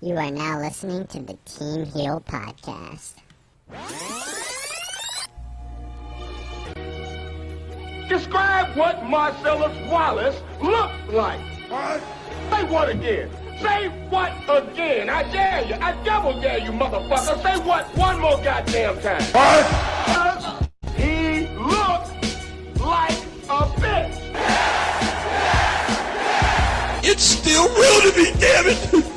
You are now listening to the Teamheel podcast. Describe what Marcellus Wallace looked like. What? Say what again? Say what again? I dare you. I double dare you, motherfucker. Say what one more goddamn time. What? He looked like a bitch. It's still real to me, damn it!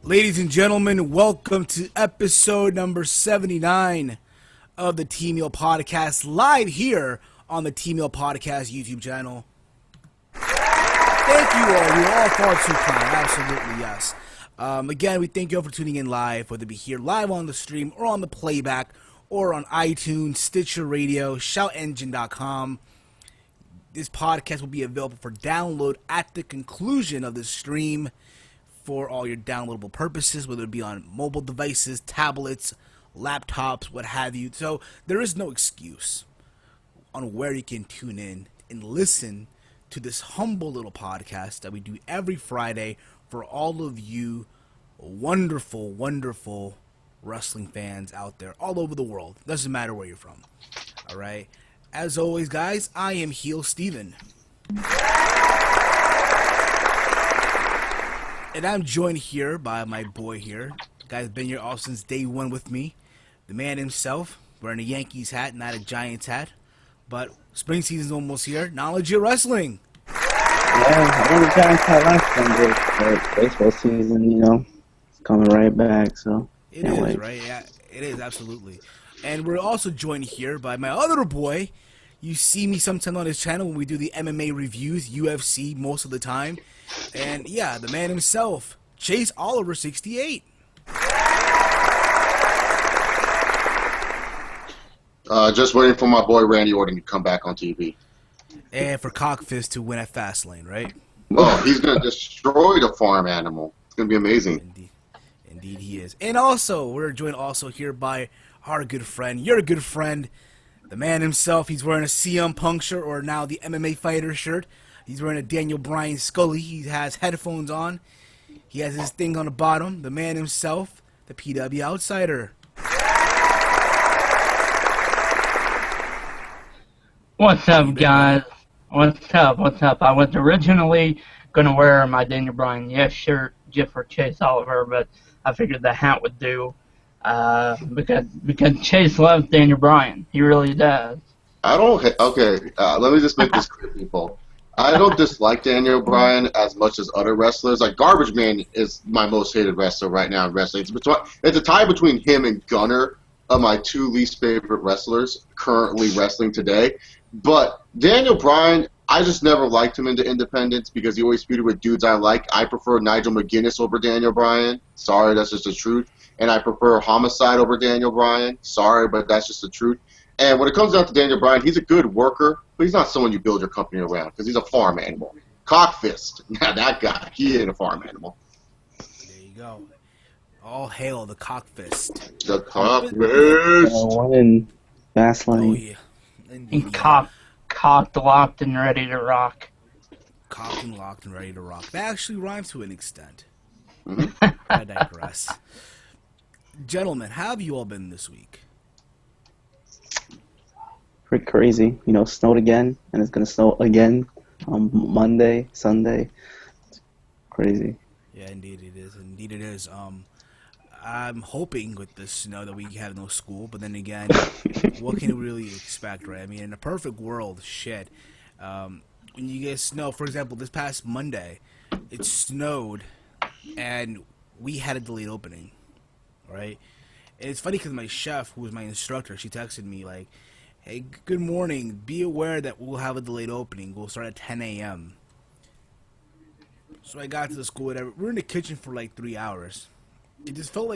Ladies and gentlemen, welcome to episode number 79 of the Teamheel podcast, live here on the Teamheel podcast YouTube channel. Thank you all. You're all far too kind. Absolutely, yes. Again, we thank you all for tuning in live, whether it be here live on the stream or on the playback or on iTunes, Stitcher Radio, ShoutEngine.com. This podcast will be available for download at the conclusion of the stream for all your downloadable purposes, whether it be on mobile devices, tablets, laptops, what have you. So there is no excuse on where you can tune in and listen to this humble little podcast that we do every Friday for all of you wonderful, wonderful wrestling fans out there all over the world. Doesn't matter where you're from. All right. As always, guys, I am Heel Steven. And I'm joined here by my boy here. The guy's been here all since day one with me. The man himself, wearing a Yankees hat, not a Giants hat. But spring season's almost here. Knowledge of wrestling. Yeah, I won the Giants hat last time, but baseball season, it's coming right back, so it is, wait. Right? Yeah, it is, absolutely. And we're also joined here by my other boy. You see me sometime on his channel when we do the MMA reviews, UFC most of the time. And yeah, the man himself, Chase Oliver 68. Just waiting for my boy Randy Orton to come back on TV. And for Cockfist to win at Fastlane, right? Well, he's going to destroy the farm animal. It's going to be amazing. Indeed he is. And also, we're joined also here by our good friend, your good friend, the man himself. He's wearing a CM Punk shirt, or now the MMA fighter shirt. He's wearing a Daniel Bryan Scully. He has headphones on. He has his thing on the bottom. The man himself, the PW Outsider. What's up, guys? What's up? I was originally going to wear my Daniel Bryan Yes shirt just for Chase Oliver, but I figured the hat would do because Chase loves Daniel Bryan. He really does. Let me just make this clear, people. I don't dislike Daniel Bryan as much as other wrestlers. Like, Garbage Man is my most hated wrestler right now in wrestling. It's a tie between him and Gunner of my two least favorite wrestlers currently wrestling today. But Daniel Bryan, I just never liked him in the independents because he always feuded with dudes I like. I prefer Nigel McGuinness over Daniel Bryan. Sorry, that's just the truth. And I prefer Homicide over Daniel Bryan. Sorry, but that's just the truth. And when it comes down to Daniel Bryan, he's a good worker, but he's not someone you build your company around because he's a farm animal. Cockfist, now that guy, he ain't a farm animal. There you go. All hail the Cockfist. The Cockfist. One in Fastlane. Oh, yeah. Indeed, cocked, locked, and ready to rock. Cocked and locked and ready to rock. That actually rhymes to an extent. Mm-hmm. I digress. Gentlemen, how have you all been this week? Pretty crazy. Snowed again, and it's going to snow again on Monday, Sunday. It's crazy. Yeah, indeed it is. Indeed it is. I'm hoping with the snow that we have no school, but then again, what can you really expect, right? I mean, in a perfect world, shit. When you get snow, for example, this past Monday, it snowed, and we had a delayed opening, right? And it's funny because my chef, who was my instructor, she texted me like, "Hey, good morning. Be aware that we'll have a delayed opening. We'll start at 10 a.m. So I got to the school, whatever. We were in the kitchen for like 3 hours. It just felt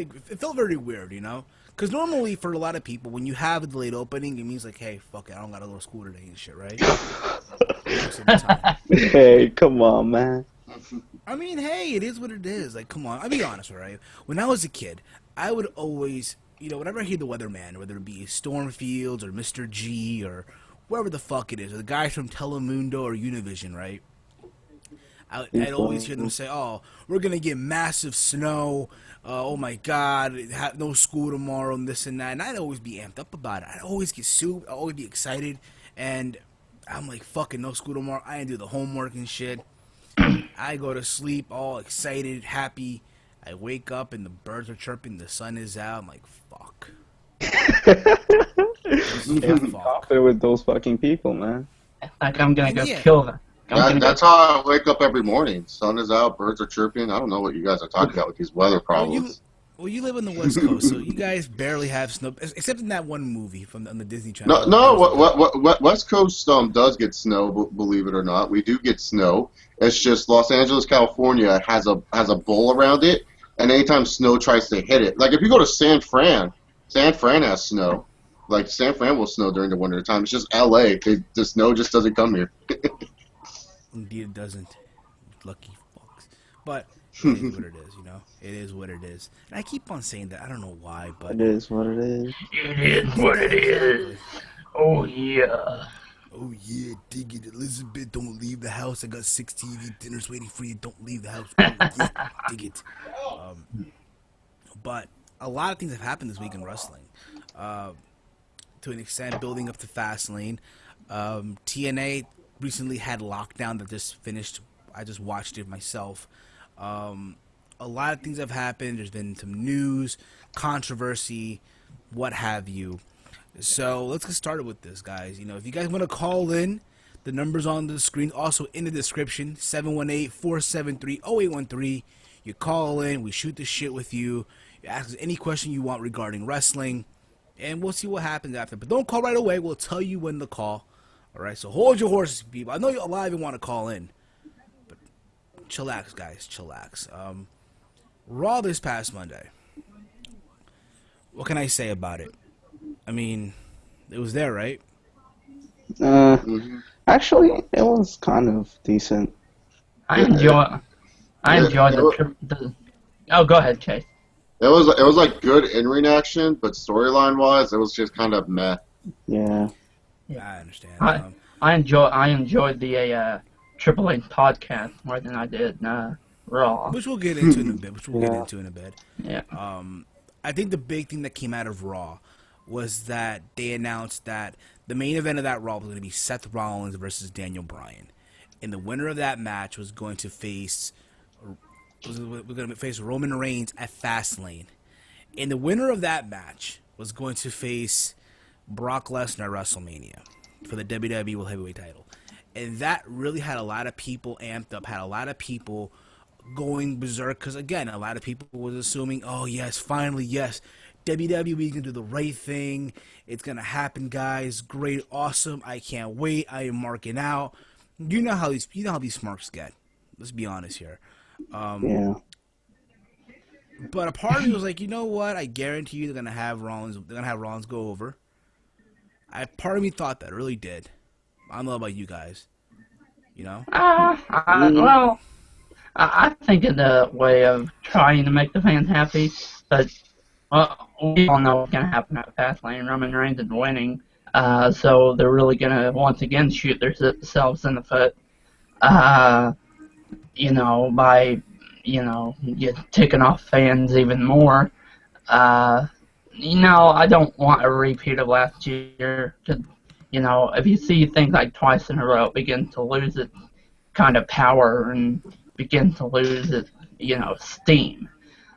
very weird, Because normally for a lot of people, when you have a delayed opening, it means like, hey, fuck it, I don't got to go to school today and shit, right? Most of the time. Hey, come on, man. I mean, hey, it is what it is. Like, come on. I'll be honest, right? When I was a kid, I would always, whenever I hear the weatherman, whether it be Stormfields or Mr. G or whoever the fuck it is, or the guys from Telemundo or Univision, right? I'd always hear them say, "Oh, we're gonna get massive snow. Oh my God, no school tomorrow, and this and that." And I'd always be amped up about it. I'd always get soup. I'd always be excited, and I'm like, "Fucking no school tomorrow." I didn't do the homework and shit. I go to sleep all excited, happy. I wake up and the birds are chirping. The sun is out. I'm like, "Fuck." Confident with those fucking people, man. Like I'm gonna go kill them. That's how I wake up every morning. Sun is out, birds are chirping. I don't know what you guys are talking about with these weather problems. Well, you live on the West Coast, so you guys barely have snow, except in that one movie on the Disney Channel. No, West Coast does get snow, believe it or not. We do get snow. It's just Los Angeles, California has a bowl around it, and anytime snow tries to hit it, like if you go to San Fran has snow. Like San Fran will snow during the winter time. It's just LA. The snow just doesn't come here. Indeed, it doesn't. Lucky fucks. But it is what it is, It is what it is. And I keep on saying that. I don't know why, but... It is what it is. It is what it is. Oh, yeah. Oh, yeah, dig it. Elizabeth, don't leave the house. I got 6 TV dinners waiting for you. Don't leave the house. Oh, yeah, dig it. But a lot of things have happened this week in wrestling. To an extent, building up to Fastlane. TNA recently had Lockdown that just finished. I just watched it myself. A lot of things have happened. There's been some news, controversy, what have you. So let's get started with this, guys. If you guys want to call in, the number's on the screen, also in the description, 718-473-0813. You call in, we shoot the shit with you. You ask us any question you want regarding wrestling, and we'll see what happens after. But don't call right away. We'll tell you when to call. All right, so hold your horses, people. I know a lot of you want to call in, but chillax, guys, chillax. Raw this past Monday. What can I say about it? I mean, it was there, right? Actually, it was kind of decent. I enjoyed the. Oh, go ahead, Chase. It was like good in-ring action, but storyline-wise, it was just kind of meh. Yeah. I understand. I enjoyed the Triple H podcast more than I did Raw. Which we'll get into in a bit. Yeah. I think the big thing that came out of Raw was that they announced that the main event of that Raw was going to be Seth Rollins versus Daniel Bryan, and the winner of that match was going to face Roman Reigns at Fastlane, and the winner of that match was going to face Brock Lesnar at WrestleMania for the WWE World Heavyweight title. And that really had a lot of people amped up, had a lot of people going berserk, because again, a lot of people was assuming, oh yes, finally, yes, WWE can do the right thing, it's gonna happen, guys, great, awesome, I can't wait, I am marking out. You know how these smarks get. Let's be honest here. Yeah. But a part of me was like, you know what? I guarantee you they're gonna have Rollins go over. Part of me thought that, really did. I don't know about you guys. Well, I think in the way of trying to make the fans happy, but we all know what's going to happen at Fastlane. Roman Reigns is winning, so they're really going to once again shoot themselves in the foot, by ticking off fans even more. I don't want a repeat of last year. If you see things like twice in a row, it begins to lose its kind of power and begin to lose its, steam.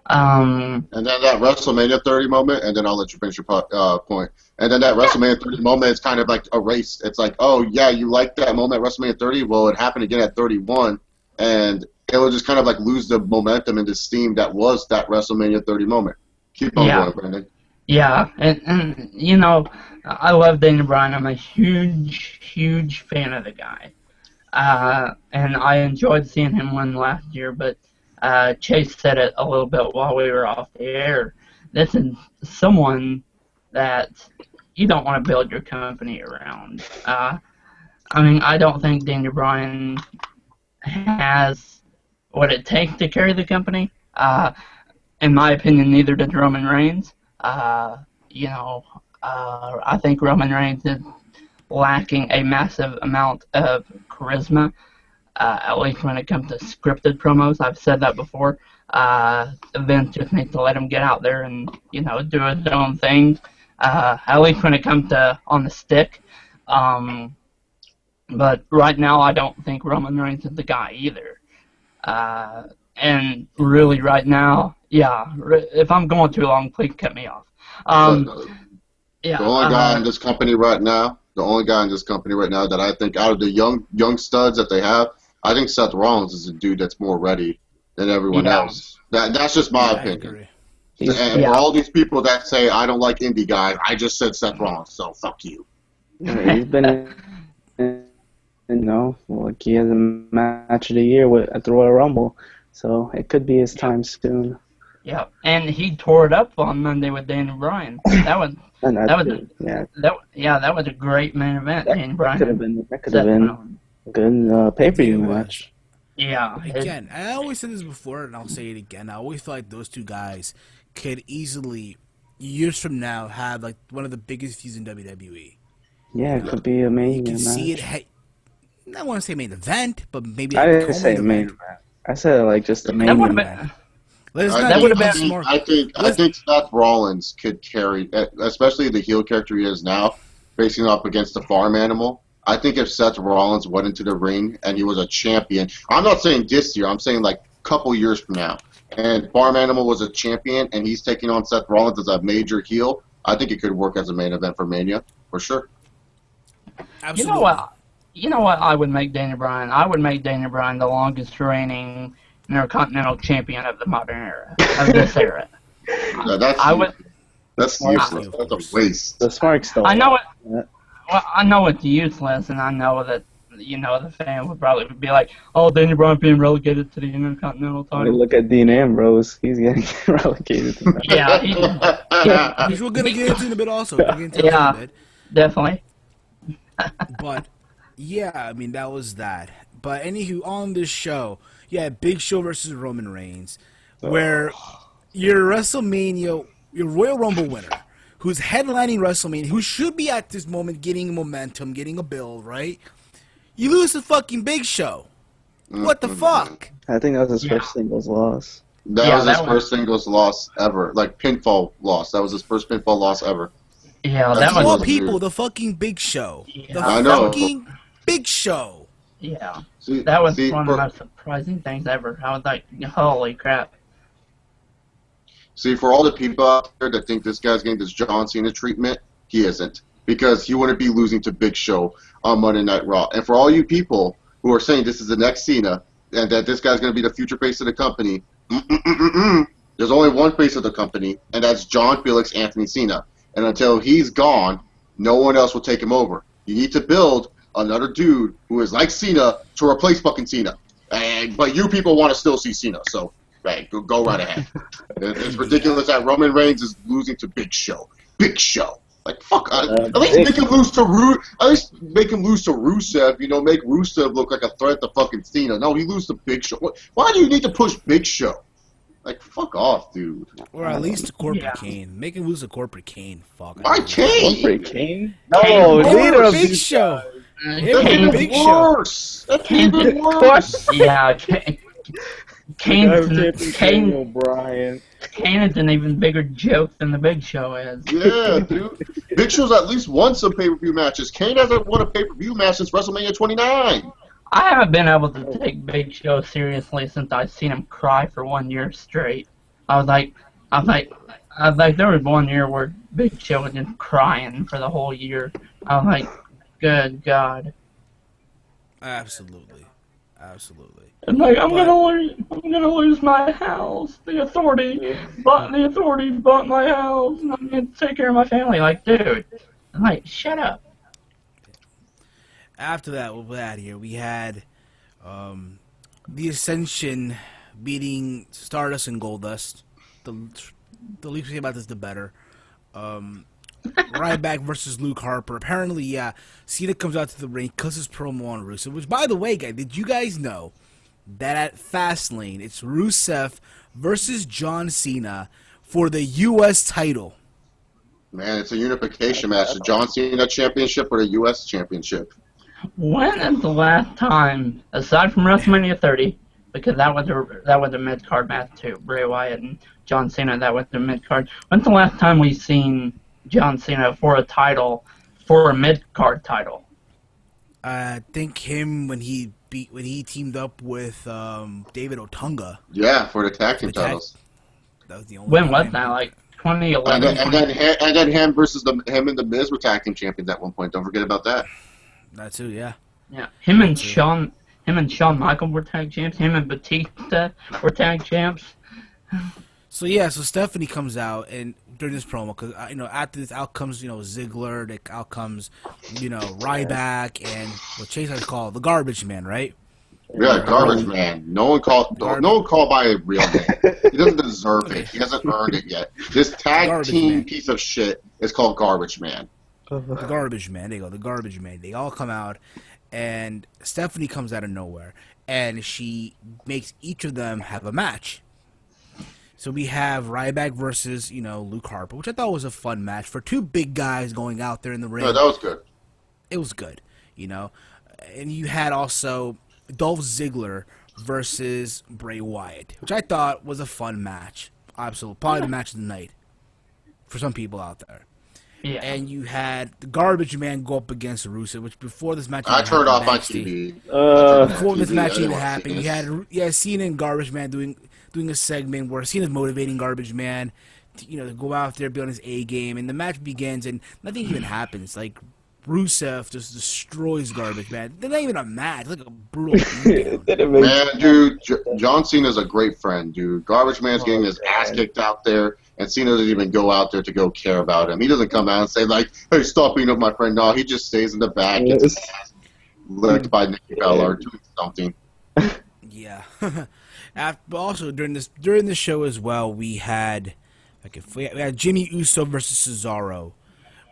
And then that WrestleMania 30 moment, and then I'll let you finish your point. And then that WrestleMania 30 moment is kind of like erased. It's like, oh, yeah, you like that moment at WrestleMania 30? Well, it happened again at 31, and it will just kind of like lose the momentum and the steam that was that WrestleMania 30 moment. Keep on going, Brandon. Yeah, and I love Daniel Bryan. I'm a huge, huge fan of the guy. And I enjoyed seeing him win last year, but Chase said it a little bit while we were off the air. This is someone that you don't want to build your company around. I don't think Daniel Bryan has would it take to carry the company? In my opinion, neither did Roman Reigns. I think Roman Reigns is lacking a massive amount of charisma, at least when it comes to scripted promos. I've said that before. Vince just needs to let him get out there and, do his own thing, at least when it comes to on the stick. But right now, I don't think Roman Reigns is the guy either. And really right now, if I'm going too long, please cut me off. The only guy in this company right now, that I think out of the young studs that they have, I think Seth Rollins is a dude that's more ready than everyone else. That's just my opinion. And for all these people that say I don't like indie guys, I just said Seth Rollins, so fuck you. Yeah, he's been he has a match of the year at the Royal Rumble, so it could be his time soon. Yeah, and he tore it up on Monday with Daniel Bryan. That was a great main event. Daniel Bryan That could have been a good pay-per-view match. Yeah. Again, I always said this before, and I'll say it again. I always feel like those two guys could easily, years from now, have like one of the biggest feuds in WWE. Yeah, it could be amazing. You can see it. I want to say main event, but maybe I didn't say main event. I said like just the main event. I think Seth Rollins could carry, especially the heel character he is now, facing up against the farm animal. I think if Seth Rollins went into the ring and he was a champion, I'm not saying this year, I'm saying like a couple years from now, and Farm Animal was a champion and he's taking on Seth Rollins as a major heel, I think it could work as a main event for Mania, for sure. Absolutely. You know what I would make Daniel Bryan? I would make Daniel Bryan the longest reigning Intercontinental Champion of the modern era, of this era. That's useless. That's a waste. The smart stuff. I know it. Well, I know it's useless, and I know that the fan would probably be like, "Oh, Daniel Bryan being relegated to the Intercontinental title." Look at Dean Ambrose; he's getting relegated. To Yeah, which we're gonna get into in a bit also. Definitely. But yeah, I mean that was that. But anywho, on this show, Big Show versus Roman Reigns, where your WrestleMania, your Royal Rumble winner, who's headlining WrestleMania, who should be at this moment getting momentum, getting a build, right? You lose to fucking Big Show. What the fuck? I think that was his first singles loss. That was his first singles loss ever. Like, pinfall loss. That was his first pinfall loss ever. Yeah, that was all people, the fucking Big Show. Yeah. The fucking Big Show. Yeah. That was one of the most surprising things ever. I was like, holy crap. See, for all the people out there that think this guy's getting this John Cena treatment, he isn't. Because he wouldn't be losing to Big Show on Monday Night Raw. And for all you people who are saying this is the next Cena, and that this guy's going to be the future face of the company, there's only one face of the company, and that's John Felix Anthony Cena. And until he's gone, no one else will take him over. You need to build another dude who is like Cena to replace fucking Cena. But you people want to still see Cena, so go right ahead. It's ridiculous that Roman Reigns is losing to Big Show. Big Show. Like, fuck. At least make him lose to Rusev. Make Rusev look like a threat to fucking Cena. No, he loses to Big Show. Why do you need to push Big Show? Like, fuck off, dude. Or at least a corporate Kane. Make him lose a corporate Kane. Fuck. Why Kane? Corporate Kane? No, leader of Big Show. That's even worse. That's even worse. Yeah, Kane is an even bigger joke than the Big Show is. Yeah, dude. Big Show's at least won some pay-per-view matches. Kane hasn't won a pay-per-view match since WrestleMania 29. I haven't been able to take Big Show seriously since I've seen him cry for 1 year straight. I was like, there was 1 year where Big Show was just crying for the whole year. I was like, good God. Absolutely. And like, I'm gonna lose my house. The authorities bought my house, and I'm gonna take care of my family. Like, dude, I'm like, shut up. After that, we'll put out here. We had the Ascension beating Stardust and Goldust. The least we say about this, the better. Ryback versus Luke Harper. Apparently, Cena comes out to the ring, cuts his promo on Rusev. Which, by the way, guys, did you guys know that at Fastlane, it's Rusev versus John Cena for the U.S. title. Man, it's a unification match. The John Cena Championship or the U.S. Championship. When is the last time, aside from WrestleMania 30, because that was a mid-card match too, Bray Wyatt and John Cena, that was the mid-card. When's the last time we've seen John Cena for a title, for a mid-card title? I think him when he teamed up with David Otunga. Yeah, for the tag team titles. That was the only When time. was that? Like 2011? And then him versus him and the Miz were tag team champions at one point. Don't forget about that. That too, yeah. Yeah, him and Shawn Michaels were tag champs. Him and Batista were tag champs. So yeah, so Stephanie comes out and during this promo, because after this out comes Ziggler, out comes Ryback and what Chase has called the Garbage Man, right? Yeah, Garbage Man. No one called by a real name. He doesn't deserve it. He hasn't earned it yet. This tag Garbage team Man. piece of shit is called Garbage Man. The Garbage Man. There you go, the Garbage Man. They all come out, and Stephanie comes out of nowhere, and she makes each of them have a match. So we have Ryback versus, Luke Harper, which I thought was a fun match for two big guys going out there in the ring. Yeah, that was good. It was good, And you had also Dolph Ziggler versus Bray Wyatt, which I thought was a fun match. Absolutely. Probably the match of the night for some people out there. Yeah. And you had the Garbage Man go up against Rusev, which before this match I turned off my TV. TV. Before this match even happened, you had Cena and Garbage Man doing a segment where Cena's motivating Garbage Man to go out there, be on his A game, and the match begins and nothing even happens. Like Rusev just destroys Garbage Man. They're not even a match, it's like a brutal beatdown. Man, dude, John Cena's a great friend, dude. Garbage Man's getting his ass kicked out there, and Cena doesn't even go out there to go care about him. He doesn't come out and say, like, hey, stop beating up my friend. No, he just stays in the back, gets his ass licked by Nikki Bella or doing something. Yeah. Also, during the show as well, we had Jimmy Uso versus Cesaro,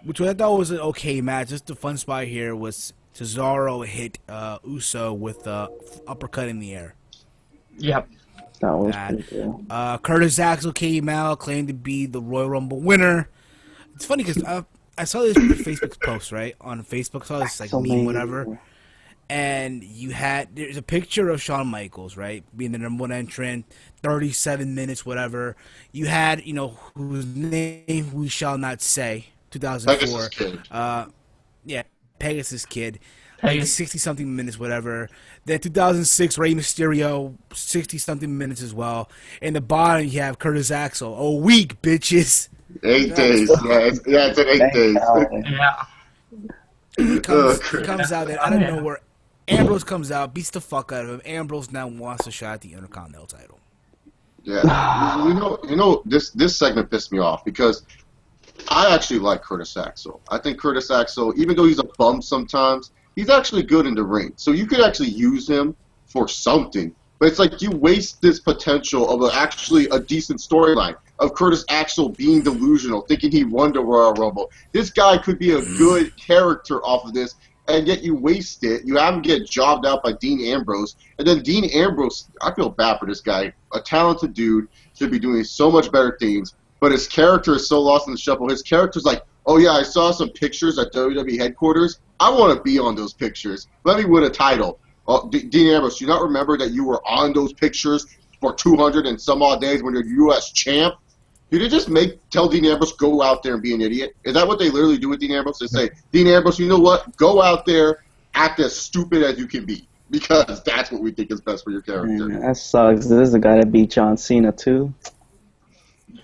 which I thought was an okay match. Just the fun spot here was Cesaro hit Uso with the uppercut in the air. Yep. That was pretty cool. Curtis Axel came out, claimed to be the Royal Rumble winner. It's funny because I saw this Facebook post, right? On Facebook, I saw this meme, whatever. And there's a picture of Shawn Michaels, right? Being the #1 entrant, 37 minutes, whatever. You had, whose name we shall not say, 2004. Pegasus Kid. Yeah, Pegasus Kid. Like 60-something minutes, whatever. Then 2006, Rey Mysterio, 60-something minutes as well. In the bottom, you have Curtis Axel. A week, bitches. 8 days. Yeah, it's in 8 days. Yeah. He comes out there out of nowhere. Ambrose comes out, beats the fuck out of him. Ambrose now wants a shot at the Intercontinental title. Yeah, this segment pissed me off because I actually like Curtis Axel. I think Curtis Axel, even though he's a bum sometimes, he's actually good in the ring. So you could actually use him for something. But it's like you waste this potential of actually a decent storyline of Curtis Axel being delusional, thinking he won the Royal Rumble. This guy could be a good character off of this, and yet you waste it. You have him get jobbed out by Dean Ambrose. And then Dean Ambrose, I feel bad for this guy. A talented dude, should be doing so much better things. But his character is so lost in the shuffle. His character's like, oh yeah, I saw some pictures at WWE headquarters. I want to be on those pictures. Let me win a title. Dean Ambrose, do you not remember that you were on those pictures for 200 and some odd days when you're U.S. champ? Did they just tell Dean Ambrose, go out there and be an idiot? Is that what they literally do with Dean Ambrose? They say, Dean Ambrose, you know what? Go out there, act as stupid as you can be. Because that's what we think is best for your character. Man, that sucks. This is the guy that beat John Cena, too.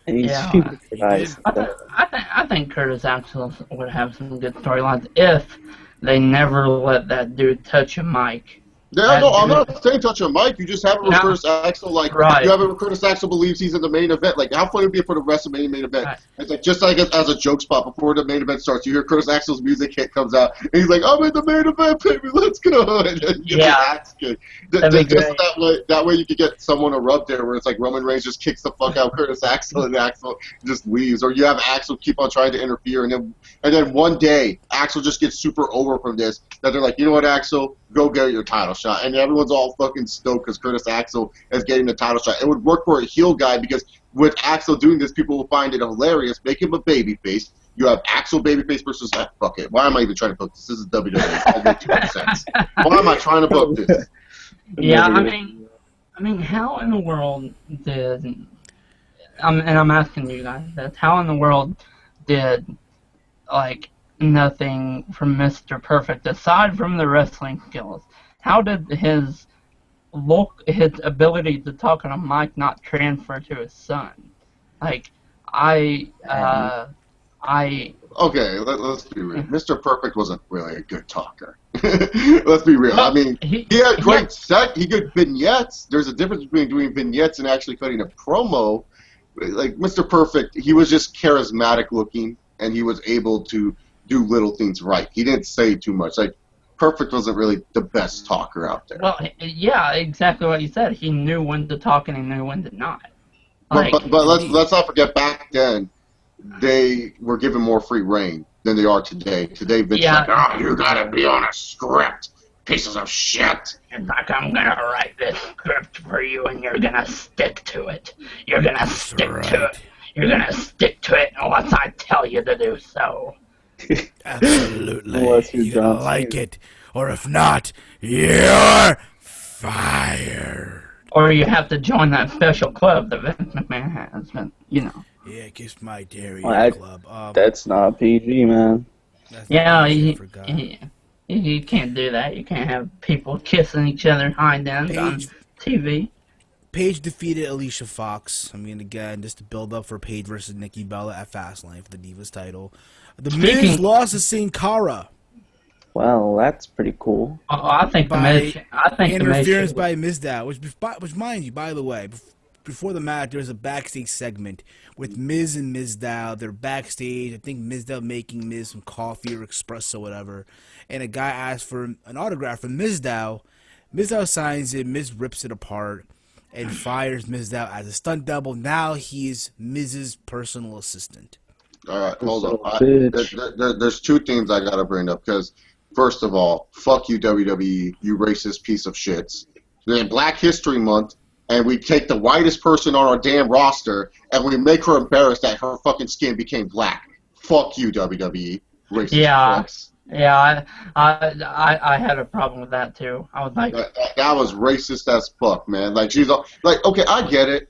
Yeah, I think Curtis Axel would have some good storylines if they never let that dude touch a mic. Yeah, no, I'm not saying touch a mic. You just have it with Curtis Axel, you have it with Curtis Axel believes he's in the main event. Like, how funny would it be for the WrestleMania main event? Right. It's like, just like as a joke spot before the main event starts, you hear Curtis Axel's music hit comes out, and he's like, I'm in the main event, baby, let's go. And then that way you could get someone to rub there where it's like Roman Reigns just kicks the fuck out Curtis Axel, and Axel just leaves. Or you have Axel keep on trying to interfere, and then one day, Axel just gets super over from this, that they're like, you know what, Axel? Go get your title shot, and everyone's all fucking stoked because Curtis Axel is getting the title shot. It would work for a heel guy because with Axel doing this, people will find it hilarious. Make him a babyface. You have Axel babyface versus fuck it. Why am I even trying to book this? This is WWE. It doesn't make too much sense. Why am I trying to book this? Yeah, I mean, how in the world did? And I'm asking you guys this: how in the world did like nothing from Mr. Perfect aside from the wrestling skills? How did his ability to talk on a mic not transfer to his son? Like, Okay, let's be real. Mr. Perfect wasn't really a good talker. Let's be real. I mean, he had great he good vignettes. There's a difference between doing vignettes and actually cutting a promo. Like, Mr. Perfect, he was just charismatic looking, and he was able to do little things right. He didn't say too much. Like, Perfect wasn't really the best talker out there. Well, yeah, exactly what you said. He knew when to talk and he knew when to not. Like, but let's not forget, back then, they were given more free reign than they are today. Today, Vince is like, oh, you gotta be on a script, pieces of shit. It's like, I'm gonna write this script for you and you're gonna stick to it. You're gonna stick to it. You're gonna stick to it unless I tell you to do so. Absolutely. You're gonna like it. Or if not, you're fired. Or you have to join that special club that Vince McMahon has, but, you know. Yeah, kiss my dairy club. That's not PG, man. Yeah, you can't do that. You can't have people kissing each other hind ends on TV. Paige defeated Alicia Fox. I mean, again, just to build up for Paige versus Nikki Bella at Fastlane for the Divas title. The Miz lost to Sin Cara. Well, that's pretty cool. I think the Miz. Interference by Mizdow, which, mind you, by the way, before the match, there was a backstage segment with Miz and Mizdow. They're backstage. I think Mizdow making Miz some coffee or espresso, or whatever. And a guy asked for an autograph from Mizdow. Mizdow signs it. Miz rips it apart and fires Mizdow as a stunt double. Now he's Miz's personal assistant. All right, hold on. There's two things I gotta bring up because, first of all, fuck you WWE, you racist piece of shits. Then Black History Month, and we take the whitest person on our damn roster, and we make her embarrassed that her fucking skin became black. Fuck you, WWE, racist fucks. Yeah, I had a problem with that too. I was like, that was racist as fuck, man. Like, she's like, okay, I get it.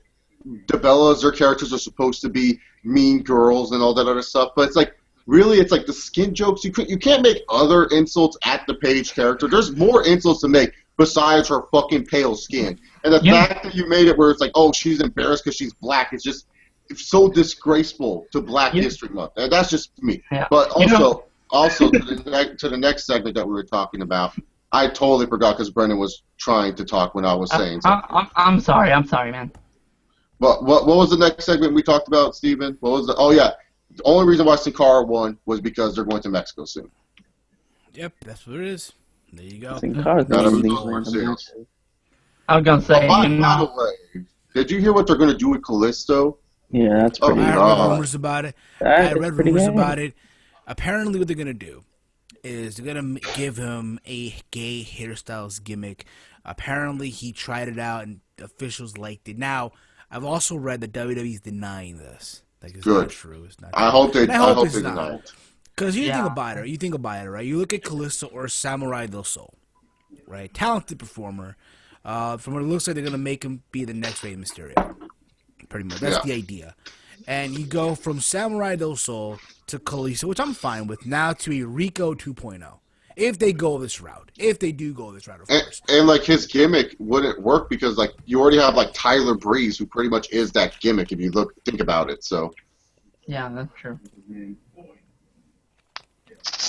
The Bellas, their characters are supposed to be mean girls and all that other stuff, but it's like, really, it's like the skin jokes. You can't make other insults at the Paige character. There's more insults to make besides her fucking pale skin. And the fact that you made it where it's like, oh, she's embarrassed because she's black, it's so disgraceful to Black History Month. And that's just me. Yeah. But also to the next segment that we were talking about, I totally forgot because Brendan was trying to talk when I was saying something. I'm sorry, man. What was the next segment we talked about, Steven? What was the? Oh yeah, the only reason why Sin Cara won was because they're going to Mexico soon. Yep, that's what it is. There you go. Sin Cara's I was gonna say. By the way, did you hear what they're going to do with Kalisto? Yeah, that's pretty. I read rumors about it. I read rumors about it. Apparently, what they're going to do is they're going to give him a gay hairstyles gimmick. Apparently, he tried it out, and officials liked it. Now, I've also read that WWE's denying this. Like, it's not true. It's not true. I hope they deny it. Because you think about it, right? You look at Kalisto or Samurai Del Sol, right? Talented performer. From what it looks like, they're going to make him be the next Rey Mysterio. Pretty much. That's the idea. And you go from Samurai Del Sol to Kalisto, which I'm fine with, now to a Rico 2.0. If they go this route. If they do go this route, of course. And like, his gimmick wouldn't work because, like, you already have, like, Tyler Breeze, who pretty much is that gimmick if you think about it, so. Yeah, that's true.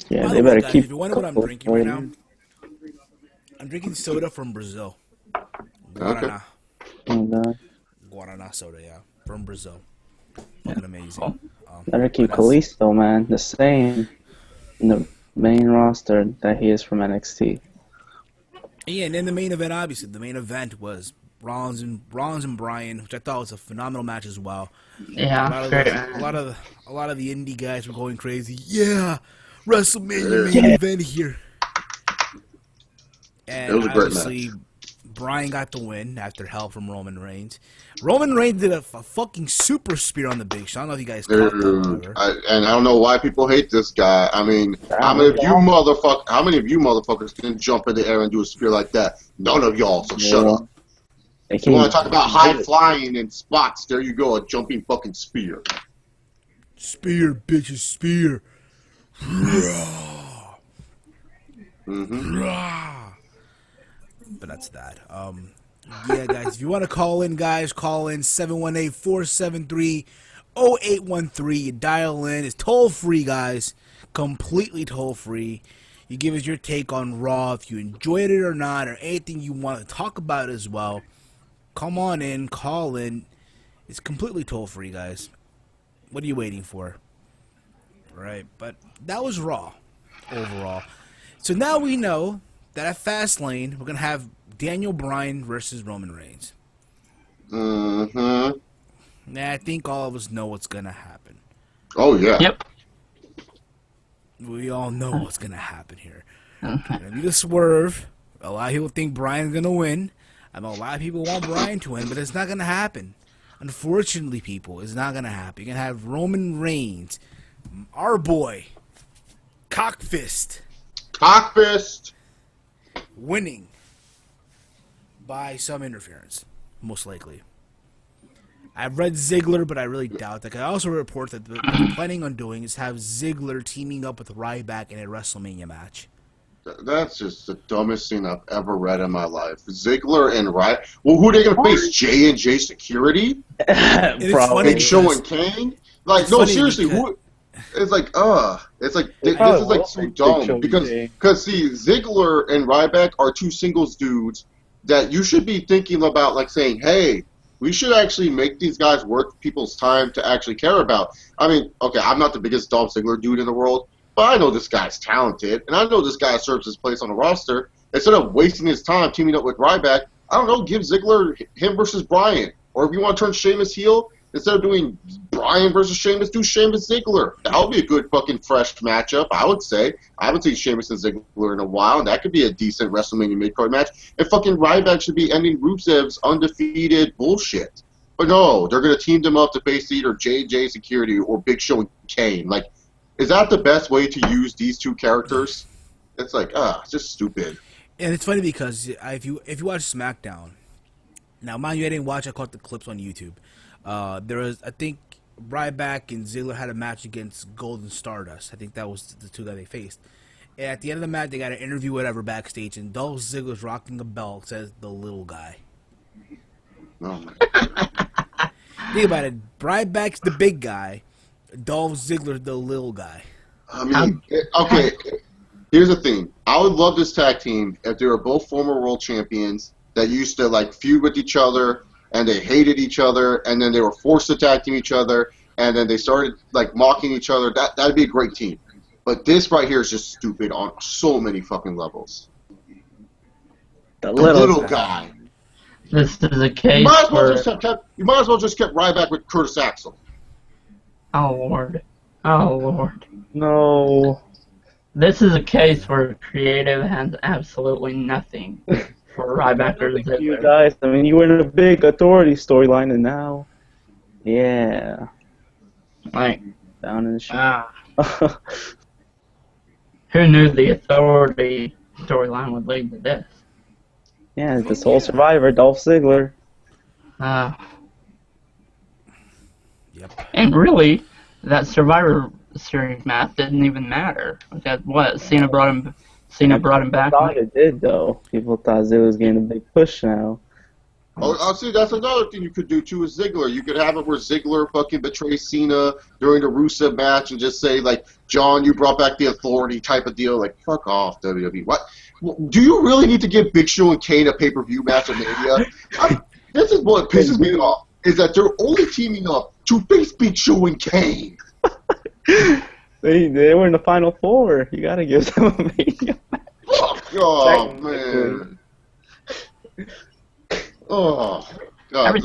Yeah, they better keep. If you wonder what I'm drinking right now, I'm drinking soda from Brazil. Guaraná. Okay. Guaraná soda, yeah. From Brazil. Fucking amazing. Better keep Kalisto, man, the same in the main roster that he is from NXT. Yeah, and then the main event, obviously. The main event was Rollins and Bryan, which I thought was a phenomenal match as well. Yeah, a lot of the indie guys were going crazy. Yeah, WrestleMania main event here. And It was a great obviously, match. Bryan got the win after help from Roman Reigns. Roman Reigns did a fucking super spear on the Big Show. I don't know if you guys caught that, Dude, however. and I don't know why people hate this guy. I mean, how many of you motherfuckers can jump in the air and do a spear like that? None of y'all, so shut up. If you want to talk about high flying and spots, there you go, a jumping fucking spear. Spear, bitches, spear. But that's that. Yeah, guys, if you want to call in, call in 718-473-0813. You dial in. It's toll-free, guys. Completely toll-free. You give us your take on Raw, if you enjoyed it or not, or anything you want to talk about as well. Come on in, call in. It's completely toll-free, guys. What are you waiting for? Right, but that was Raw, overall. So now we know that at Fastlane, we're going to have Daniel Bryan versus Roman Reigns. Mm-hmm. Now, I think all of us know what's going to happen. Oh, yeah. Yep. We all know what's going to happen here. Going to be the swerve. A lot of people think Bryan's going to win. I know a lot of people want Bryan to win, but it's not going to happen. Unfortunately, people, it's not going to happen. You're going to have Roman Reigns, our boy, Cockfist, winning by some interference, most likely. I've read Ziggler, but I really doubt that. I also report that what they're planning on doing is have Ziggler teaming up with Ryback in a WrestleMania match. That's just the dumbest thing I've ever read in my life. Ziggler and Ryback. Well, who are they going to face? J&J Security? Big Show and Kane? Like, no, seriously, who... It's like, this is like so dumb because see, Ziggler and Ryback are two singles dudes that you should be thinking about, like saying, hey, we should actually make these guys worth people's time to actually care about. I mean, okay, I'm not the biggest Dolph Ziggler dude in the world, but I know this guy's talented, and I know this guy serves his place on the roster. Instead of wasting his time teaming up with Ryback, I don't know, give Ziggler him versus Bryan, or if you want to turn Sheamus heel. Instead of doing Bryan versus Sheamus, do Sheamus Ziggler. That would be a good fucking fresh matchup, I would say. I haven't seen Sheamus and Ziggler in a while, and that could be a decent WrestleMania mid-card match. And fucking Ryback should be ending Rusev's undefeated bullshit. But no, they're going to team them up to face either J&J Security or Big Show and Kane. Like, is that the best way to use these two characters? It's like, it's just stupid. And it's funny because if you watch SmackDown, now mind you, I didn't watch. I caught the clips on YouTube. There was, I think, Ryback and Ziggler had a match against Golden Stardust. I think that was the two that they faced. And at the end of the match, they got an interview, whatever, backstage, and Dolph Ziggler's rocking a belt, says the little guy. Oh my God. Think about it. Ryback's the big guy. Dolph Ziggler's the little guy. I mean, okay, here's the thing. I would love this tag team if they were both former world champions that used to, like, feud with each other, and they hated each other, and then they were forced to tag team each other, and then they started, like, mocking each other. That'd be a great team. But this right here is just stupid on so many fucking levels. The little guy. This is a case You might as well just kept Ryback with Curtis Axel. Oh, Lord. Oh, Lord. No. This is a case where creative has absolutely nothing for Ryback or Ziggler. You guys, I mean, you were in a big authority storyline, and now, yeah, Like, down in the shit. Who knew the authority storyline would lead to this? Yeah, the sole survivor, Dolph Ziggler. Yep. And really, that Survivor Series match didn't even matter. Because what? Cena brought him back. I thought it did, though. People thought Ziggler was getting a big push now. Oh, see, that's another thing you could do, too, with Ziggler. You could have it where Ziggler fucking betrays Cena during the Rusev match and just say, like, John, you brought back the authority type of deal. Like, fuck off, WWE. What? Do you really need to give Big Show and Kane a pay-per-view match at Mania? This is what pisses me off, is that they're only teaming up to face Big Show and Kane. They were in the Final Four. You gotta give them a Mania match. Oh, man. Oh, God. Every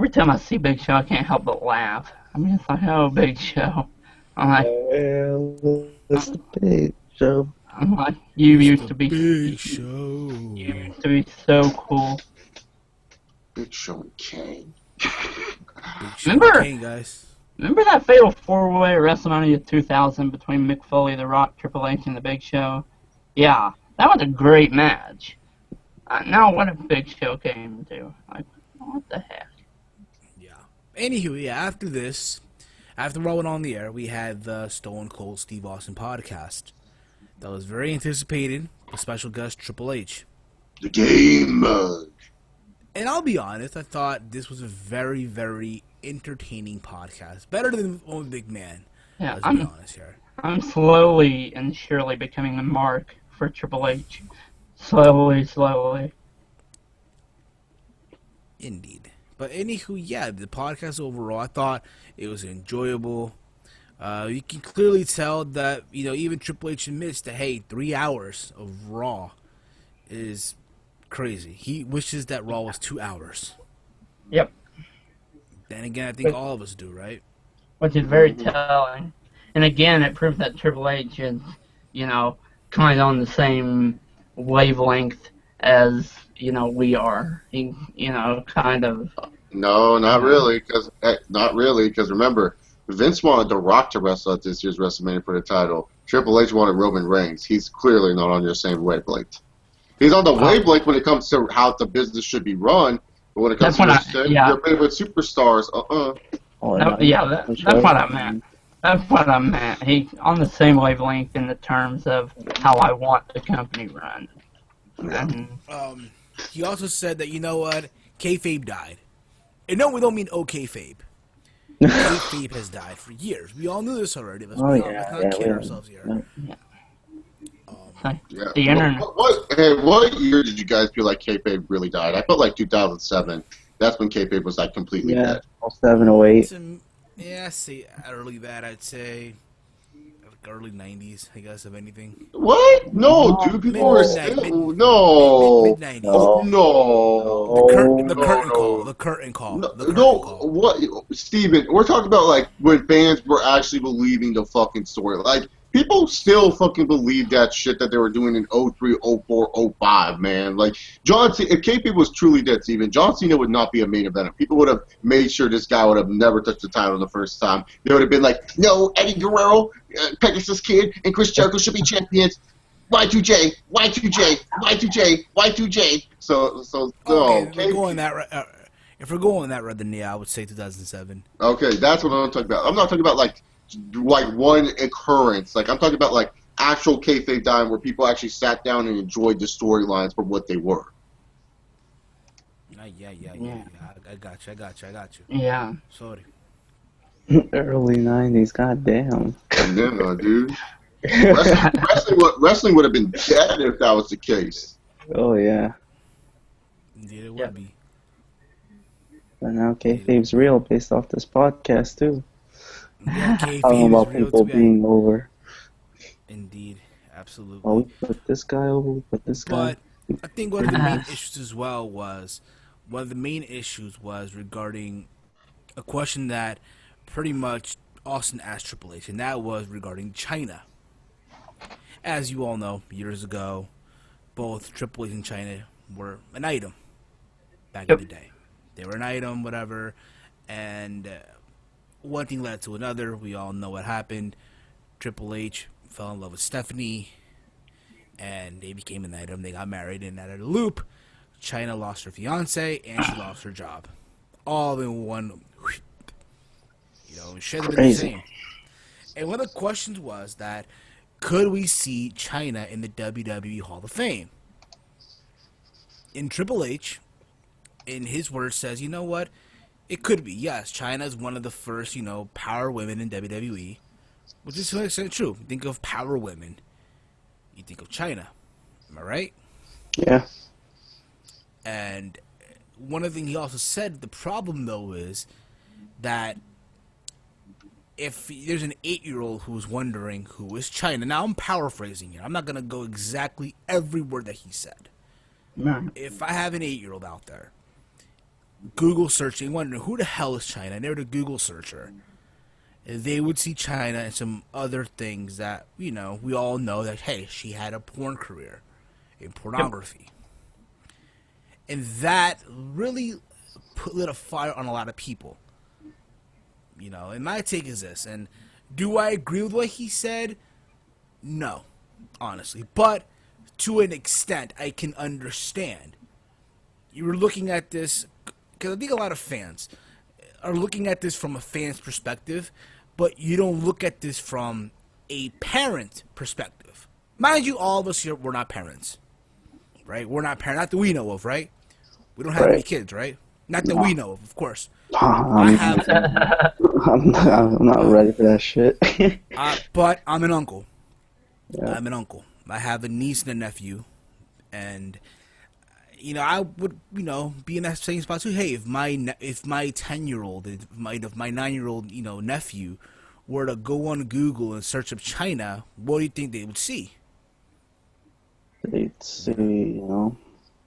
time I see Big Show, I can't help but laugh. I mean, it's like, oh, Big Show. I'm like, Well, it's the Big Show. I'm like, you used to be Big Show. You used to be so cool. Big Show and Kane. Big Show Remember- Kane, guys. Remember that fatal 4-way at WrestleMania 2000 between Mick Foley, The Rock, Triple H, and The Big Show? Yeah, that was a great match. Now what if Big Show came to? Like, what the heck? Yeah. Anywho, yeah, after this, after rolling on the air, we had the Stone Cold Steve Austin podcast. That was very anticipated. A special guest, Triple H. The game mug. And I'll be honest, I thought this was a very, very entertaining podcast. Better than Old Big Man. Yeah, Let's be honest here. I'm slowly and surely becoming the mark for Triple H. Slowly. Indeed. But anywho, yeah, the podcast overall, I thought it was enjoyable. You can clearly tell that, even Triple H admits that, hey, 3 hours of Raw is crazy. He wishes that Raw was 2 hours. Yep. Then again, I think all of us do, right? Which is very telling. And again, it proves that Triple H is, kind of on the same wavelength as, we are. He, kind of... No, not really, because remember, Vince wanted The Rock to wrestle at this year's WrestleMania for the title. Triple H wanted Roman Reigns. He's clearly not on your same wavelength. He's on the wavelength when it comes to how the business should be run, but when it comes to your favorite superstars, That's what I meant. That's what I meant. He's on the same wavelength in the terms of how I want the company run. And, He also said that, you know what, kayfabe died. And no, we don't mean kayfabe. Kayfabe has died for years. We all knew this already. Let's not kid ourselves here. The internet. What year did you guys feel like kayfabe really died? I felt like 2007. That's when kayfabe was like completely dead. 07, 08. Yeah, say early that, I'd say. Like early 90s, I guess, if anything. What? No, dude, people were still... No. Mid-90s. Oh, no. The curtain call. What? Steven, we're talking about, like, when fans were actually believing the fucking story. Like, people still fucking believe that shit that they were doing in 03, 04, 05, man. Like, John Cena, if KP was truly dead, Steven, John Cena would not be a main eventer. People would have made sure this guy would have never touched the title the first time. They would have been like, no, Eddie Guerrero, Pegasus Kid, and Chris Jericho should be champions. Y2J, Y2J, Y2J, Y2J. So no. Okay, if we're going that route, then yeah, I would say 2007. Okay, that's what I'm talking about. I'm not talking about like one occurrence. Like, I'm talking about like actual kayfabe dying where people actually sat down and enjoyed the storylines for what they were. Yeah. I got you. Yeah. Sorry. Early 90s, goddamn. Yeah, dude. Wrestling would have been dead if that was the case. Oh, yeah. Indeed, it would be. But now kayfabe's real based off this podcast, too. Yeah, Talking about people being over. Indeed, absolutely. Oh, we put this guy over, we put this guy. But I think one of the main issues as well was, regarding a question that pretty much Austin asked Triple H, and that was regarding China. As you all know, years ago, both Triple H and China were an item back in the day. They were an item, whatever, and one thing led to another. We all know what happened. Triple H fell in love with Stephanie, and they became an item. They got married, and out of the loop, China lost her fiance, and she lost her job. All in one, should have been the same. And one of the questions was that, could we see China in the WWE Hall of Fame? And Triple H, in his words, says, you know what? It could be. Yes, China is one of the first, power women in WWE, which is to an extent true. You think of power women, you think of China. Am I right? Yeah. And one of the things he also said, the problem, though, is that if there's an 8-year-old who's wondering who is China, now I'm paraphrasing here. I'm not going to go exactly every word that he said. No. If I have an 8-year-old out there, Google searching, wondering who the hell is China, and they're the Google searcher, they would see China and some other things that, we all know that, hey, she had a porn career in pornography. And that really lit a fire on a lot of people. And my take is this, and do I agree with what he said? No, honestly. But to an extent, I can understand. You're looking at this, because I think a lot of fans are looking at this from a fan's perspective, but you don't look at this from a parent perspective. Mind you, all of us here, we're not parents, right? We're not parents, not that we know of, right? We don't have any kids, right? Not that we know of course. I have, I'm not ready for that shit. but I'm an uncle. Yeah. I'm an uncle. I have a niece and a nephew, and I would be in that same spot too. Hey, if my 10-year-old, if my 9-year-old nephew were to go on Google and search up China, what do you think they would see? They'd see,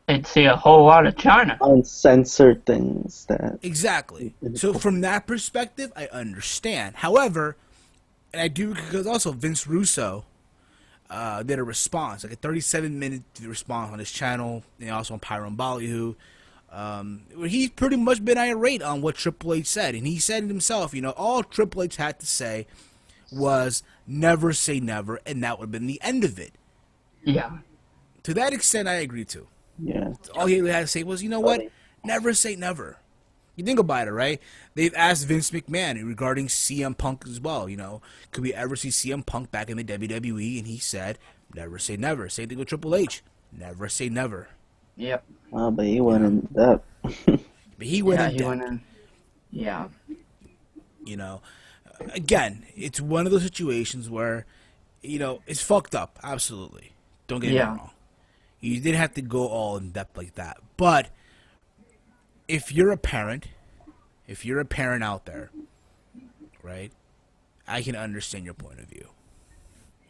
They'd see a whole lot of China. uncensored things that. Exactly. So from that perspective, I understand. However, and I do, because also Vince Russo did a response, like a 37-minute response on his channel, and also on Pyron Ballyhoo, where he's pretty much been irate on what Triple H said. And he said it himself, all Triple H had to say was never say never, and that would have been the end of it. Yeah. To that extent, I agree too. Yeah. All he had to say was, what? Never say never. You think about it, right? They've asked Vince McMahon regarding CM Punk as well, could we ever see CM Punk back in the WWE? And he said, never say never. Same thing with Triple H. Never say never. Yep. But he went in depth. But he went in depth. Yeah. Again, it's one of those situations where, it's fucked up. Absolutely. Don't get me wrong. You didn't have to go all in depth like that. But if you're a parent out there, right, I can understand your point of view.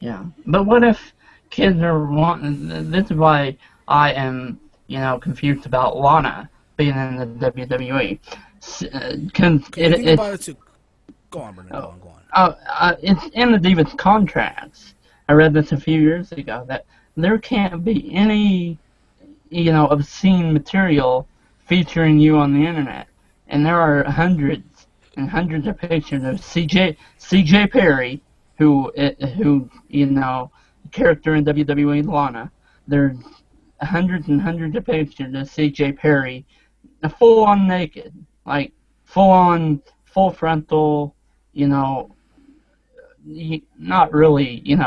Yeah. But what if kids are wanting... This is why I am, confused about Lana being in the WWE. Think about it too. Go on, Brendan. Go on. It's in the Divas contracts. I read this a few years ago that there can't be any, obscene material featuring you on the internet. And there are hundreds and hundreds of pictures of CJ Perry, who character in WWE, Lana. There's hundreds and hundreds of pictures of CJ Perry, full on naked, like full frontal, not really,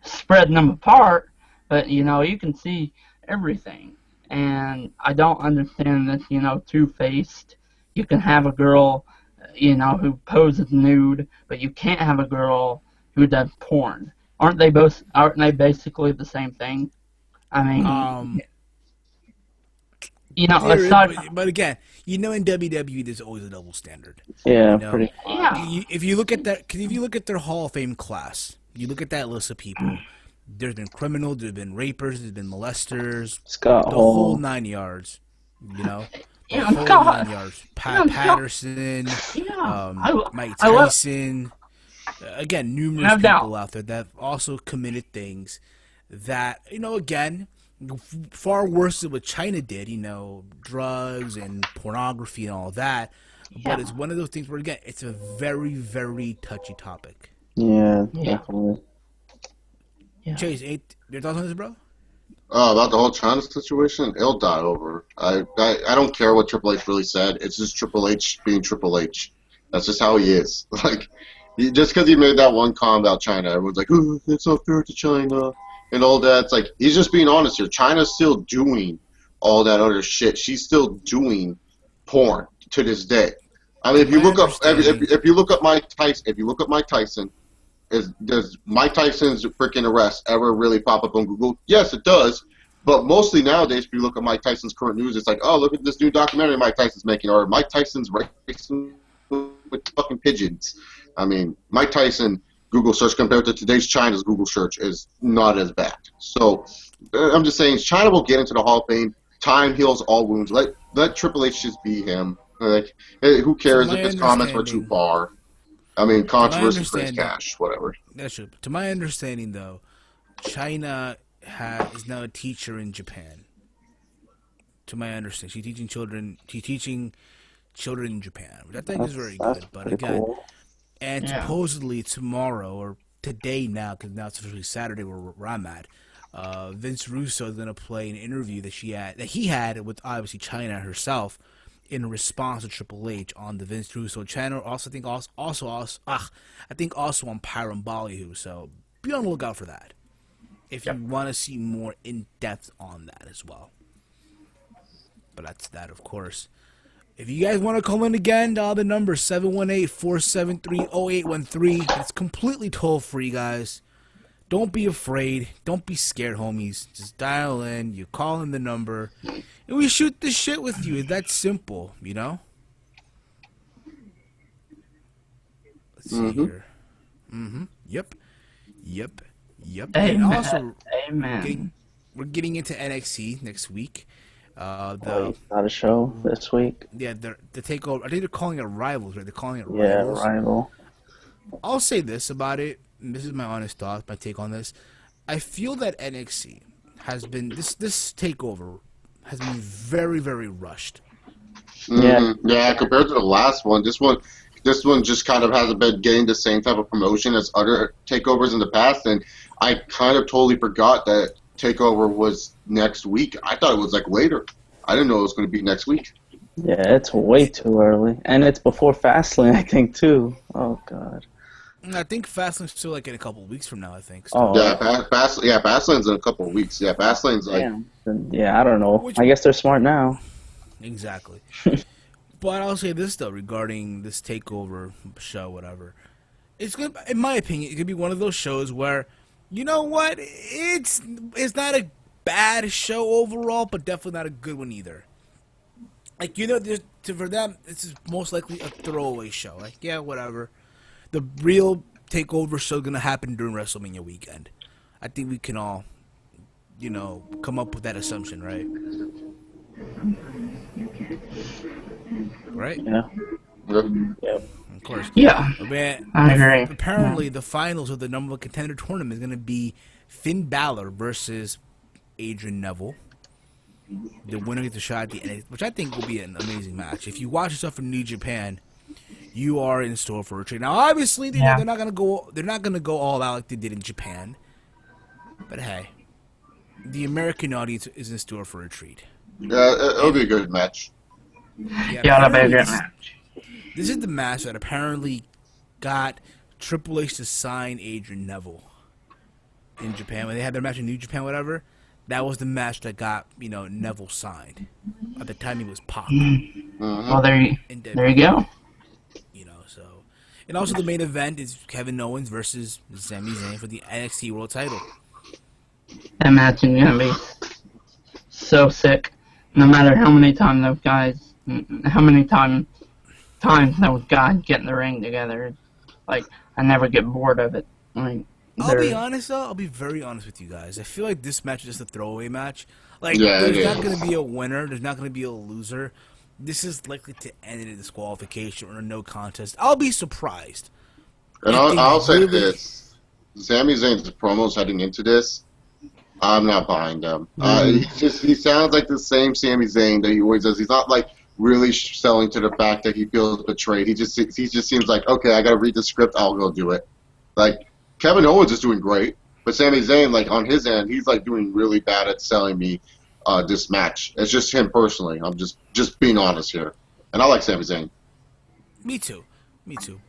spreading them apart, but, you can see everything. And I don't understand this, two-faced. You can have a girl, who poses nude, but you can't have a girl who does porn. Aren't they basically the same thing? I mean, but again, in WWE, there's always a double standard. Yeah, pretty. Yeah. If you look at their Hall of Fame class, you look at that list of people. There's been criminals, there's been rapers, there's been molesters, Scott the Hall. whole 9 yards. The Yeah, whole Scott. 9 yards. Patterson, Yeah. Mike Tyson. Again, numerous No doubt. people out there that have also committed things that, again, far worse than what China did, drugs and pornography and all that. Yeah. But it's one of those things where, again, it's a very, very touchy topic. Yeah, definitely. Yeah. Chase, your thoughts on this, bro? About the whole China situation, it'll die over. I don't care what Triple H really said. It's just Triple H being Triple H. That's just how he is. Like, just because he made that one comment about China, everyone's like, "Oh, it's not fair to China," and all that. It's like, he's just being honest here. China's still doing all that other shit. She's still doing porn to this day. I mean, if you look up Mike Tyson, does Mike Tyson's freaking arrest ever really pop up on Google? Yes, it does. But mostly nowadays, if you look at Mike Tyson's current news, it's like, oh, look at this new documentary Mike Tyson's making, or Mike Tyson's racing with fucking pigeons. I mean, Mike Tyson Google search compared to today's China's Google search is not as bad. So I'm just saying, China will get into the Hall of Fame. Time heals all wounds. Let Triple H just be him. Like, hey, who cares if his comments were too far? I mean, To my controversy brings understanding, cash, whatever. that's true. To my understanding, though, China is now a teacher in Japan. To my understanding, she's teaching children in Japan, which I think is very That's good. But pretty again, cool. and Yeah. supposedly tomorrow or today now, because now it's officially Saturday where I'm at. Vince Russo is gonna play an interview that he had with obviously China herself in response to Triple H on the Vince Russo channel. Also, I think also on Pyram Ballyhoo. So be on the lookout for that if you want to see more in depth on that as well. But that's that, of course. If you guys want to call in again, dial the number 718-473-0813. It's completely toll-free, guys. Don't be afraid. Don't be scared, homies. Just dial in. You call in the number. And we shoot the shit with you. It's that simple, you know? Let's see here. Yep. And Amen. also, Amen. we're getting into NXT next week. Not a show this week. Yeah, the takeover. I think they're calling it Rivals, right? They're calling it Yeah, Rivals. rival. I'll say this about it. And this is my honest thought, my take on this. I feel that NXT has been this takeover has been very, very rushed. Yeah, compared to the last one, this one just kind of hasn't been getting the same type of promotion as other takeovers in the past, and I kind of totally forgot that takeover was next week. I thought it was like later. I didn't know it was going to be next week. Yeah, it's way too early, and it's before Fastlane, I think too. Oh God. I think Fastlane's still like in a couple of weeks from now. I think. So. Oh. Fastlane's in a couple of weeks. Yeah, Fastlane's like. Damn. Yeah, I don't know. I guess they're smart now. Exactly. But I'll say this though regarding this takeover show, whatever. It's good. In my opinion, it could be one of those shows where, you know what, it's not a bad show overall, but definitely not a good one either. Like, you know, for them, this is most likely a throwaway show. Like, yeah, whatever. The real takeover show is gonna happen during WrestleMania weekend. I think we can all, you know, come up with that assumption, right? Right? Yeah. Yep. Of course. Yeah. Man, I agree. apparently, the finals of the number one contender tournament is going to be Finn Balor versus Adrian Neville. The winner gets a shot at the end, which I think will be an amazing match. If you watch yourself in New Japan, you are in store for a treat. Now, obviously, they're not going to go. They're not going to go all out like they did in Japan. But hey, the American audience is in store for a treat. Yeah, it'll be a good match. Yeah, that'll be a good match. This is the match that apparently got Triple H to sign Adrian Neville in Japan. When they had their match in New Japan, whatever, that was the match that got, you know, Neville signed. At the time, he was Pac. Well, there you go. You know, so. And also the main event is Kevin Owens versus Sami Zayn for the NXT World title. That match is going to be so sick. No matter how many times those guys, times those guys get in the ring together, like, I never get bored of it. Like, I'll be honest though. I'll be very honest with you guys. I feel like this match is just a throwaway match. Like, there's not going to be a winner. There's not going to be a loser. This is likely to end in a disqualification or a no contest. I'll be surprised. And I'll say this: Sami Zayn's promos heading into this, I'm not buying them. He sounds like the same Sami Zayn that he always does. He's not like really selling to the fact that he feels betrayed. He just seems like, okay, I got to read the script. I'll go do it. Like, Kevin Owens is doing great, but Sami Zayn, like, on his end, he's like doing really bad at selling me this match. It's just him personally. I'm just being honest here, and I like Sami Zayn. Me too.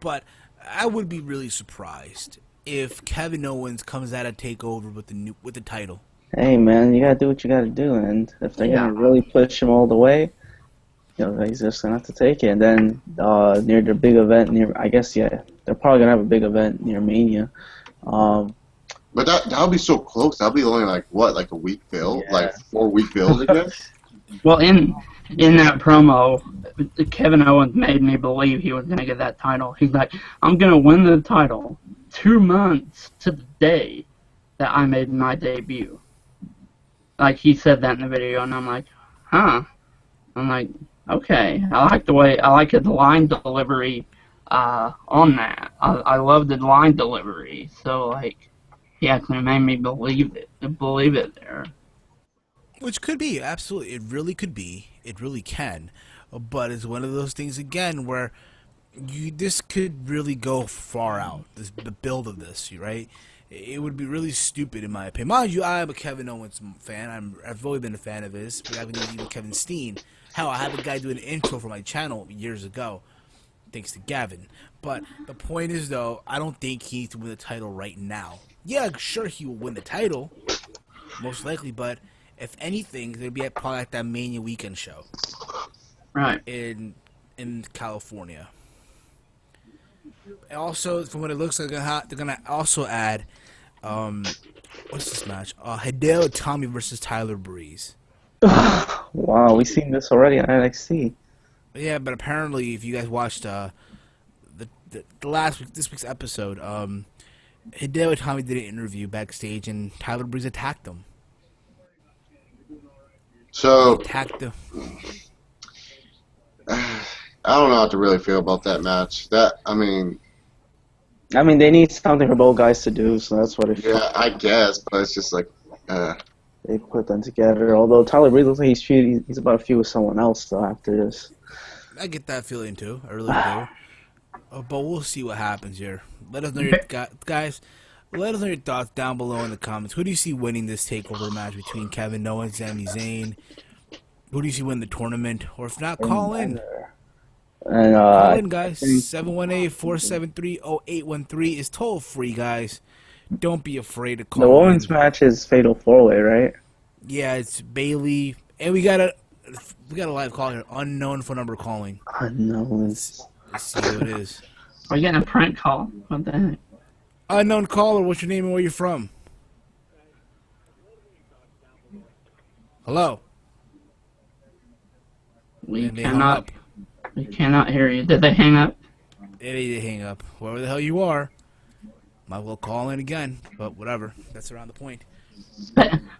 But I would be really surprised if Kevin Owens comes out of TakeOver with the title. Hey man, you gotta do what you gotta do, and if they're gonna really push him all the way, you know, he's just gonna have to take it. And then near their big event, they're probably gonna have a big event near Mania. But that'll be so close. That'll be only like a week build, like 4-week build again. Well, in that promo, Kevin Owens made me believe he was gonna get that title. He's like, I'm gonna win the title 2 months to the day that I made my debut. Like, he said that in the video, and I'm like, huh. I'm like, okay. I like his line delivery on that. I love the line delivery. So like, he actually made me believe it there. Which could be, absolutely. It really could be. It really can. But it's one of those things, again, where this could really go far out. The build of this, right? It would be really stupid, in my opinion. Mind you, I am a Kevin Owens fan. I've always been a fan of his. But I've been even Kevin Steen. Hell, I had a guy do an intro for my channel years ago, thanks to Gavin. But the point is, though, I don't think he needs to win the title right now. Yeah, sure, he will win the title, most likely, but if anything, it'll be probably at that Mania weekend show, Right. in California. And also, from what it looks like, they're gonna also add, what's this match? Hideo Itami versus Tyler Breeze. Wow, we've seen this already on NXT. Yeah, but apparently, if you guys watched this week's episode, Hideo Itami did an interview backstage, and Tyler Breeze attacked him. So Attacked him. I don't know how to really feel about that match. I mean, they need something for both guys to do, so that's what it yeah, I guess, but it's just like, they put them together. Although Tyler Breeze looks like he's about to feud with someone else though after this. I get that feeling too. I really do. But we'll see what happens here. Let us know your guys. Let us know your thoughts down below in the comments. Who do you see winning this takeover match between Kevin Owens and Sami Zayn? Who do you see win the tournament? Or if not, call in. And Call in, guys. 718-473-0813 is toll free, guys. Don't be afraid to call the in. women's match is Fatal 4-Way, right? Yeah, it's Bailey, and we got a live call here. Unknown phone number calling. Unknown. Let's see who it is. We're getting a prank call. What the heck? Unknown caller. What's your name and where you're from? Hello. We And they hung up. cannot hear you. Did they hang up? They did hang up. Whoever the hell you are, might well call in again. But whatever. That's around the point.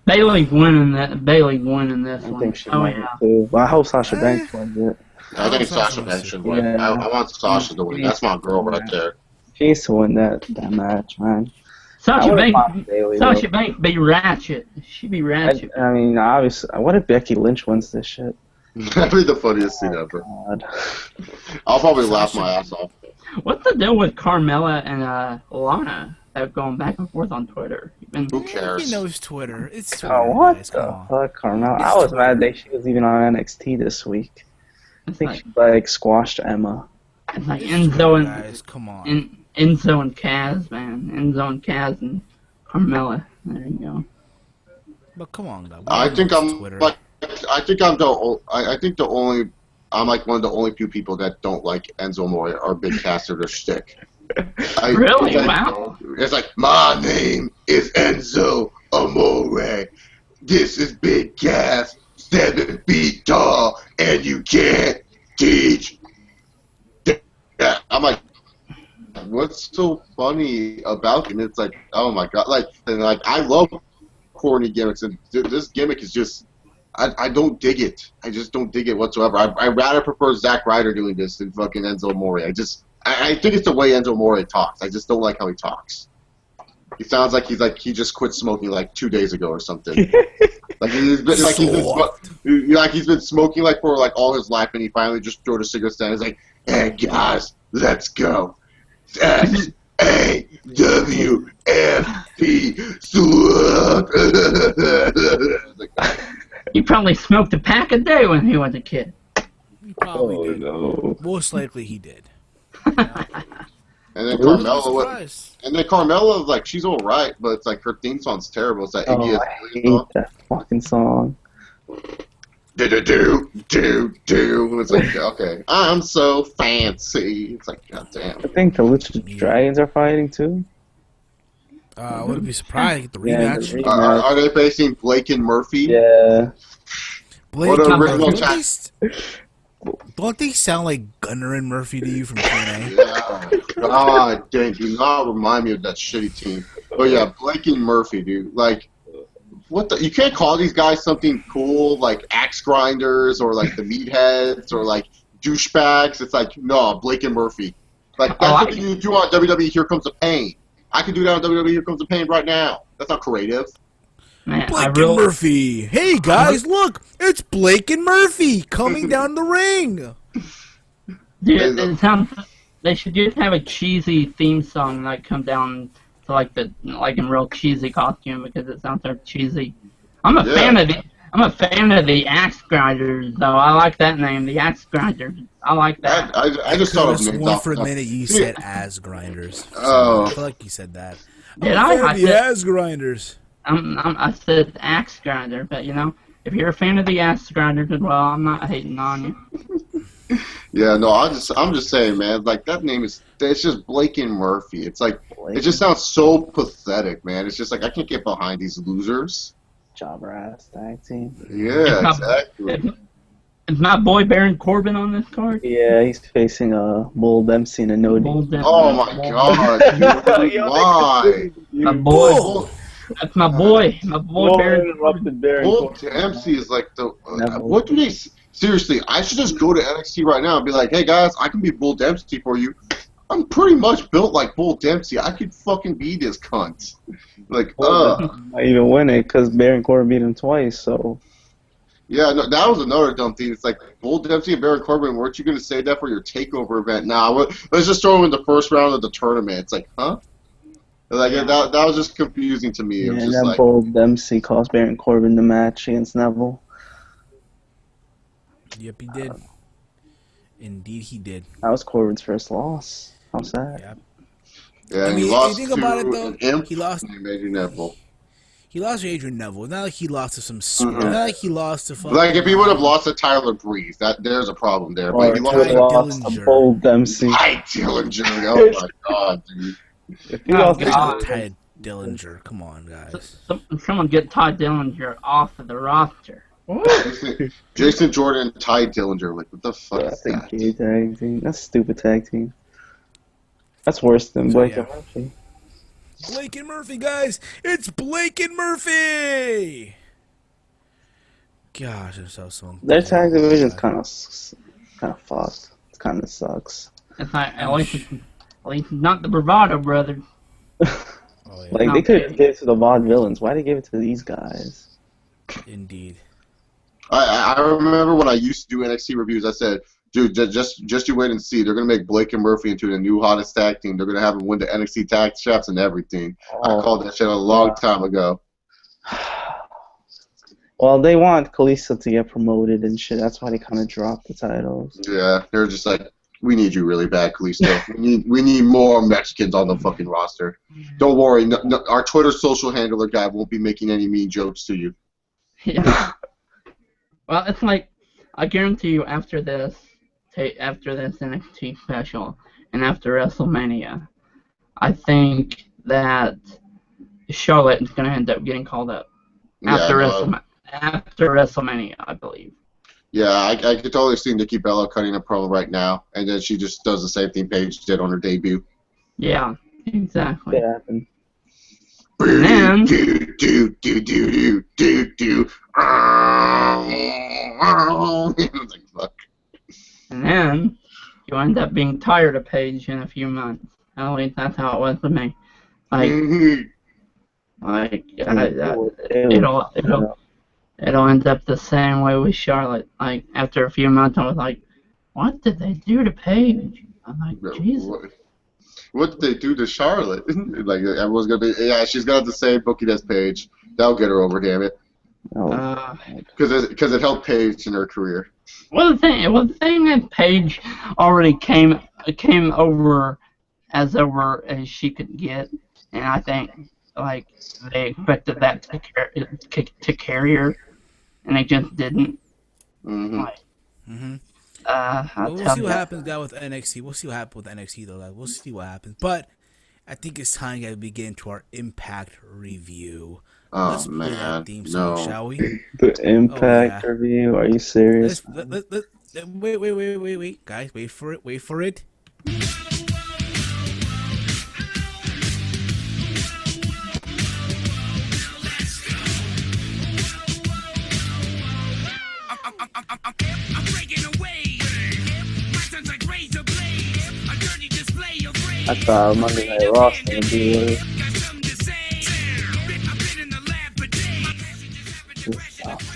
Bailey's winning that. Bailey's winning this I one. think she Oh might yeah. too. Well, I hope Sasha Banks wins it. I think Sasha Banks should win. Yeah. I want Sasha to win. That's my girl right there. She needs to win that match, man. Sasha I wouldn't mind Banks. Bayley, Sasha though. Banks be ratchet. She be ratchet. I mean, obviously, what if Becky Lynch wins this shit? That'd be the funniest thing ever. God. I'll probably laugh my ass off. What's the deal with Carmella and Lana? They're going back and forth on Twitter. Who cares? He knows Twitter. It's Twitter, Oh, what guys. the Come on. fuck, Carmel? It's I was Twitter. mad that she was even on NXT this week. I It's think like, she like squashed Emma. it's like It's Enzo Twitter, and guys. Come on. Enzo and Kaz, man. Enzo and Kaz and Carmella. There you go. But come on, though. I think I'm Twitter. like, I think I'm like one of the only few people that don't like Enzo Amore or Big Cass or their shtick. Really? Wow. It's like, my name is Enzo Amore. This is Big Cass, 7 feet tall, and you can't teach. Yeah, I'm like, what's so funny about him? It's like, oh my god, like I love corny gimmicks, and this gimmick is just, I don't dig it. I just don't dig it whatsoever. I rather prefer Zack Ryder doing this than fucking Enzo Amore. I think it's the way Enzo Amore talks. I just don't like how he talks. He sounds like he just quit smoking like 2 days ago or something. He's been smoking like for like all his life, and he finally just threw the cigarette down. He's like, "Hey guys, let's go. SAWFP swap." He probably smoked a pack a day when he was a kid. He probably Oh, did. no. Most likely he did. And then I'm Carmella, like, she's all right, but it's like her theme song's terrible. It's like Oh, Iggy I hate that fucking song. do. It's like, okay, I'm so fancy. It's like, goddamn. I think the Lucha Dragons are fighting too. Wouldn't be surprised to get the Yeah, rematch. the rematch. Are they facing Blake and Murphy? Yeah. Blake, What a don't original don't they sound like Gunner and Murphy to you from TNA? Yeah. God dang, do not remind me of that shitty team. But yeah, Blake and Murphy, dude. Like, what the? You can't call these guys something cool like axe grinders or like the meatheads or like douchebags. It's like, no, Blake and Murphy. Like, that's something you do on WWE Here Comes the Pain. I could do that on WWE Here Comes the Pain right now. That's not creative. Man, Blake and Murphy. Hey, guys, look. It's Blake and Murphy coming down the ring. Dude, it sounds... They should just have a cheesy theme song, like, come down to, like, in real cheesy costume, because it sounds so cheesy. I'm a fan of the Axe Grinders, though. I like that name, the Axe Grinders. I like that. I just thought of one for a minute. You said As Grinders. Oh, I feel like you said that. Did I? The As Grinders. I said Axe Grinder, but you know, if you're a fan of the Axe Grinders as well, I'm not hating on you. Yeah, no, I'm just saying, man. Like, that name it's just Blake and Murphy. It's like it just sounds so pathetic, man. It's just like I can't get behind these losers. Jobber ass tag team. Yeah, exactly. Is my boy Baron Corbin on this card? Yeah, he's facing Bull Dempsey in a no deal. Oh my God! Why? My boy. That's my boy. My boy Baron Corbin. Bull Dempsey is like the. What do they? Seriously, I should just go to NXT right now and be like, hey guys, I can be Bull Dempsey for you. I'm pretty much built like Bull Dempsey. I could fucking be this cunt. Like, Might even win it because Baron Corbin beat him twice, so. Yeah, no, that was another dumb thing. It's like, Bull Dempsey and Baron Corbin, weren't you going to say that for your TakeOver event? Nah, let's just throw him in the first round of the tournament. It's like, huh? Like, that was just confusing to me. Yeah, it was and just that like, Bull Dempsey cost Baron Corbin the match against Neville. Yep, he did. Indeed, he did. That was Corbin's first loss. How sad. Yep. Yeah, I mean, he lost you to think about it, though, an imp he lost. and Adrian Neville. He lost to Adrian Neville. It's not like he lost to some. It's not like he lost to. Like, if he would have lost to Tyler Breeze, there's a problem there. Or But he lost to Bull Dempsey. Ty Dillinger. Oh my God, dude. If he lost to Ty Dillinger. Come on, guys. Someone get Ty Dillinger off of the roster. Jason Jordan and Ty Dillinger. Like, what the fuck is That's a that? gay tag team. That's a stupid tag team. That's worse than Blake and Murphy. Blake and Murphy, guys. It's Blake and Murphy. Gosh, I'm so. Their tag division's kind of fucked. It kind of sucks. It's like, at least it's not the Bravado brothers. Oh, yeah. Like, they could have given it to the Vaudevillains. Why did they give it to these guys? Indeed. I remember when I used to do NXT reviews, I said, dude, just you wait and see. They're going to make Blake and Murphy into the new hottest tag team. They're going to have them win the NXT tag shots and everything. I called that shit a long time ago. Well, they want Kalisto to get promoted and shit. That's why they kind of dropped the titles. Yeah, they're just like, we need you really bad, Kalisto. we need more Mexicans on the fucking roster. Don't worry, no, our Twitter social handler guy won't be making any mean jokes to you. Yeah. Well, it's like, I guarantee you after this NXT special and after WrestleMania, I think that Charlotte is going to end up getting called up after WrestleMania, I believe. Yeah, I could totally see Nikki Bella cutting a promo right now, and then she just does the same thing Paige did on her debut. Yeah, exactly. It happened. And then, and then you end up being tired of Paige in a few months. At least that's how it was with me. It'll end up the same way with Charlotte. Like, after a few months, I was like, what did they do to Paige? I'm like, Jesus. What did they do to Charlotte? Like, everyone's gonna be, yeah, she's got the same booking as Paige. That'll get her over, damn it. Because it helped Paige in her career. Well, the thing that Paige already came over as she could get, and I think like they expected that to carry her, and they just didn't. We'll see what happens, guys, with NXT. We'll see what happens with NXT, though. We'll see what happens. But I think it's time to begin into our Impact review. Let's play that theme song, shall we? The Impact review? Are you serious? Wait, guys, wait for it. I'm breaking away. My son's like razor blade. A dirty display. I thought Monday Night Raw was gonna be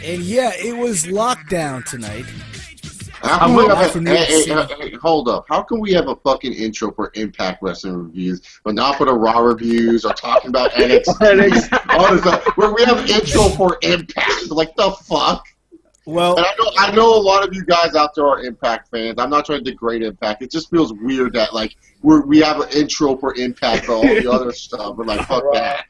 And yeah, it was lockdown tonight. How can we have from a, New York hey, City. hey, hold up. How can we have a fucking intro for Impact Wrestling reviews, but not for the Raw reviews or talking about NXT? All this stuff. Where we have intro for Impact. Like, the fuck? Well, And I know a lot of you guys out there are Impact fans. I'm not trying to degrade Impact. It just feels weird that, like, we have an intro for Impact, but all the other stuff. We're like, fuck that.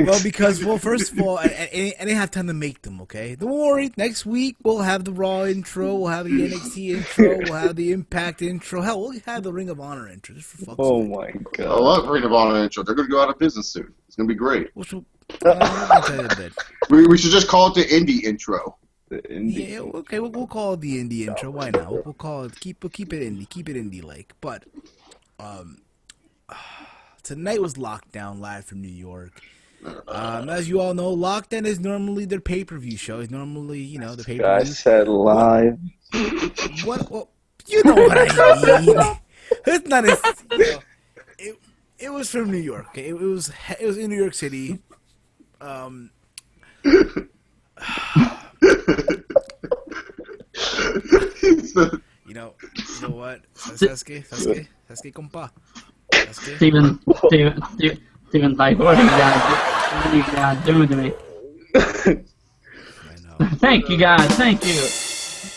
well, because, first of all, I didn't have time to make them, okay? Don't worry. Next week, we'll have the Raw intro. We'll have the NXT intro. We'll have the Impact intro. Hell, we'll have the Ring of Honor intro. Just for fuck's Oh sake. my I god. love Ring of Honor intro. They're going to go out of business soon. It's going to be great. Which will, I'll tell you in a bit. We should just call it the indie intro. Yeah, okay, we'll call it the indie intro. Why not? We'll call it keep it indie like. But tonight was Lockdown live from New York. As you all know, Lockdown is normally their pay-per-view show. It's normally the pay-per-view. I said live. What? Well, you know what I mean. It's not it was from New York. Okay, it was in New York City. You know what? Sasuke, compa. Sasuke. Steven Type, what are you guys doing to me? I know. Thank you guys, thank you.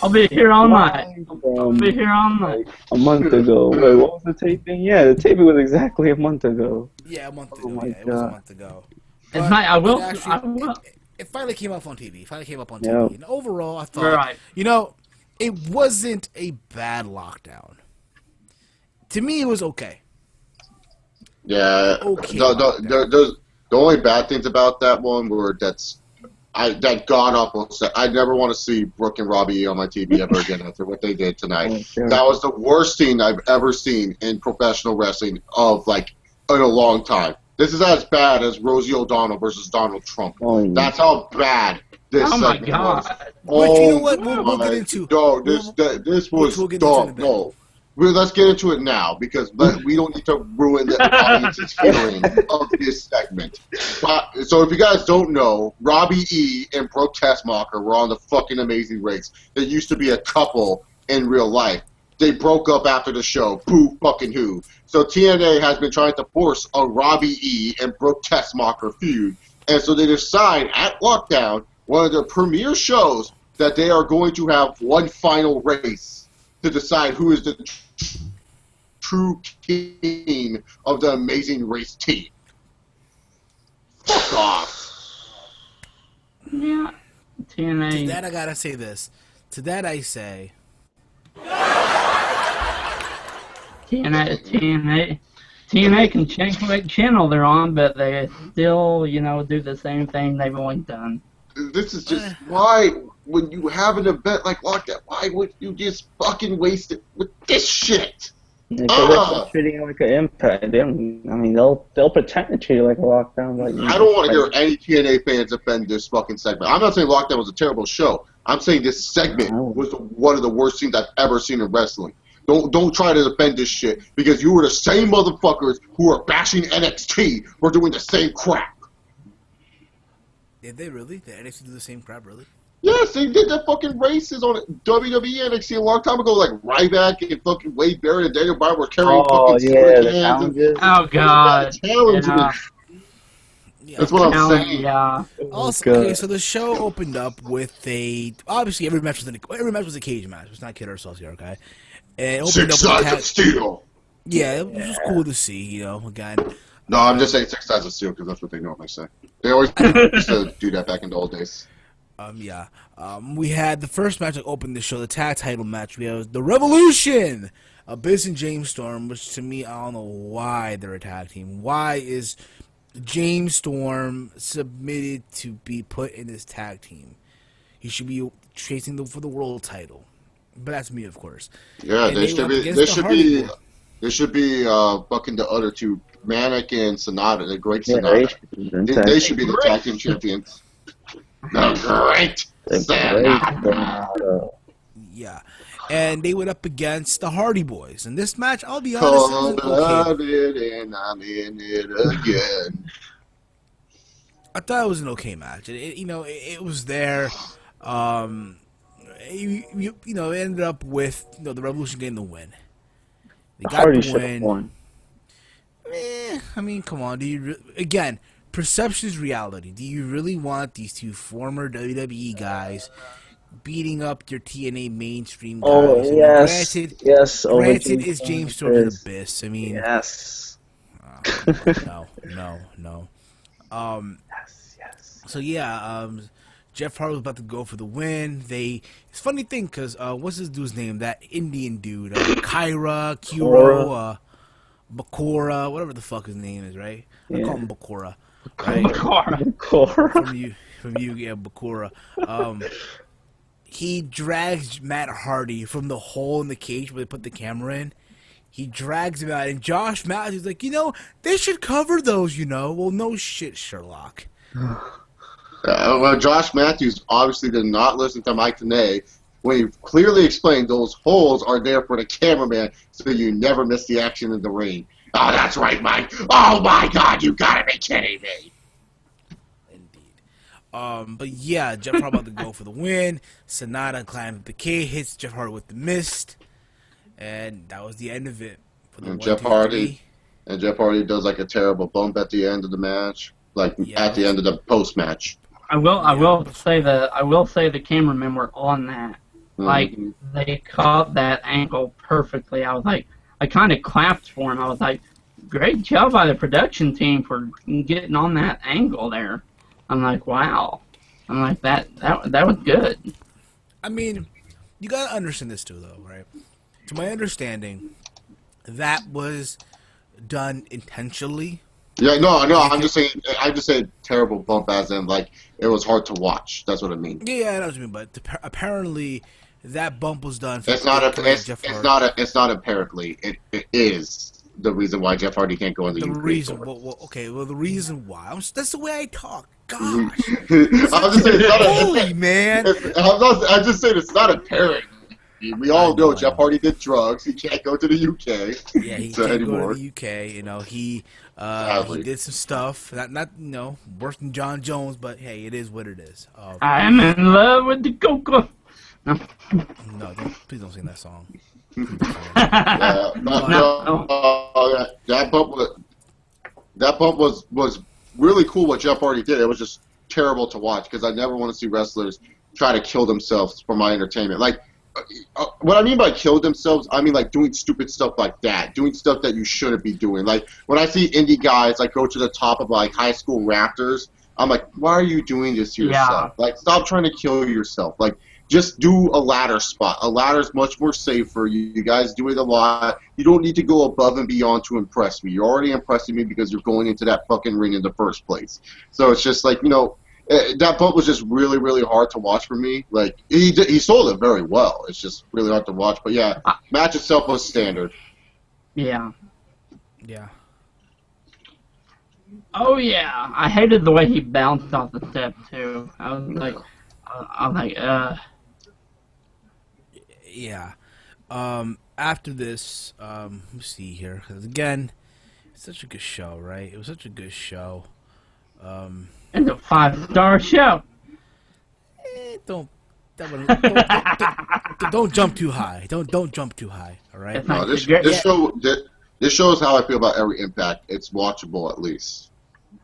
I'll be here all night. I'll be here all night. A month ago. Wait, what was the taping? Yeah, the taping was exactly a month ago. Yeah, a month ago. Oh my It was a God. month ago. It's But not, I will. It finally came up on TV. Yep. And overall, I thought, Right. it wasn't a bad lockdown. To me, it was okay. Yeah. Okay. The only bad things about that one were that god awful set. I never want to see Brooke and Robbie on my TV ever again after what they did tonight. Oh, sure. That was the worst thing I've ever seen in professional wrestling in a long time. This is as bad as Rosie O'Donnell versus Donald Trump. Oh, yeah. That's how bad this Oh my segment was. god. But you know what? Oh We'll get my- into. No, this was we'll get into in a dumb. bit. No. Let's get into it now because we don't need to ruin the audience's feeling of this segment. So if you guys don't know, Robbie E. and Brooke Tessmacher were on the fucking Amazing Race. They used to be a couple in real life. They broke up after the show. Boo fucking who. So TNA has been trying to force a Robbie E. and Brooke Tessmacher feud. And so they decide at Lockdown, one of their premier shows, that they are going to have one final race to decide who is the true king of the Amazing Race team. Fuck off. Yeah. To TNA. that, I gotta say this. To that, I say. TNA can change what channel they're on, but they still, do the same thing they've always done. This is just why, when you have an event like Lockdown, why would you just fucking waste it with this shit? Because they're treating it like an impact. They don't, I mean, they'll pretend to treat it like a lockdown, but I don't want to hear any TNA fans defend this fucking segment. I'm not saying Lockdown was a terrible show. I'm saying this segment was one of the worst things I've ever seen in wrestling. Don't try to defend this shit because you were the same motherfuckers who are bashing NXT for doing the same crap. Did they really? Did NXT do the same crap, really? Yes, they did the fucking races on WWE NXT a long time ago, like Ryback and fucking Wade Barrett and Daniel Bryan were carrying fucking yeah, the cans. challenges. Oh god. Challenges. Yeah. That's what I'm saying. Yeah. Also, okay, so the show opened up with obviously every match was a cage match. Let's not kid ourselves here, okay? And it opened Six up with sides of steel. Yeah, it was just cool to see, again. No, I'm just saying six sides of steel because that's what they normally say. They always used to do that back in the old days. We had the first match that opened the show, the tag title match. We have the Revolution, Abyss and James Storm, which to me, I don't know why they're a tag team. Why is James Storm submitted to be put in this tag team? He should be chasing for the world title. But that's me, of course. Yeah, And they should be fucking the other two, Manic and Sonata, the great Sonata. They should be the tag team champions. The great Sonata. Yeah. and they went up against the Hardy Boys. And this match, I'll be honest, it was okay. And I'm in it again. I thought it was an okay match. It was there. It ended up with the Revolution getting the win. They got Hardy the should have win. won. I mean, come on. Again, perception is reality. Do you really want these two former WWE guys beating up your TNA mainstream guys? Oh, yes. Granted, it's James Storm's Abyss. I mean, yes. No. Yes. So yeah, Jeff Hardy was about to go for the win. It's a funny thing because what's this dude's name? That Indian dude, Kyra, Kuro, Bakura, whatever the fuck his name is, right? I call him Bakura. Right? Bakura. From you, yeah, Bakura. He drags Matt Hardy from the hole in the cage where they put the camera in. He drags him out, and Josh Matthews is like, they should cover those, Well, no shit, Sherlock. Well, Josh Matthews obviously did not listen to Mike Tenay when he clearly explained those holes are there for the cameraman so you never miss the action in the ring. Oh, that's right, Mike. Oh, my God, you gotta be kidding me. Indeed. But yeah, Jeff Hardy about to go for the win. Sonata climbs the K, hits Jeff Hardy with the mist, and that was the end of it. For the Jeff Hardy does like a terrible bump at the end of the match, at the end of the post match. I will say the cameramen were on that. Like, they caught that angle perfectly. I kind of clapped for him. I was like, great job by the production team for getting on that angle there. I'm like, wow. I'm like, that was good. I mean, you gotta understand this too, though, right? To my understanding, that was done intentionally. Yeah, no, I'm just saying terrible bump as in, it was hard to watch. That's what I mean. Yeah, I know what you mean, but apparently that bump was done for it's not apparently. It is the reason why Jeff Hardy can't go in the UK. The reason why. That's the way I talk. Gosh. I'm just saying it's not bully, man. I'm just saying it's not apparent. We all know Jeff Hardy did drugs. He can't go to the UK. Yeah, he can't go to the UK. He did some stuff. Not worse than John Jones, but hey, it is what it is. I'm in love with the cocoa. No, please don't sing that song. That bump was really cool. What Jeff Hardy did, it was just terrible to watch because I never want to see wrestlers try to kill themselves for my entertainment. What I mean by kill themselves, I mean doing stupid stuff like that, doing stuff that you shouldn't be doing. When I see indie guys go to the top of high school rafters, I'm like, why are you doing this to yourself? Stop trying to kill yourself. Just do a ladder spot. A ladder's much more safer. You guys do it a lot. You don't need to go above and beyond to impress me. You're already impressing me because you're going into that fucking ring in the first place. So it's just that bump was just really, really hard to watch for me. He sold it very well. It's just really hard to watch. But yeah, match itself was standard. Yeah. Yeah. Oh yeah, I hated the way he bounced off the step too. I was like. Yeah. After this, let me see here. 'Cause again, it's such a good show, right? It was such a good show. And a 5-star show. Don't jump too high. Don't jump too high. All right. No, this shows how I feel about every Impact. It's watchable at least.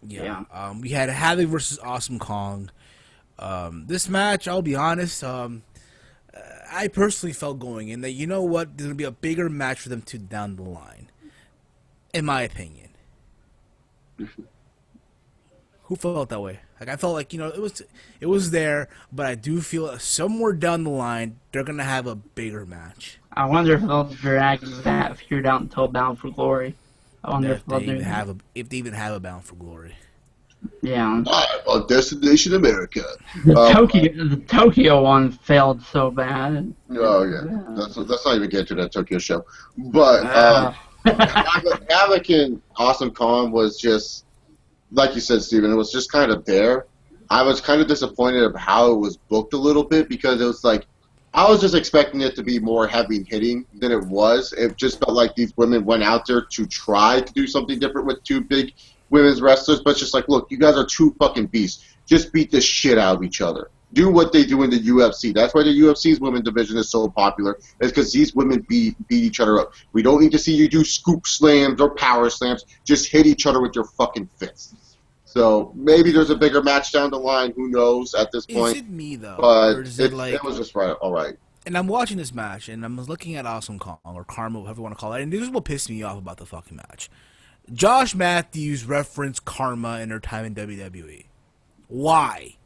Yeah. We had Havoc versus Awesome Kong. This match, I'll be honest, I personally felt going in that, there's going to be a bigger match for them two down the line, in my opinion. Who felt that way? I felt it was there, but I do feel somewhere down the line, they're going to have a bigger match. I wonder if they'll drag that feud out until Bound for Glory. I wonder if they'll if they even have a Bound for Glory. Yeah. On Destination America. The Tokyo one failed so bad. Oh yeah, let's not even get to that Tokyo show. But Havoc and Awesome Kong was just, like you said, Steven, it was just kind of there. I was kind of disappointed of how it was booked a little bit because it was I was just expecting it to be more heavy hitting than it was. It just felt like these women went out there to try to do something different with two big women's wrestlers, but it's just like, look, you guys are two fucking beasts. Just beat the shit out of each other. Do what they do in the UFC. That's why the UFC's women's division is so popular. It's because these women beat each other up. We don't need to see you do scoop slams or power slams. Just hit each other with your fucking fists. So maybe there's a bigger match down the line. Who knows at this point? Is it me though, but or is it like? It was just right. All right. And I'm watching this match, and I'm looking at Awesome Kong or Karma, whatever you want to call it. And this is what pissed me off about the fucking match. Josh Matthews referenced Karma in her time in WWE. Why?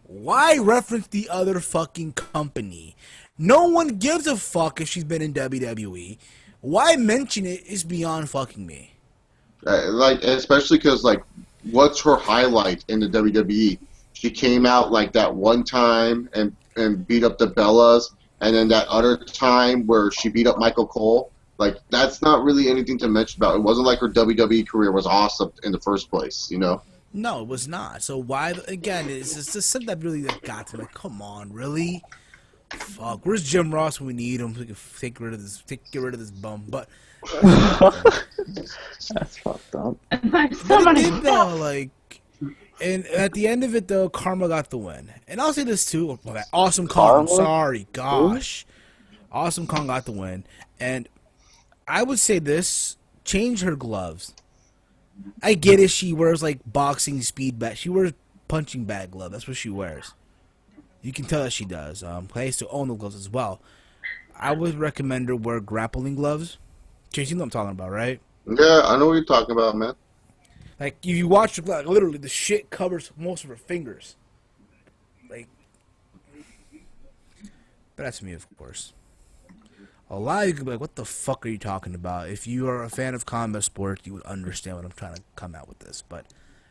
Why reference the other fucking company? No one gives a fuck if she's been in WWE. Why mention it is beyond fucking me. Like, especially because, like, what's her highlight in the WWE? She came out, like, that one time and beat up the Bellas, and then that other time where she beat up Michael Cole. Like, that's not really anything to mention about. It wasn't like her WWE career was awesome in the first place, you know? No, it was not. So why, again, it's just something that really got to me. Like, come on, really? Fuck, where's Jim Ross when we need him? We can get rid of this bum. But That's fucked up. but it did though, like, and at the end of it though, Karma got the win. And I'll say this too, Awesome Kong. I'm sorry, gosh, Awesome Kong got the win. And I would say this: change her gloves. I get it. She wears like boxing speed bag. She wears punching bag glove. That's what she wears. You can tell that she does. I used to own the gloves as well. I would recommend her wear grappling gloves. Chase, you know what I'm talking about, right? Yeah, I know what you're talking about, man. Like, if you watch her glove, literally, the shit covers most of her fingers. Like, but that's me, of course. A lot of you could be like, what the fuck are you talking about? If you are a fan of combat sports, you would understand what I'm trying to come out with this, but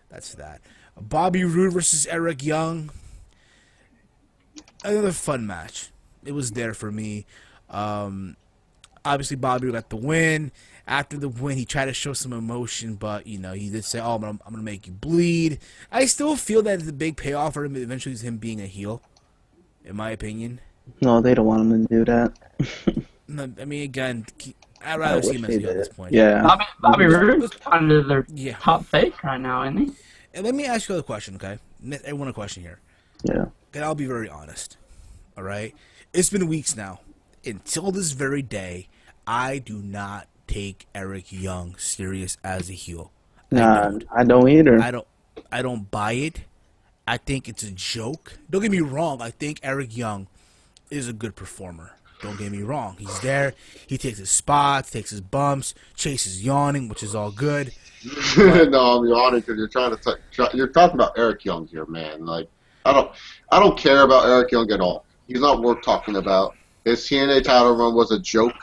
that's that. Bobby Roode versus Eric Young. Another fun match. It was there for me. Obviously, Bobby got the win. After the win, he tried to show some emotion, but, you know, he did say, oh, I'm going to make you bleed. I still feel that the big payoff for him eventually is him being a heel, in my opinion. No, they don't want him to do that. No, I mean, again, I'd rather see him as a heel at this point. Yeah. Bobby Roode is kind of their top face right now, isn't he? And let me ask you a question, okay? I want a question here. Yeah. And I'll be very honest, all right? It's been weeks now. Until this very day, I do not take Eric Young serious as a heel. Nah, I don't either. I don't buy it. I think it's a joke. Don't get me wrong. I think Eric Young is a good performer. Don't get me wrong. He's there. He takes his spots, takes his bumps, chases yawning, which is all good. No, I'm yawning because you're talking about Eric Young here, man. Like, I don't care about Eric Young at all. He's not worth talking about. His TNA title run was a joke.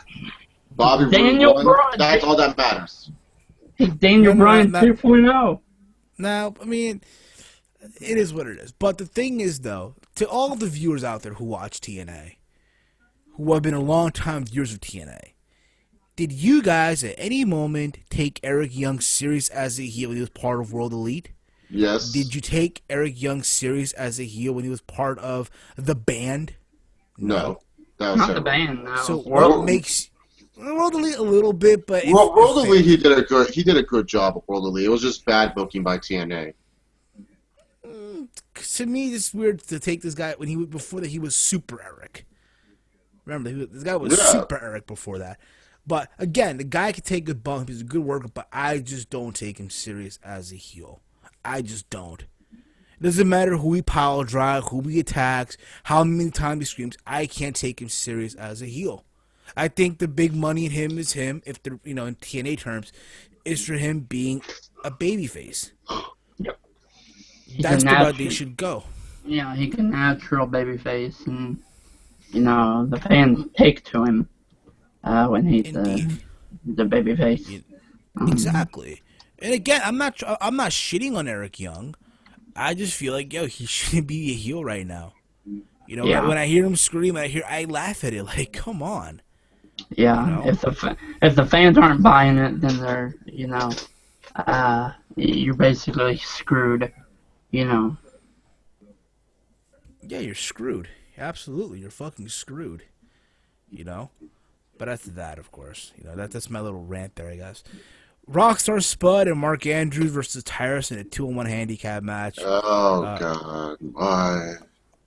Bobby Roode won. That's all that matters. He's Daniel Bryan 2.0. Now, I mean, it is what it is. But the thing is, though, to all the viewers out there who watch TNA, who have been a long-time viewers of TNA, did you guys at any moment take Eric Young serious as a heel when he was part of World Elite? Yes. Did you take Eric Young serious as a heel when he was part of the band? No. That was Not terrible. the band, no. So what makes World Elite a little bit, but World Elite, he did a good job at World Elite. It was just bad booking by TNA. To me, it's weird to take this guy when before that he was Super Eric. Remember, this guy was Super Eric before that. But again, the guy can take good bumps. He's a good worker, but I just don't take him serious as a heel. I just don't. It doesn't matter who he pile drive, who he attacks, how many times he screams. I can't take him serious as a heel. I think the big money in him is him, if they're, in TNA terms, is for him being a babyface. Yep. That's the route they should go. Yeah, he's a natural babyface, and the fans take to him when he's the babyface. Exactly. And again, I'm not shitting on Eric Young. I just feel like, he shouldn't be a heel right now. When I hear him scream, I laugh at it. Like, come on. Yeah, if the fans aren't buying it, then they're, you're basically screwed. Yeah, you're screwed. Absolutely, you're fucking screwed. You know? But that's that, of course. You know, that's my little rant there, I guess. Rockstar Spud and Mark Andrews versus Tyrus in a 2-on-1 handicap match. Oh, God. Why?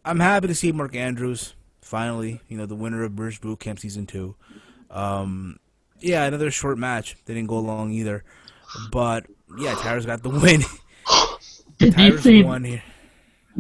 I'm happy to see Mark Andrews, finally, you know, the winner of British Boot Camp Season 2. Yeah, another short match. They didn't go long either. But, yeah, Tyrus got the win. Tyrus won here.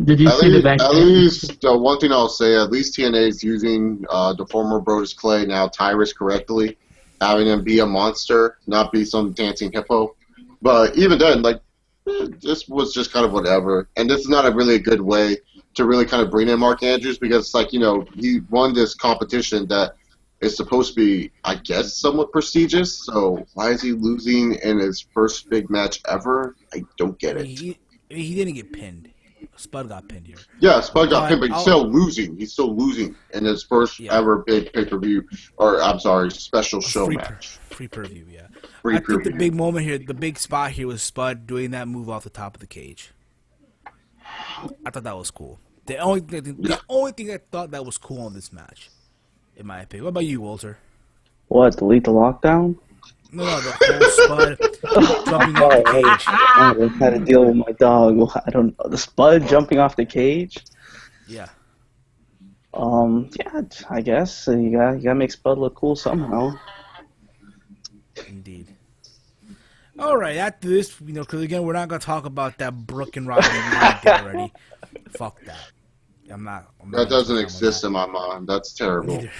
Did you see the back? At least, one thing I'll say, at least TNA is using the former Brodus Clay, now Tyrus, correctly. Having him be a monster, not be some dancing hippo. But even then, like, this was just kind of whatever. And this is not really a good way to really kind of bring in Mark Andrews because, like, you know, he won this competition that is supposed to be, I guess, somewhat prestigious. So why is he losing in his first big match ever? I don't get it. He didn't get pinned. Spud got pinned here. Yeah, Spud got pinned, but he's still losing. He's still losing in his first ever big pay-per-view, or I'm sorry, special show match. Free pay-per-view, yeah. Free I think the pay-per-view. big moment here, the big spot here was Spud doing that move off the top of the cage. I thought that was cool. The only thing I thought that was cool on this match, in my opinion. What about you, Walter? What, delete the lockdown? No, the whole Spud jumping off the cage. I had to deal with my dog. I don't know. The Spud jumping off the cage? Yeah. Yeah, I guess. You gotta make Spud look cool somehow. Indeed. All right, after this, you know, because again, we're not gonna talk about that Brooke and Rodney we did already. Fuck that. I'm not That doesn't exist in my mind. That's terrible. Neither.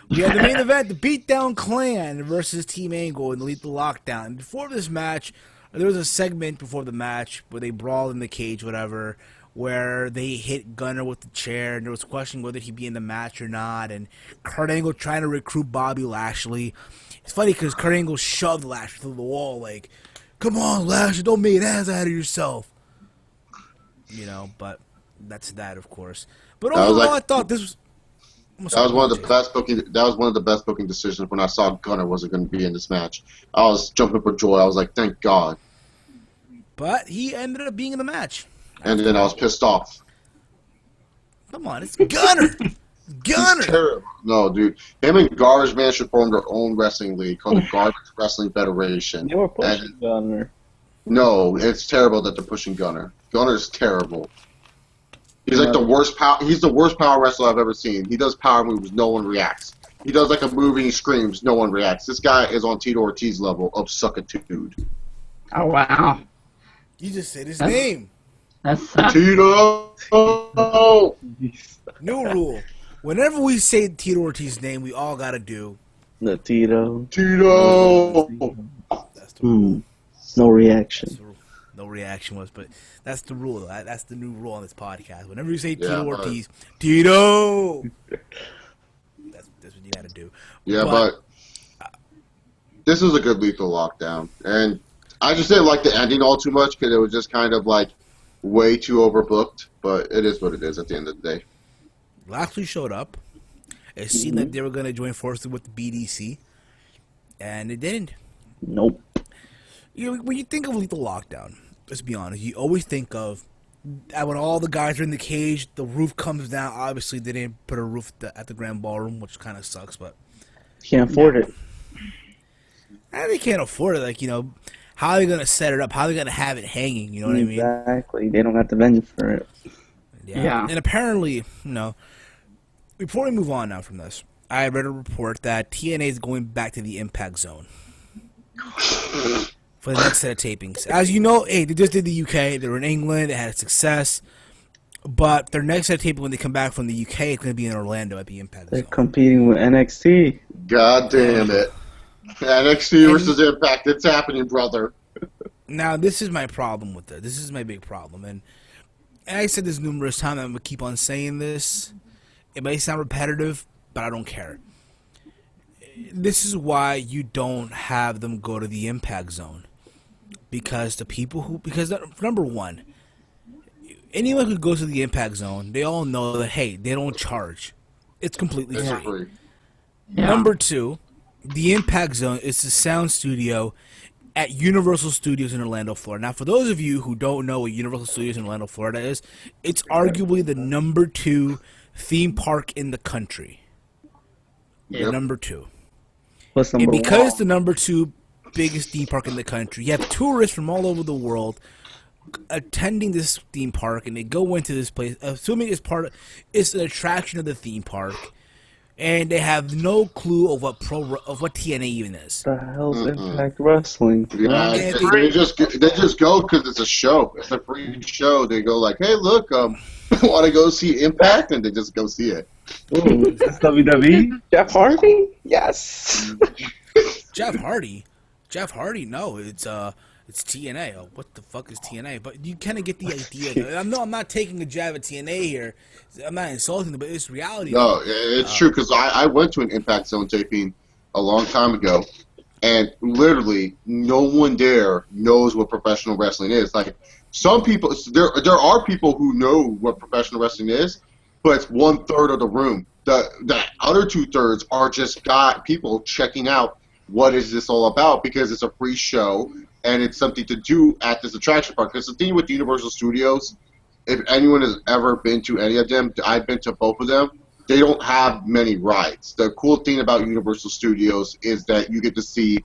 We had the main event, the Beatdown Clan versus Team Angle and Lethal Lockdown. And before this match, there was a segment before the match where they brawled in the cage, whatever, where they hit Gunner with the chair, and there was questioning whether he'd be in the match or not, and Kurt Angle trying to recruit Bobby Lashley. It's funny because Kurt Angle shoved Lashley through the wall, like, come on, Lashley, don't make an ass out of yourself. You know, but that's that, of course. But overall, I thought this was... That was one of the best booking. That was one of the best booking decisions when I saw Gunner wasn't going to be in this match. I was jumping for joy. I was like, "Thank God!" But he ended up being in the match. And then I was pissed off. Come on, it's Gunner. Gunner. He's terrible. No, dude. Him and Garbage Man should form their own wrestling league called the Garbage Wrestling Federation. They were pushing Gunner. No, it's terrible that they're pushing Gunner. Gunner's terrible. He's like the worst power. He's the worst power wrestler I've ever seen. He does power moves, no one reacts. He does like a move and he screams, no one reacts. This guy is on Tito Ortiz level of suckitude. Oh wow! You just said his name. That's Tito. New rule: whenever we say Tito Ortiz's name, we all gotta do The Tito. Tito. That's the rule. No reaction. No reaction was, but that's the rule. That's the new rule on this podcast. Whenever you say Tito Ortiz, Tito. That's what you got to do. Yeah, but this is a good Lethal Lockdown, and I just didn't like the ending all too much because it was just kind of like way too overbooked. But it is what it is at the end of the day. Lashley showed up. It seemed that they were going to join forces with the BDC, and it didn't. Nope. You know, when you think of Lethal Lockdown, let's be honest, you always think of when all the guys are in the cage, the roof comes down. Obviously, they didn't put a roof at the Grand Ballroom, which kind of sucks, but... Can't afford it. And they can't afford it. Like, you know, how are they going to set it up? How are they going to have it hanging? You know what I mean? Exactly. They don't have the venue for it. Yeah. And apparently, you know, before we move on now from this, I read a report that TNA is going back to the Impact Zone for the next set of tapings. As you know, hey, they just did the UK. They were in England. They had success. But their next set of taping when they come back from the UK, it's going to be in Orlando at the Impact They're Zone. competing with NXT. God damn it. NXT versus Impact. It's happening, brother. Now, this is my problem with it. This is my big problem. And I said this numerous times. I'm going to keep on saying this. It may sound repetitive, but I don't care. This is why you don't have them go to the Impact Zone. Because number one, anyone who goes to the Impact Zone, they all know that, hey, they don't charge. It's completely free. Yeah. Number two, the Impact Zone is the sound studio at Universal Studios in Orlando, Florida. Now, for those of you who don't know what Universal Studios in Orlando, Florida is, it's arguably the number 2 theme park in the country. Yep. Number 2. What's And number because it's one? the number 2 biggest theme park in the country, you have tourists from all over the world attending this theme park, and they go into this place, assuming it's an attraction of the theme park, and they have no clue of what TNA even is. The hell's Impact Wrestling? Yeah, they just go because it's a show. It's a free show. They go like, hey, look, want to go see Impact, and they just go see it. Ooh, that's WWE. Jeff Hardy? Yes. Jeff Hardy? No, it's TNA. Oh, what the fuck is TNA? But you kind of get the idea. I'm not taking a jab at TNA here. I'm not insulting them, but it's reality. No, it's true because I went to an Impact Zone taping a long time ago, and literally no one there knows what professional wrestling is. Like some people, there are people who know what professional wrestling is, but it's 1/3 of the room. The other 2/3 are just people checking out what is this all about because it's a free show and it's something to do at this attraction park. Because the thing with Universal Studios, if anyone has ever been to any of them, I've been to both of them, they don't have many rides. The cool thing about Universal Studios is that you get to see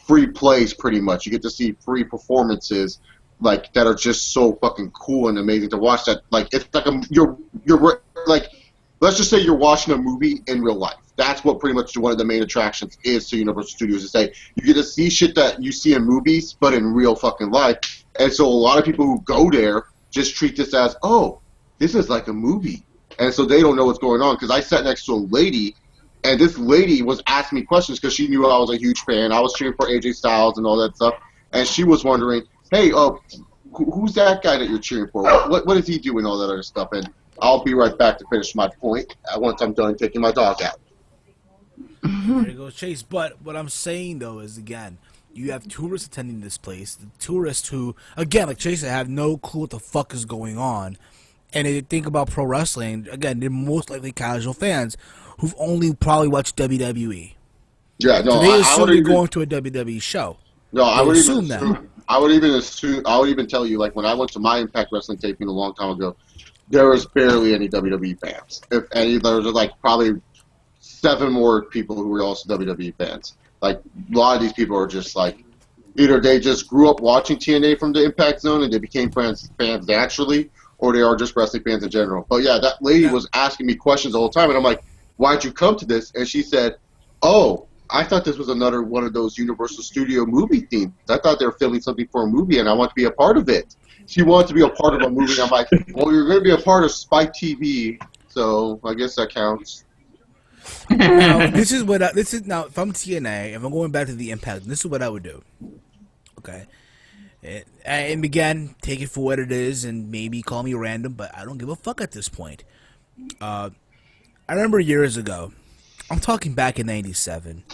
free plays pretty much. You get to see free performances like that are just so fucking cool and amazing to watch. That like it's like you're like, let's just say you're watching a movie in real life. That's what pretty much one of the main attractions is to Universal Studios. Is that you get to see shit that you see in movies, but in real fucking life. And so a lot of people who go there just treat this as, oh, this is like a movie. And so they don't know what's going on. Because I sat next to a lady, and this lady was asking me questions because she knew I was a huge fan. I was cheering for AJ Styles and all that stuff. And she was wondering, hey, who's that guy that you're cheering for? What does he do and all that other stuff? And I'll be right back to finish my point once I'm done taking my dog out. There you go, Chase. But what I'm saying, though, is, again, you have tourists attending this place. The tourists who, again, like Chase said, have no clue what the fuck is going on. And they think about pro wrestling. Again, they're most likely casual fans who've only probably watched WWE. Yeah, no, So they assume they're even, going to a WWE show. No, I would assume even that. assume, I would even tell you, like, when I went to my Impact Wrestling taping a long time ago, there was barely any WWE fans. If any, there was like probably 7 more people who were also WWE fans. Like, a lot of these people are just like, either they just grew up watching TNA from the Impact Zone and they became fans naturally, or they are just wrestling fans in general. But yeah, that lady was asking me questions the whole time, and I'm like, why'd you come to this? And she said, oh, I thought this was another one of those Universal Studio movie themes. I thought they were filming something for a movie, and I want to be a part of it. She wanted to be a part of a movie. I'm like, well, you're going to be a part of Spike TV, so I guess that counts. Now, now, if I'm TNA, if I'm going back to the Impact, this is what I would do. Okay. And again, take it for what it is, and maybe call me random, but I don't give a fuck at this point. I remember years ago, I'm talking back in 97.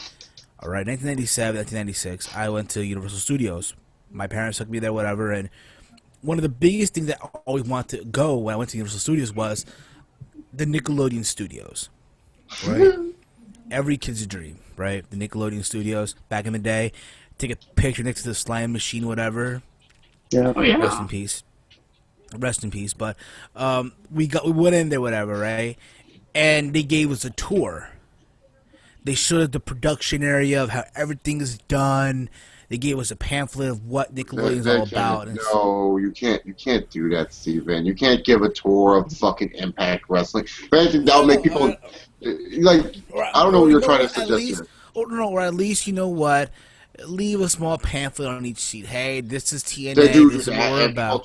All right, 1997, 1996, I went to Universal Studios. My parents took me there, whatever, and one of the biggest things that I always wanted to go when I went to Universal Studios was the Nickelodeon Studios, right? Every kid's dream, right? The Nickelodeon Studios, back in the day, take a picture next to the slime machine, whatever. Yeah. Oh, yeah. Rest in peace. Rest in peace. But we went in there, whatever, right? And they gave us a tour. They showed us the production area of how everything is done. They gave us a pamphlet of what Nickelodeon's all about. No, you can't do that, Steven. You can't give a tour of fucking Impact Wrestling. If anything, that'll make people like. I don't know what you're trying to suggest. Or at least, you know what? Leave a small pamphlet on each seat. Hey, this is TNA. They do this is that, what we're and about.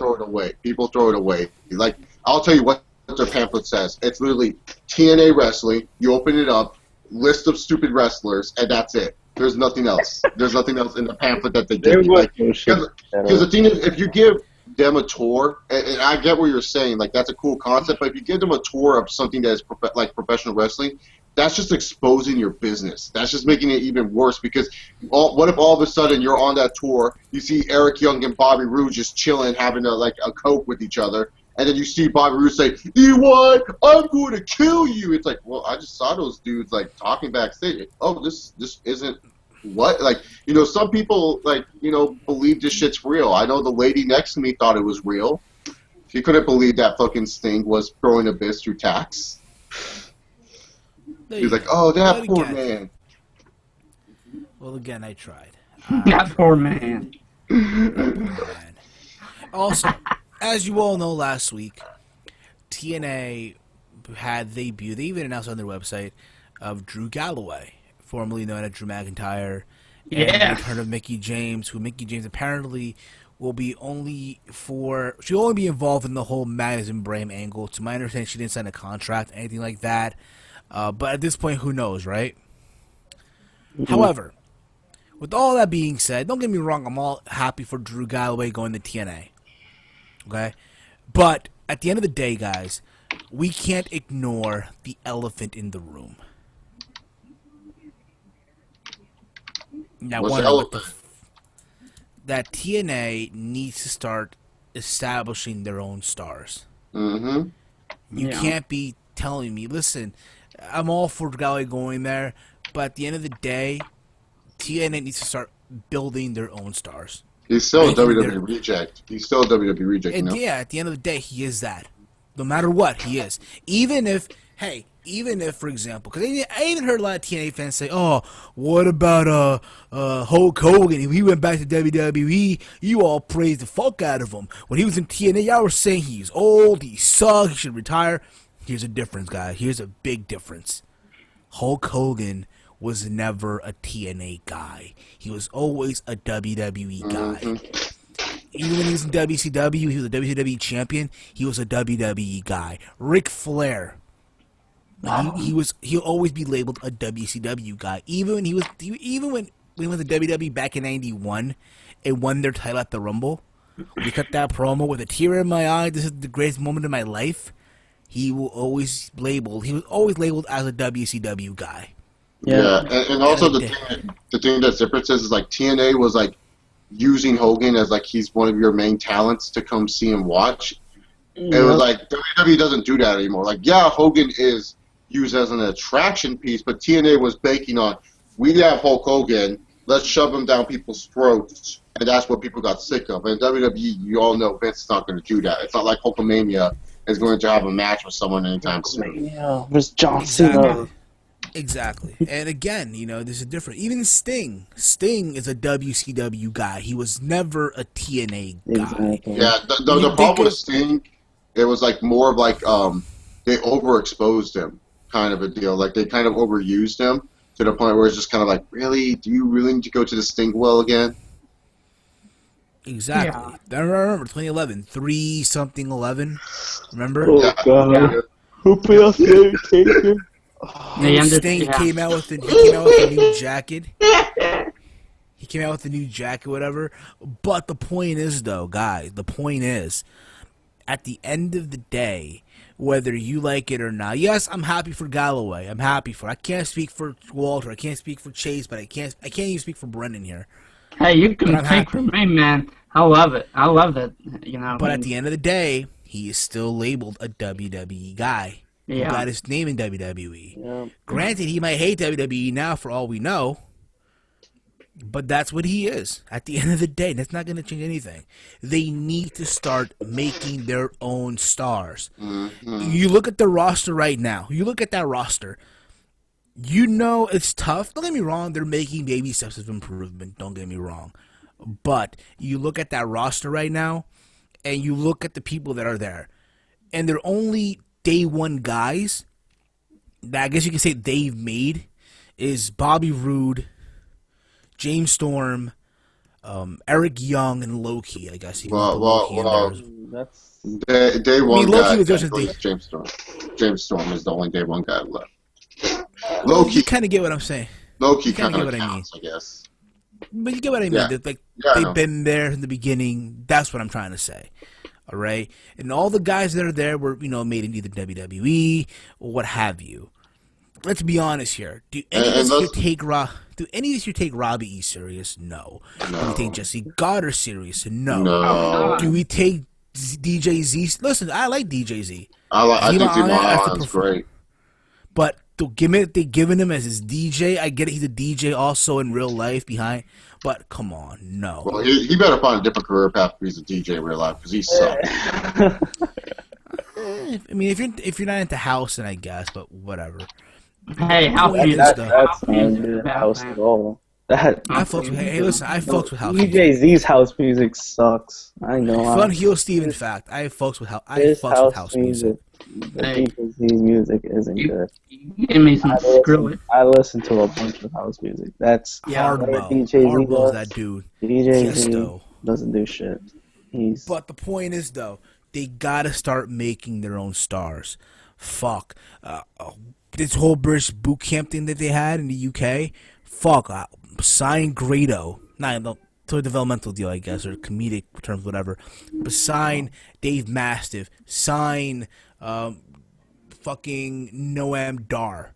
People throw it away. Like, I'll tell you what their pamphlet says. It's literally TNA Wrestling. You open it up, list of stupid wrestlers, and that's it. There's nothing else. There's nothing else in the pamphlet that they give you. Because the thing is, if you give them a tour, and I get what you're saying, like, that's a cool concept, but if you give them a tour of something that is like professional wrestling, that's just exposing your business. That's just making it even worse, because what if all of a sudden you're on that tour, you see Eric Young and Bobby Roode just chilling, having a Coke with each other, and then you see Bobby Roode say, "E1, I'm going to kill you." It's like, well, I just saw those dudes talking backstage. Oh, this isn't what? Some people believe this shit's real. I know the lady next to me thought it was real. She couldn't believe that fucking Sting was throwing Abyss through tax. He's like, oh, that poor man. Well, again, I tried. That poor man. Also, as you all know, last week, TNA had debut. They even announced on their website of Drew Galloway, formerly known as Drew McIntyre, and the return of Mickie James, who Mickie James apparently will be she'll only be involved in the whole Madison Brame angle. To my understanding, she didn't sign a contract, anything like that. But at this point, who knows, right? Mm-hmm. However, with all that being said, don't get me wrong, I'm all happy for Drew Galloway going to TNA. Okay? But at the end of the day, guys, we can't ignore the elephant in the room. Now, that TNA needs to start establishing their own stars. Mm-hmm. You can't be telling me, listen, I'm all for Galloway going there, but at the end of the day, TNA needs to start building their own stars. He's still a WWE reject. He's still a WWE reject, and yeah, at the end of the day, he is that. No matter what, he is. Even if, for example, because I even heard a lot of TNA fans say, oh, what about Hulk Hogan? If he went back to WWE, you all praised the fuck out of him. When he was in TNA, y'all were saying he's old, he sucks, he should retire. Here's a difference, guys. Here's a big difference. Hulk Hogan was never a TNA guy. He was always a WWE guy. Mm-hmm. Even when he was in WCW, he was a WCW champion. He was a WWE guy. Ric Flair, he'll always be labeled a WCW guy. Even when he went to WWE back in '91 and won their title at the Rumble, we cut that promo with a tear in my eye. This is the greatest moment of my life. He was always labeled as a WCW guy. Yeah, and also the thing that's different is like TNA was like using Hogan as like he's one of your main talents to come see and watch. It was like WWE doesn't do that anymore. Like, yeah, Hogan is used as an attraction piece, but TNA was banking on, we have Hulk Hogan, let's shove him down people's throats, and that's what people got sick of. And WWE, you all know Vince is not going to do that. It's not like Hulkamania is going to have a match with someone anytime soon. Yeah, there's John Cena. Exactly. And again, this is different. Even Sting. Sting is a WCW guy. He was never a TNA guy. Exactly. Yeah, the problem with Sting, it was like more of like they overexposed him kind of a deal. Like they kind of overused him to the point where it's just kind of like, really? Do you really need to go to the Sting well again? Exactly. Yeah. I remember 2011, 3-something-11. Remember? Oh, God. Yeah. Who put us there? Sting came out with a new jacket. He came out with a new jacket, whatever. But the point is, though, guys, at the end of the day, whether you like it or not, yes, I'm happy for Galloway. I can't speak for Walter. I can't speak for Chase, but I can't even speak for Brendan here. Hey, you can speak for me, man. I love it. I love that, But at the end of the day, he is still labeled a WWE guy. Yeah. Who got his name in WWE. Yeah. Granted, he might hate WWE now for all we know, but that's what he is. At the end of the day, that's not going to change anything. They need to start making their own stars. Mm-hmm. You look at the roster right now. You look at that roster. It's tough. Don't get me wrong. They're making baby steps of improvement. Don't get me wrong. But you look at that roster right now, and you look at the people that are there, and they're only day one guys that I guess you can say they've made is Bobby Roode, James Storm, Eric Young, and Loki. I guess. That's day one Loki guy. was just James Storm. James Storm is the only day one guy left. Loki. You kind of get what I'm saying. Loki kind of counts, I guess. But you get what I mean. Yeah. They've been there in the beginning. That's what I'm trying to say. All right, and all the guys that are there were, made in either WWE or what have you. Let's be honest here. Do any of us here take Robbie E serious? No. Do we take Jesse Goddard serious? No. Do we take DJ Z? Listen, I like DJ Z. I think Zima is great. But they giving him as his DJ. I get it. He's a DJ also in real life behind. But come on, no. Well, he better find a different career path if he's a DJ in real life because he sucks. I mean, if you're not into house, then I guess, but whatever. Hey, house Point music. is, though, That's not good house at all. That I fucks with. Hey, listen, I fucks with house. DJZ's house music sucks. I know. Fun heel Steven fact. I fucks with His house music. The DJZ's music isn't good. Give me some Skrillex. I listen to a bunch of house music. That's Hardwell's that dude. DJZ doesn't do shit. But the point is, though, they gotta start making their own stars. Fuck. This whole British boot camp thing that they had in the UK. Fuck. Sign Grado. To a developmental deal, I guess, or comedic terms, whatever. But sign Dave Mastiff. Sign fucking Noam Dar.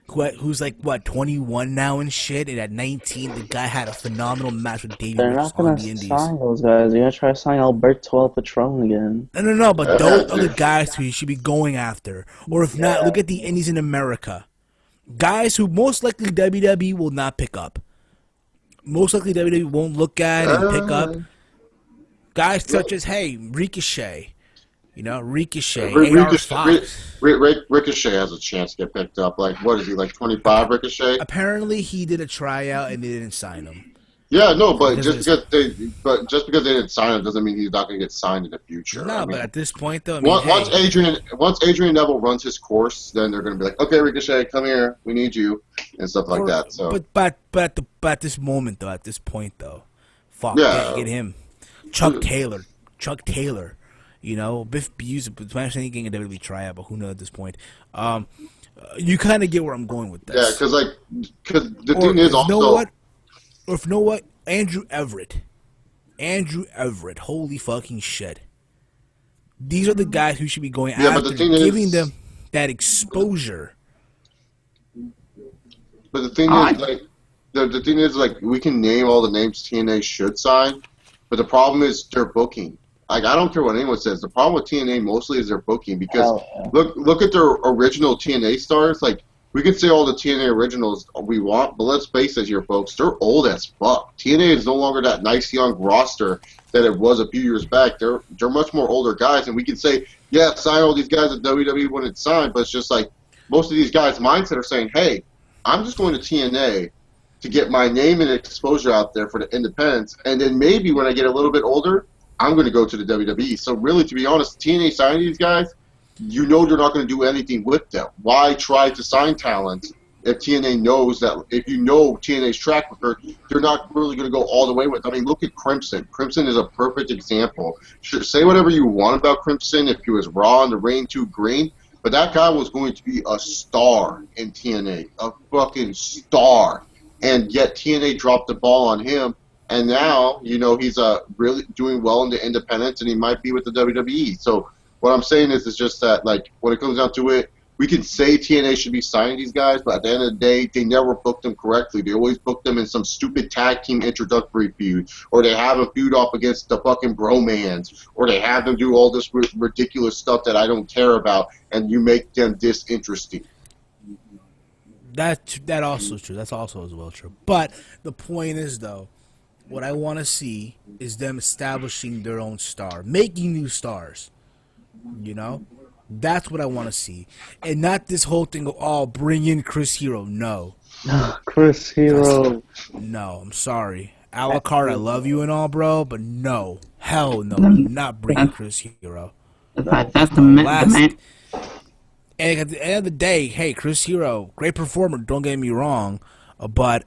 Who's like, what, 21 now and shit? And at 19, the guy had a phenomenal match with Davey They're not going to sign those guys. They're going to try to sign Alberto El Patron again. No, but those are the guys who you should be going after. Or if not, look at the indies in America. Guys who most likely WWE will not pick up. Most likely WWE won't look at and pick up. Guys such as, Ricochet. Ricochet. Ricochet has a chance to get picked up. Like, what is he, like 25, Ricochet? Apparently, he did a tryout and they didn't sign him. Yeah, no, but just because they didn't sign him doesn't mean he's not going to get signed in the future. No, but at this point, though, once Adrian Neville runs his course, then they're going to be like, okay, Ricochet, come here, we need you, and stuff like that. So, but at this moment, though, fuck, get him, Chuck Taylor. Biff Buse, Spanish getting a WWE tryout, but who knows at this point. You kind of get where I'm going with this. Yeah, because the thing is also. Or if you know what, Andrew Everett, holy fucking shit. These are the guys who should be going after, giving them that exposure. But the thing is, the thing is, we can name all the names TNA should sign, but the problem is their booking. Like, I don't care what anyone says. The problem with TNA mostly is their booking, because look at their original TNA stars. Like, we can say all the TNA originals we want, but let's face it here, folks. They're old as fuck. TNA is no longer that nice young roster that it was a few years back. They're much more older guys, and we can say, yeah, sign all these guys that WWE wouldn't sign, but it's just like most of these guys' mindset are saying, hey, I'm just going to TNA to get my name and exposure out there for the independents, and then maybe when I get a little bit older, I'm going to go to the WWE. So really, to be honest, TNA signing these guys, you know they're not going to do anything with them. Why try to sign talent if TNA knows that, if you know TNA's track record, they're not really going to go all the way with? I mean, look at Crimson. Crimson is a perfect example. Say whatever you want about Crimson, if he was raw and the rain too green, but that guy was going to be a star in TNA, a fucking star. And yet TNA dropped the ball on him, and now, he's really doing well in the independents, and he might be with the WWE. So what I'm saying is just that, like, when it comes down to it, we can say TNA should be signing these guys, but at the end of the day, they never book them correctly. They always book them in some stupid tag team introductory feud, or they have a feud off against the fucking Bromans, or they have them do all this ridiculous stuff that I don't care about, and you make them disinteresting. That also is true. That's also as well true. But the point is, though, what I want to see is them establishing their own star, making new stars. That's what I want to see, and not this whole thing of bring in Chris Hero. No, Chris Hero. No, I'm sorry, Alucard. I love you and all, bro, but no, hell no, I'm not bringing Chris Hero. That's the man. And at the end of the day, hey, Chris Hero, great performer. Don't get me wrong, but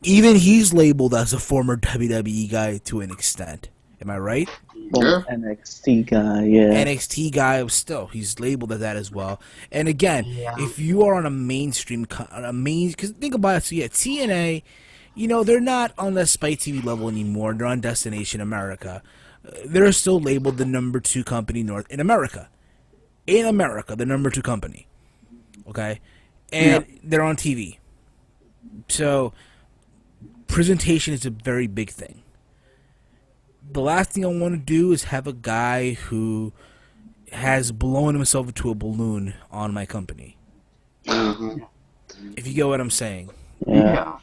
even he's labeled as a former WWE guy to an extent. Am I right? Yeah. NXT guy, yeah. NXT guy, still, he's labeled as that as well. And again, if you are on a mainstream, because think about it, so yeah, TNA, they're not on the Spike TV level anymore. They're on Destination America. They're still labeled the number 2 company in America. In America, the number 2 company. Okay? And they're on TV. So, presentation is a very big thing. The last thing I want to do is have a guy who has blown himself into a balloon on my company. Mm-hmm. If you get what I'm saying. Yeah.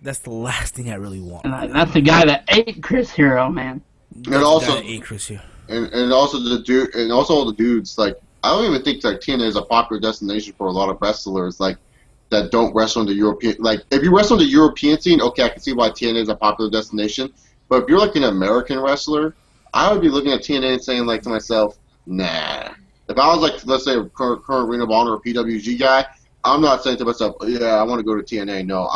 That's the last thing I really want. And that's the guy that ate Chris Hero, man. And also, ate Chris Hero. and also all the dudes, like, I don't even think like TNA is a popular destination for a lot of wrestlers like that don't wrestle in the European. Like, if you wrestle in the European scene, okay, I can see why TNA is a popular destination. But if you're like an American wrestler, I would be looking at TNA and saying like to myself, nah. If I was like, let's say, a current Ring of Honor or PWG guy, I'm not saying to myself, yeah, I want to go to TNA. No,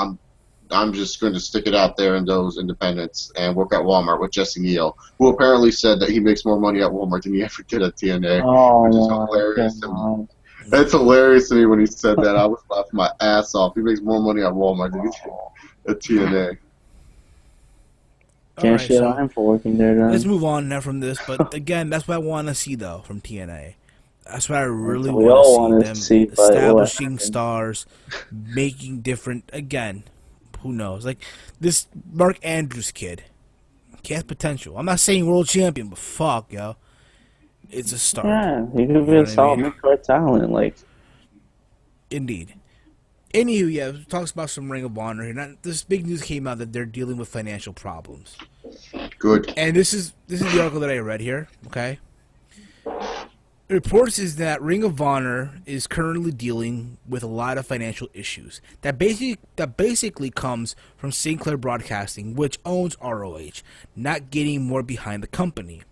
I'm just going to stick it out there in those independents and work at Walmart with Jesse Neal, who apparently said that he makes more money at Walmart than he ever did at TNA, which is hilarious to me. It's hilarious to me when he said that. I was laughing my ass off. He makes more money at Walmart than he did at TNA. Can't shit on him for working there, then. Let's move on now from this, but again, that's what I want to see, though, from TNA. That's what I really want to see, them establishing stars, making different, again, who knows? Like, this Mark Andrews kid, he has potential. I'm not saying world champion, but fuck, yo. It's a start. Yeah, he could be a solid mid-card talent, like. Indeed. Anywho, yeah, it talks about some Ring of Honor here. Now, this big news came out that they're dealing with financial problems. Good. And this is the article that I read here, okay? The reports is that Ring of Honor is currently dealing with a lot of financial issues. That basically comes from Sinclair Broadcasting, which owns ROH, not getting more behind the company.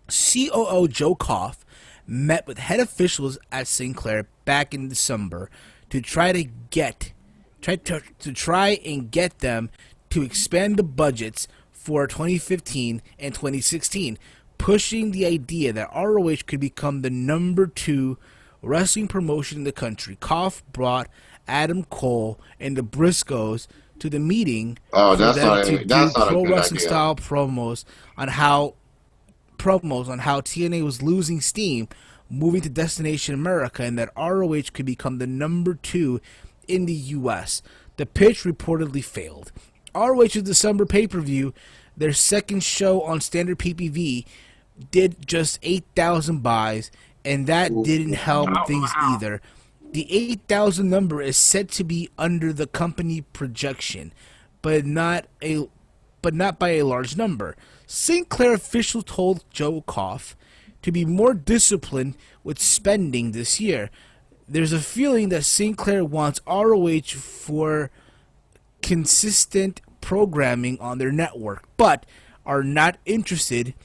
COO Joe Koff met with head officials at Sinclair back in December to try and get them to expand the budgets for 2015 and 2016, pushing the idea that ROH could become the number 2 wrestling promotion in the country. Koff brought Adam Cole and the Briscoes to the meeting for them to do pro wrestling style promos on how TNA was losing steam, moving to Destination America, and that ROH could become the number 2 in the U.S. The pitch reportedly failed. ROH's December pay-per-view, their second show on standard PPV, did just 8,000 buys, and that didn't help things either. The 8,000 number is said to be under the company projection, but not by a large number. Sinclair official told Joe Koff to be more disciplined with spending this year. There's a feeling that Sinclair wants ROH for consistent programming on their network, but are not interested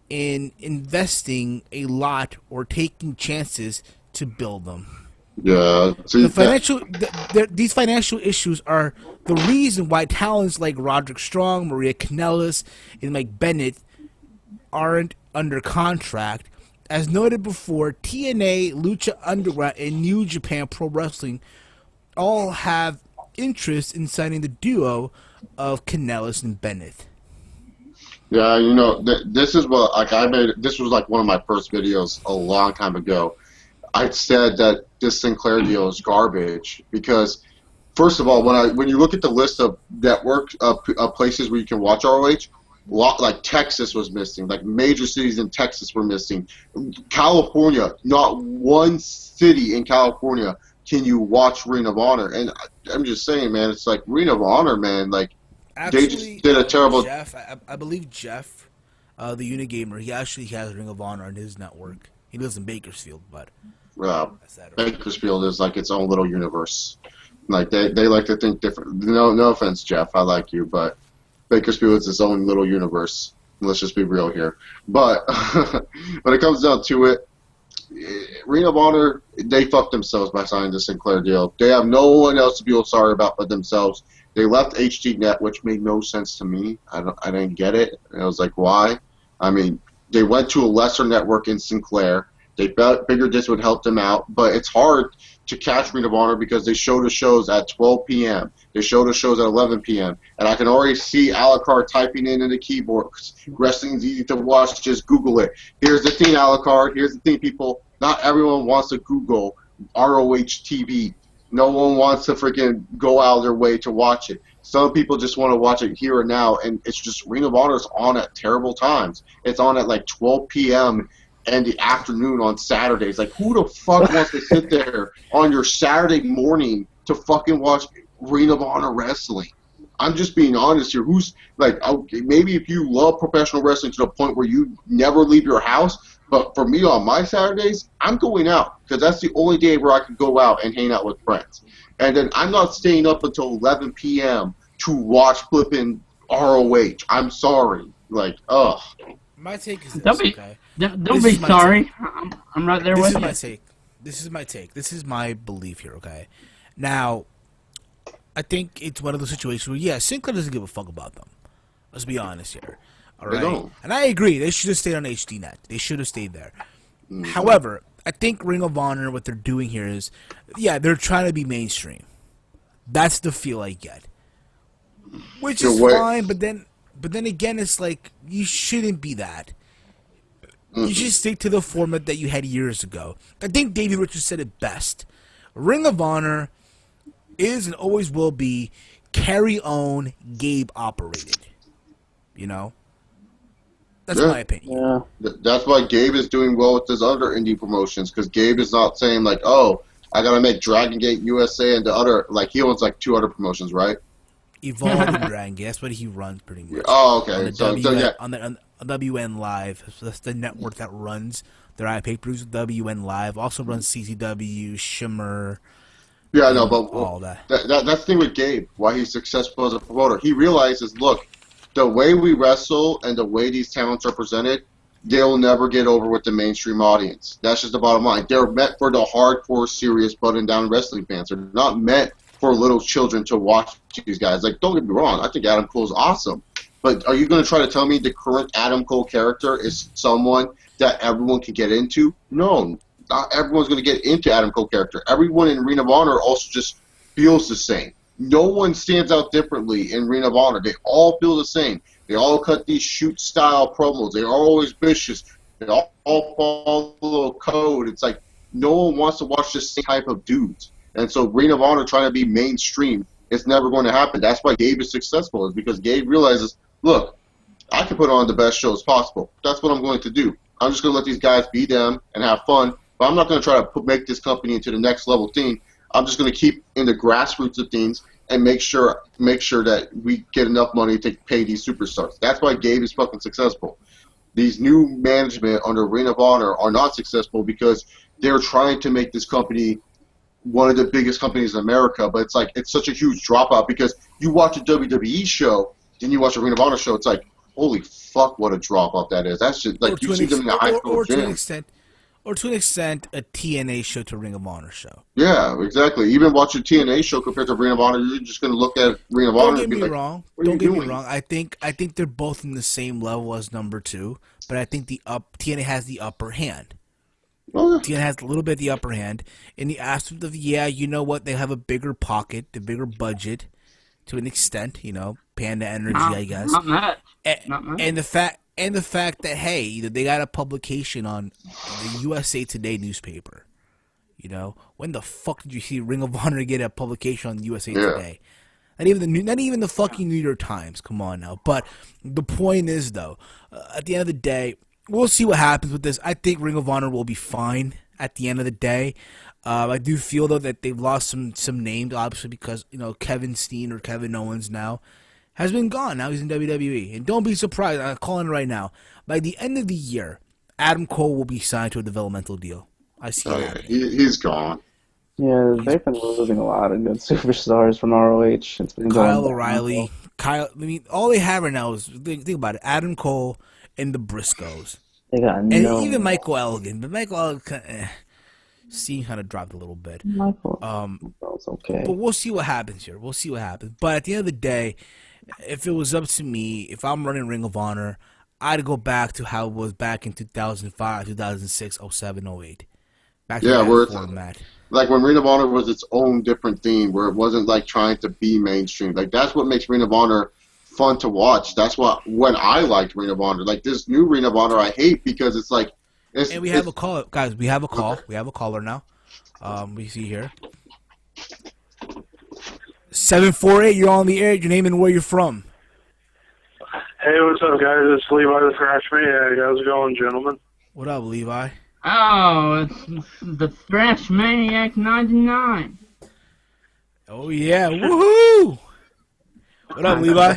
in investing a lot or taking chances to build them. Yeah, these financial issues are the reason why talents like Roderick Strong, Maria Kanellis, and Mike Bennett aren't under contract. As noted before, TNA, Lucha Underground, and New Japan Pro Wrestling all have interest in signing the duo of Kanellis and Bennett. Yeah, you know, this is what, like, this was like one of my first videos a long time ago. I said that this Sinclair deal is garbage because, first of all, when you look at the list of network places where you can watch ROH, like Texas was missing, like major cities in Texas were missing. California, not one city in California can you watch Ring of Honor. And I'm just saying, man, it's like Ring of Honor, man, like, actually, they just did a terrible. Jeff, I believe Jeff, the Unigamer, he actually has Ring of Honor on his network. He lives in Bakersfield, but Bakersfield is like its own little universe. Like they like to think different. No offense, Jeff, I like you, but Bakersfield is its own little universe. Let's just be real here. But when it comes down to it, Ring of Honor, they fucked themselves by signing the Sinclair deal. They have no one else to feel sorry about but themselves. They left HDNet, which made no sense to me. I didn't get it. And I was like, why? I mean, they went to a lesser network in Sinclair. They figured this would help them out, but it's hard to catch Ring of Honor because they show the shows at 12 p.m. They show the shows at 11 p.m. And I can already see Alucard typing in the keyboard. Wrestling's easy to watch. Just Google it. Here's the thing, Alucard. Here's the thing, people. Not everyone wants to Google ROH TV. No one wants to freaking go out of their way to watch it. Some people just want to watch it here and now, and it's just Ring of Honor's on at terrible times. It's on at like 12 p.m. and the afternoon on Saturdays. Like, who the fuck wants to sit there on your Saturday morning to fucking watch Ring of Honor wrestling? I'm just being honest here. Who's like, okay, maybe if you love professional wrestling to the point where you never leave your house, but for me on my Saturdays, I'm going out because that's the only day where I can go out and hang out with friends. And then I'm not staying up until 11 p.m. to watch flipping ROH. I'm sorry. Like, ugh. My take is this, okay? Don't be sorry. I'm right there with you. This is my take. This is my belief here, okay? Now, I think it's one of those situations where, yeah, Sinclair doesn't give a fuck about them. Let's be honest here. All right? They don't. And I agree. They should have stayed on HDNet. They should have stayed there. However, I think Ring of Honor, what they're doing here is, yeah, they're trying to be mainstream. That's the feel I get. Which is fine, but then again, it's like, you shouldn't be that. You should stick to the format that you had years ago. I think Davey Richards said it best. Ring of Honor is and always will be carry-owned, Gabe-operated. You know? That's my opinion. Yeah. That's why Gabe is doing well with his other indie promotions, because Gabe is not saying, like, oh, I got to make Dragon Gate USA and the other, like, he owns, like, 2 other promotions, right? Evolve and Dragon Gate. That's what he runs pretty much. Oh, okay. On WN Live. That's the network that runs their IP producer, WN Live. Also runs CCW, Shimmer. Yeah, I know, but all that. That's the thing with Gabe, why he's successful as a promoter. He realizes, look, the way we wrestle and the way these talents are presented, they'll never get over with the mainstream audience. That's just the bottom line. They're meant for the hardcore, serious, button-down wrestling fans. They're not meant for little children to watch these guys. Like, don't get me wrong, I think Adam Cole's awesome. But are you going to try to tell me the current Adam Cole character is someone that everyone can get into? No, not everyone's going to get into Adam Cole character. Everyone in Ring of Honor also just feels the same. No one stands out differently in Ring of Honor. They all feel the same. They all cut these shoot-style promos. They're always vicious. They all follow a code. It's like no one wants to watch the same type of dudes. And so Ring of Honor trying to be mainstream, it's never going to happen. That's why Gabe is successful, is because Gabe realizes, look, I can put on the best shows possible. That's what I'm going to do. I'm just going to let these guys be them and have fun, but I'm not going to try to make this company into the next level team. I'm just going to keep in the grassroots of things and make sure that we get enough money to pay these superstars. That's why Gabe is fucking successful. These new management under Ring of Honor are not successful because they're trying to make this company one of the biggest companies in America, but it's like it's such a huge dropout because you watch a WWE show, then you watch a Ring of Honor show, it's like, holy fuck, what a dropout that is. That's just like you see them in the high school gym. Or to an extent, a TNA show to Ring of Honor show. Yeah, exactly. Even watch a TNA show compared to Ring of Honor, you're just going to look at Ring of Honor and be like, Don't get me wrong. I think they're both in the same level as number 2, but I think TNA has the upper hand. TNA has a little bit of the upper hand in the aspect of, yeah, you know what, they have a bigger pocket, a bigger budget to an extent, you know, Panda Energy, I guess. Not much. And the fact that, hey, they got a publication on the USA Today newspaper. You know, when the fuck did you see Ring of Honor get a publication on USA Today? Not even the fucking New York Times. Come on now. But the point is, though, at the end of the day, we'll see what happens with this. I think Ring of Honor will be fine at the end of the day. I do feel, though, that they've lost some names, obviously, because, you know, Kevin Steen or Kevin Owens now has been gone. Now he's in WWE. And don't be surprised, I'm calling it right now, by the end of the year, Adam Cole will be signed to a developmental deal. I see that. He's gone. Yeah, they've been losing a lot of good superstars from ROH. It's been Kyle O'Reilly. All they have right now is, think about it, Adam Cole and the Briscoes. They got and even Michael Elgin. But Michael Elgin, scene kind of dropped a little bit. Michael's okay. But we'll see what happens here. We'll see what happens. But at the end of the day, if it was up to me, if I'm running Ring of Honor, I'd go back to how it was back in 2005, 2006, 07, 08. Back to that format. Like when Ring of Honor was its own different theme, where it wasn't like trying to be mainstream. Like that's what makes Ring of Honor fun to watch. That's what when I liked Ring of Honor. Like this new Ring of Honor, I hate because it's like. And we have a call, guys. We have a call. We have a caller now. We see here. 748. You're on the air. Your name and where you're from. Hey, what's up, guys? It's Levi the Thrash Maniac. How's it going, gentlemen? What up, Levi? Oh, it's the Thrash Maniac 99. Oh, yeah. Woohoo! What up, Levi?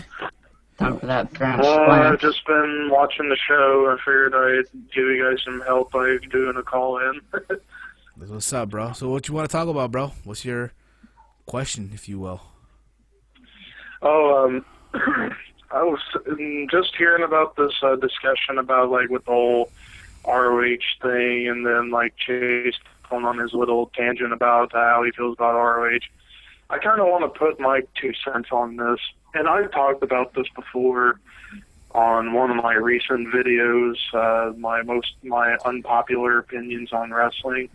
Time for that thrash I've splash. just been watching the show. I figured I'd give you guys some help by doing a call-in. What's up, bro? So what you want to talk about, bro? What's your question, if you will? I was just hearing about this discussion about, like, with the whole ROH thing, and then, like, Chase going on his little tangent about how he feels about ROH. I kind of want to put my 2 cents on this, and I've talked about this before on one of my recent videos, my unpopular opinions on wrestling.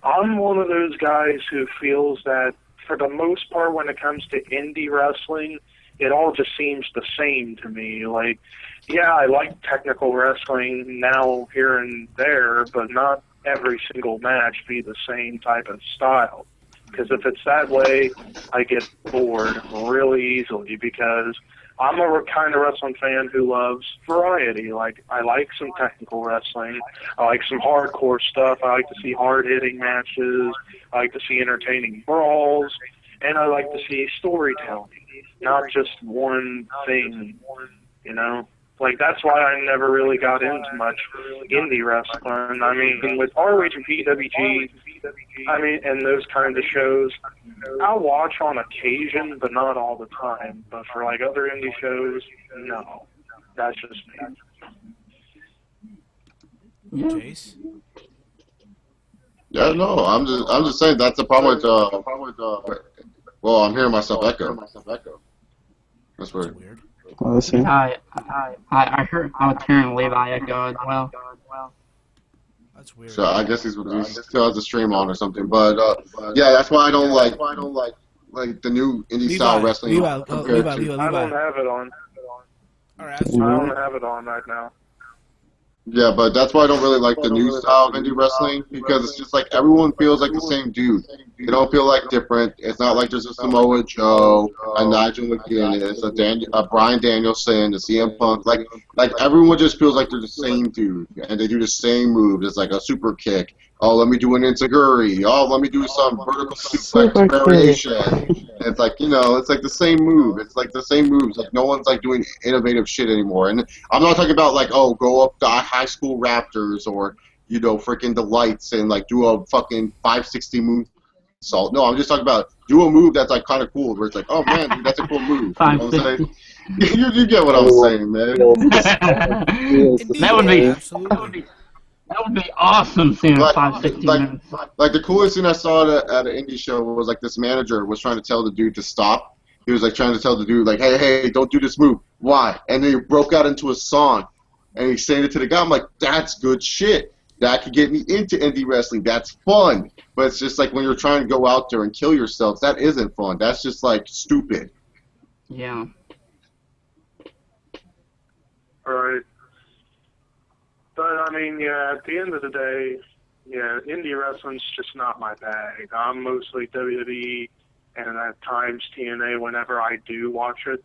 I'm one of those guys who feels that, for the most part, when it comes to indie wrestling, it all just seems the same to me. Like, yeah, I like technical wrestling now here and there, but not every single match be the same type of style. Because if it's that way, I get bored really easily, because I'm a kind of wrestling fan who loves variety. Like, I like some technical wrestling. I like some hardcore stuff. I like to see hard-hitting matches. I like to see entertaining brawls. And I like to see storytelling, not just one thing, you know? Like, that's why I never really got into much indie wrestling. I mean, with ROH and PWG, I mean, and those kind of shows, I'll watch on occasion, but not all the time. But for, like, other indie shows, no. That's just me. Chase? Yeah, no, I'm just saying that's the problem with well, I'm hearing myself echo. That's weird. Well, let's see. I heard I was hearing Levi echo as well. That's weird. So I guess he still has the stream on or something. But yeah, that's why I don't like the new indie style wrestling. Levi. I don't have it on. All right, I don't have it on right now. Yeah, but that's why I don't really like the new style of indie wrestling, because it's just like everyone feels like the same dude. They don't feel like different. It's not like there's a Samoa Joe, a Nigel McGuinness, a Bryan Danielson, a CM Punk. Like everyone just feels like they're the same dude, and they do the same moves. It's like a super kick. Oh, let me do an enziguri. Oh, let me do some vertical suplex variation. It's like, you know, it's like the same move. It's like the same moves. Like, no one's like doing innovative shit anymore. And I'm not talking about like, oh, go up to high school Raptors or, you know, freaking the lights and like do a fucking 560 move. Salt. No, I'm just talking about do a move that's like kind of cool, where it's like, oh man, dude, that's a cool move. You know what I'm saying? you get what I'm saying, man. That would be awesome seeing Like, 560 like, minutes. like the coolest thing I saw at an indie show was like this manager was trying to tell the dude to stop. He was like trying to tell the dude like, hey, don't do this move. Why? And then he broke out into a song, and he sang it to the guy. I'm like, that's good shit. That could get me into indie wrestling. That's fun. But it's just like when you're trying to go out there and kill yourself, that isn't fun. That's just like stupid. Yeah. Right. But, I mean, yeah, at the end of the day, yeah, indie wrestling's just not my bag. I'm mostly WWE and at times TNA whenever I do watch it.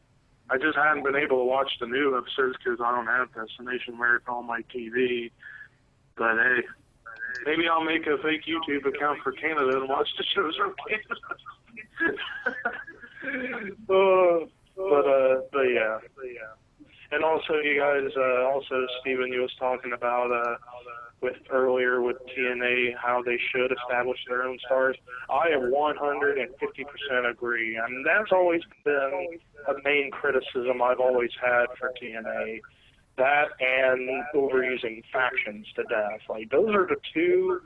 I just haven't been able to watch the new episodes because I don't have Destination America on my TV. But, hey, maybe I'll make a fake YouTube account for Canada and watch the shows from Canada. But yeah. And also, you guys, also, Steven, you was talking about earlier with TNA, how they should establish their own stars. I 150% agree. I mean, that's always been a main criticism I've always had for TNA. That and overusing factions to death. Like, those are the two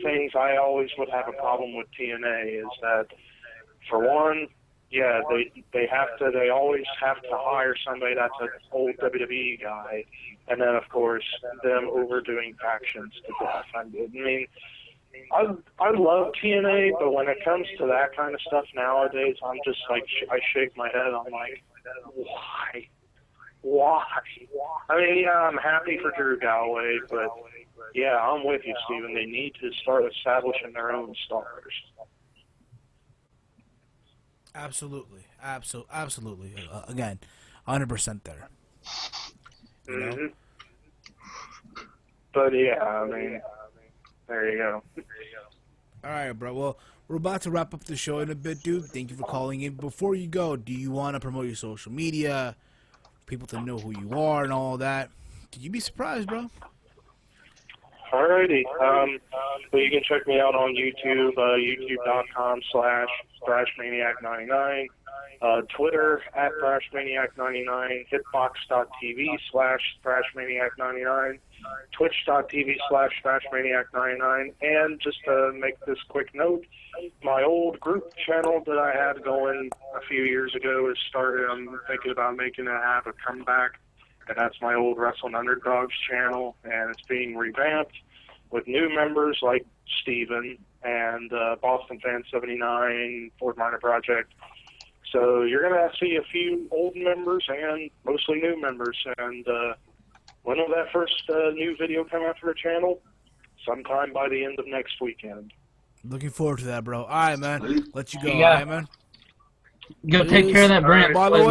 things I always would have a problem with TNA, is that, for one, yeah, they always have to hire somebody that's an old WWE guy, and then of course them overdoing factions to death. I mean, I love TNA, but when it comes to that kind of stuff nowadays, I'm just like I shake my head. I'm like, why? I mean, yeah, I'm happy for Drew Galloway, but yeah, I'm with you, Steven. They need to start establishing their own stars. Absolutely. Again, 100% there. You know? Mm-hmm. But yeah, I mean, there you go. All right, bro. Well, We're about to wrap up the show in a bit, dude. Thank you for calling in. Before you go, do you want to promote your social media, people to know who you are and all that? Could you be surprised, bro? Alrighty. Well, you can check me out on YouTube, youtube.com/ThrashManiac99, Twitter @ThrashManiac99, hitbox.tv/ThrashManiac99, twitch.tv/ThrashManiac99, and just to make this quick note, my old group channel that I had going a few years ago is started. I'm thinking about making it have a comeback, and that's my old Wrestling Underdogs channel, and it's being revamped with new members like Steven and Boston Fan 79, Fort Minor Project. So you're going to see a few old members and mostly new members. And when will that first new video come out for the channel? Sometime by the end of next weekend. Looking forward to that, bro. All right, man. Let you go. All right, man. Go take care of that brand. By the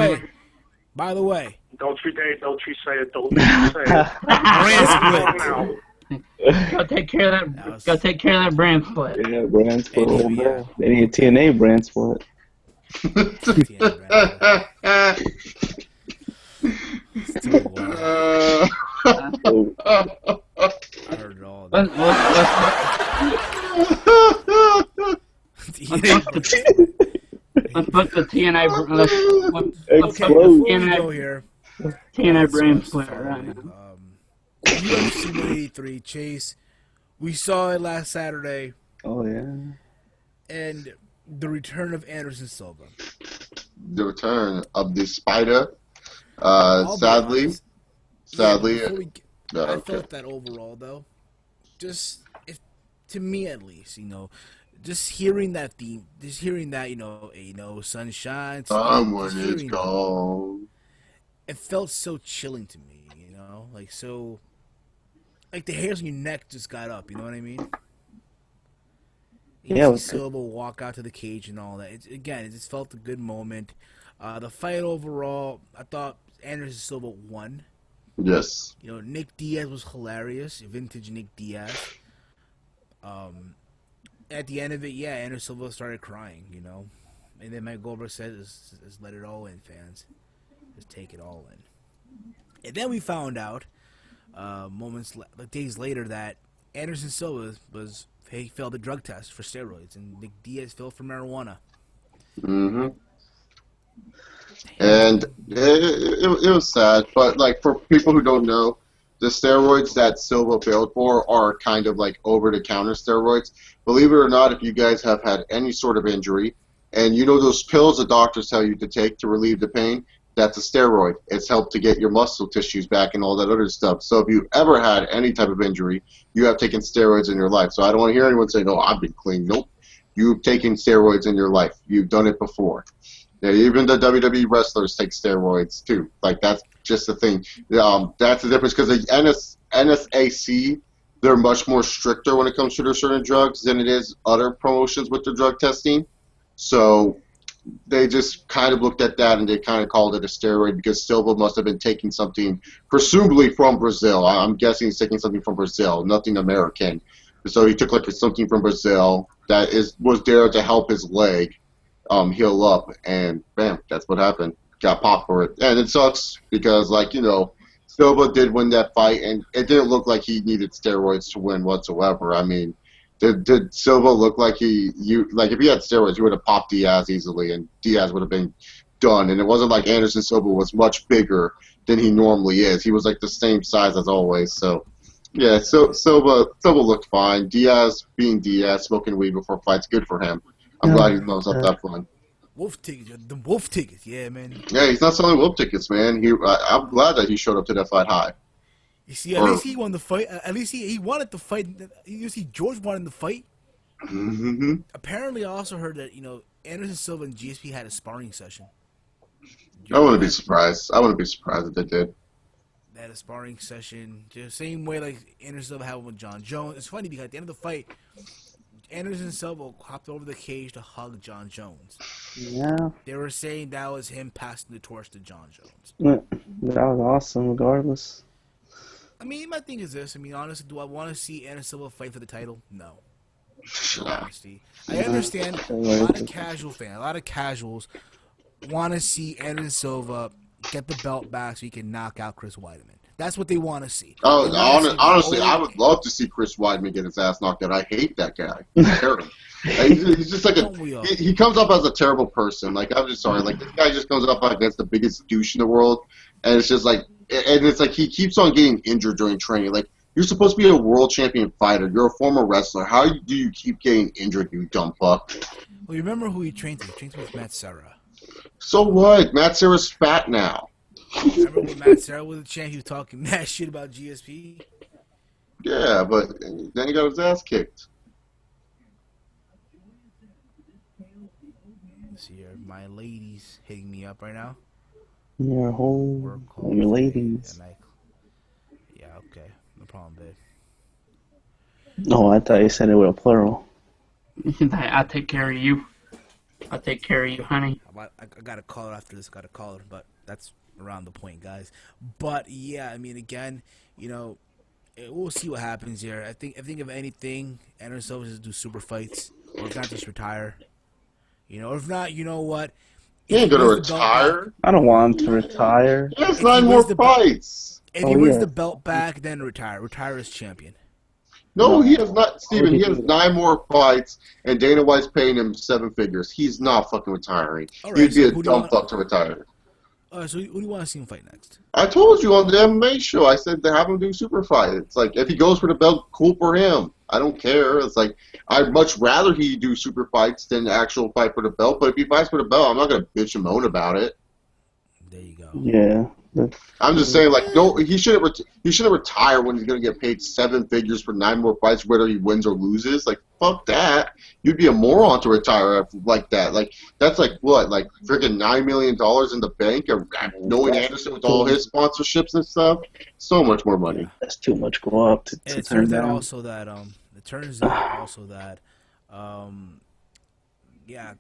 way. Don't you say it. Don't you say it. Brand split. Go take care of that. Go take care of that brand split. Yeah, brand split. They need a TNA brand split. Let's put the TNA. Let's put the TNA brand split right now. UFC 183, Chase. We saw it last Saturday. Oh, yeah. And the return of Anderson Silva. The return of the Spider. Sadly. I felt that overall, though. To me at least, just hearing that theme, sunshine. Someone is gone. It felt so chilling to me, like the hairs on your neck just got up, you know what I mean? Yeah. Silva walk out to the cage and all that. It just felt a good moment. The fight overall, I thought Anderson Silva won. Yes. Nick Diaz was hilarious, vintage Nick Diaz. At the end of it, Anderson Silva started crying, and then Mike Goldberg said, "Just let it all in, fans. Just take it all in." And then we found out, days later, that Anderson Silva he failed the drug test for steroids, and Nick Diaz failed for marijuana. Mm-hmm. And it was sad, but for people who don't know, the steroids that Silva failed for are kind of like over-the-counter steroids. Believe it or not, if you guys have had any sort of injury, and those pills the doctors tell you to take to relieve the pain, that's a steroid. It's helped to get your muscle tissues back and all that other stuff. So if you ever had any type of injury, you have taken steroids in your life. So I don't want to hear anyone say, "No, I've been clean." Nope. You've taken steroids in your life. You've done it before. Yeah, even the WWE wrestlers take steroids too. That's just the thing. That's the difference, because the NSAC, they're much more stricter when it comes to their certain drugs than it is other promotions with their drug testing. So they just kind of looked at that and they kind of called it a steroid, because Silva must have been taking something, presumably from Brazil. I'm guessing he's taking something from Brazil, nothing American. So he took something from Brazil that was there to help his leg heal up, and bam, that's what happened. Got popped for it. And it sucks because, Silva did win that fight, and it didn't look like he needed steroids to win whatsoever. I mean, did Silva look like if he had steroids, he would have popped Diaz easily, and Diaz would have been done. And it wasn't like Anderson Silva was much bigger than he normally is. He was the same size as always. So, yeah, Silva looked fine. Diaz, being Diaz, smoking weed before fights, good for him. I'm glad he knows up that fun. Wolf tickets, the Wolf tickets, yeah, man. Yeah, he's not selling Wolf tickets, man. I'm glad that he showed up to that fight high. You see, at least he won the fight. At least he wanted the fight. You see, George wanted the fight. Mm-hmm. Apparently, I also heard that Anderson Silva and GSP had a sparring session. I wouldn't be surprised. I wouldn't be surprised if they did. They had a sparring session, the same way Anderson Silva had one with John Jones. It's funny because at the end of the fight, Anderson Silva hopped over the cage to hug John Jones. Yeah. They were saying that was him passing the torch to John Jones. That was awesome, regardless. I mean, my thing is this. I mean, honestly, do I want to see Anderson Silva fight for the title? No. In all honesty. I understand a lot of casual fans, a lot of casuals want to see Anderson Silva get the belt back so he can knock out Chris Weidman. That's what they want to see. Honestly, I would love to see Chris Weidman get his ass knocked out. I hate that guy. Terrible. He's just like he comes up as a terrible person. Like, I'm just sorry. Like, this guy just comes up against the biggest douche in the world, and it's just like, and it's like he keeps on getting injured during training. Like, you're supposed to be a world champion fighter. You're a former wrestler. How do you keep getting injured, you dumb fuck? Well, you remember who he trained with? He trained with Matt Serra. So what? Matt Serra's fat now. Remember when Matt Serra was a champ? He was talking mad shit about GSP. Yeah, but then he got his ass kicked. Let's see here. My lady's hitting me up right now. Your whole your ladies. Yeah, okay. No problem, babe. No, I thought you said it with a plural. I'll take care of you. I'll take care of you, honey. I gotta call it after this. Gotta call it, but that's around the point, guys. But yeah, I mean, again, you know, we'll see what happens here. I think if anything, Anderson Silva just do super fights, or if not, just retire. You know, or if not, you know what? He ain't gonna retire. I don't want him to retire. He has 9 more fights. If he wins the belt back, then retire. Retire as champion. No, he has not, Steven. He has 9 more fights, and Dana White's paying him 7 figures. He's not fucking retiring. Right, He'd be a dumb fuck to retire. So who do you want to see him fight next? I told you on the MMA show. I said to have him do super fight. It's like, if he goes for the belt, cool for him. I don't care. It's like, I'd much rather he do super fights than actual fight for the belt. But if he fights for the belt, I'm not gonna bitch and moan about it. There you go. Yeah. I'm just saying, like, no, he shouldn't retire when he's gonna get paid 7 figures for 9 more fights, whether he wins or loses. Like, fuck that. You'd be a moron to retire like that. Like, that's like what, like freaking $9 million in the bank, or knowing Anderson with all his sponsorships and stuff. So much more money. That's too much go up to it turn turns down. out also that yeah,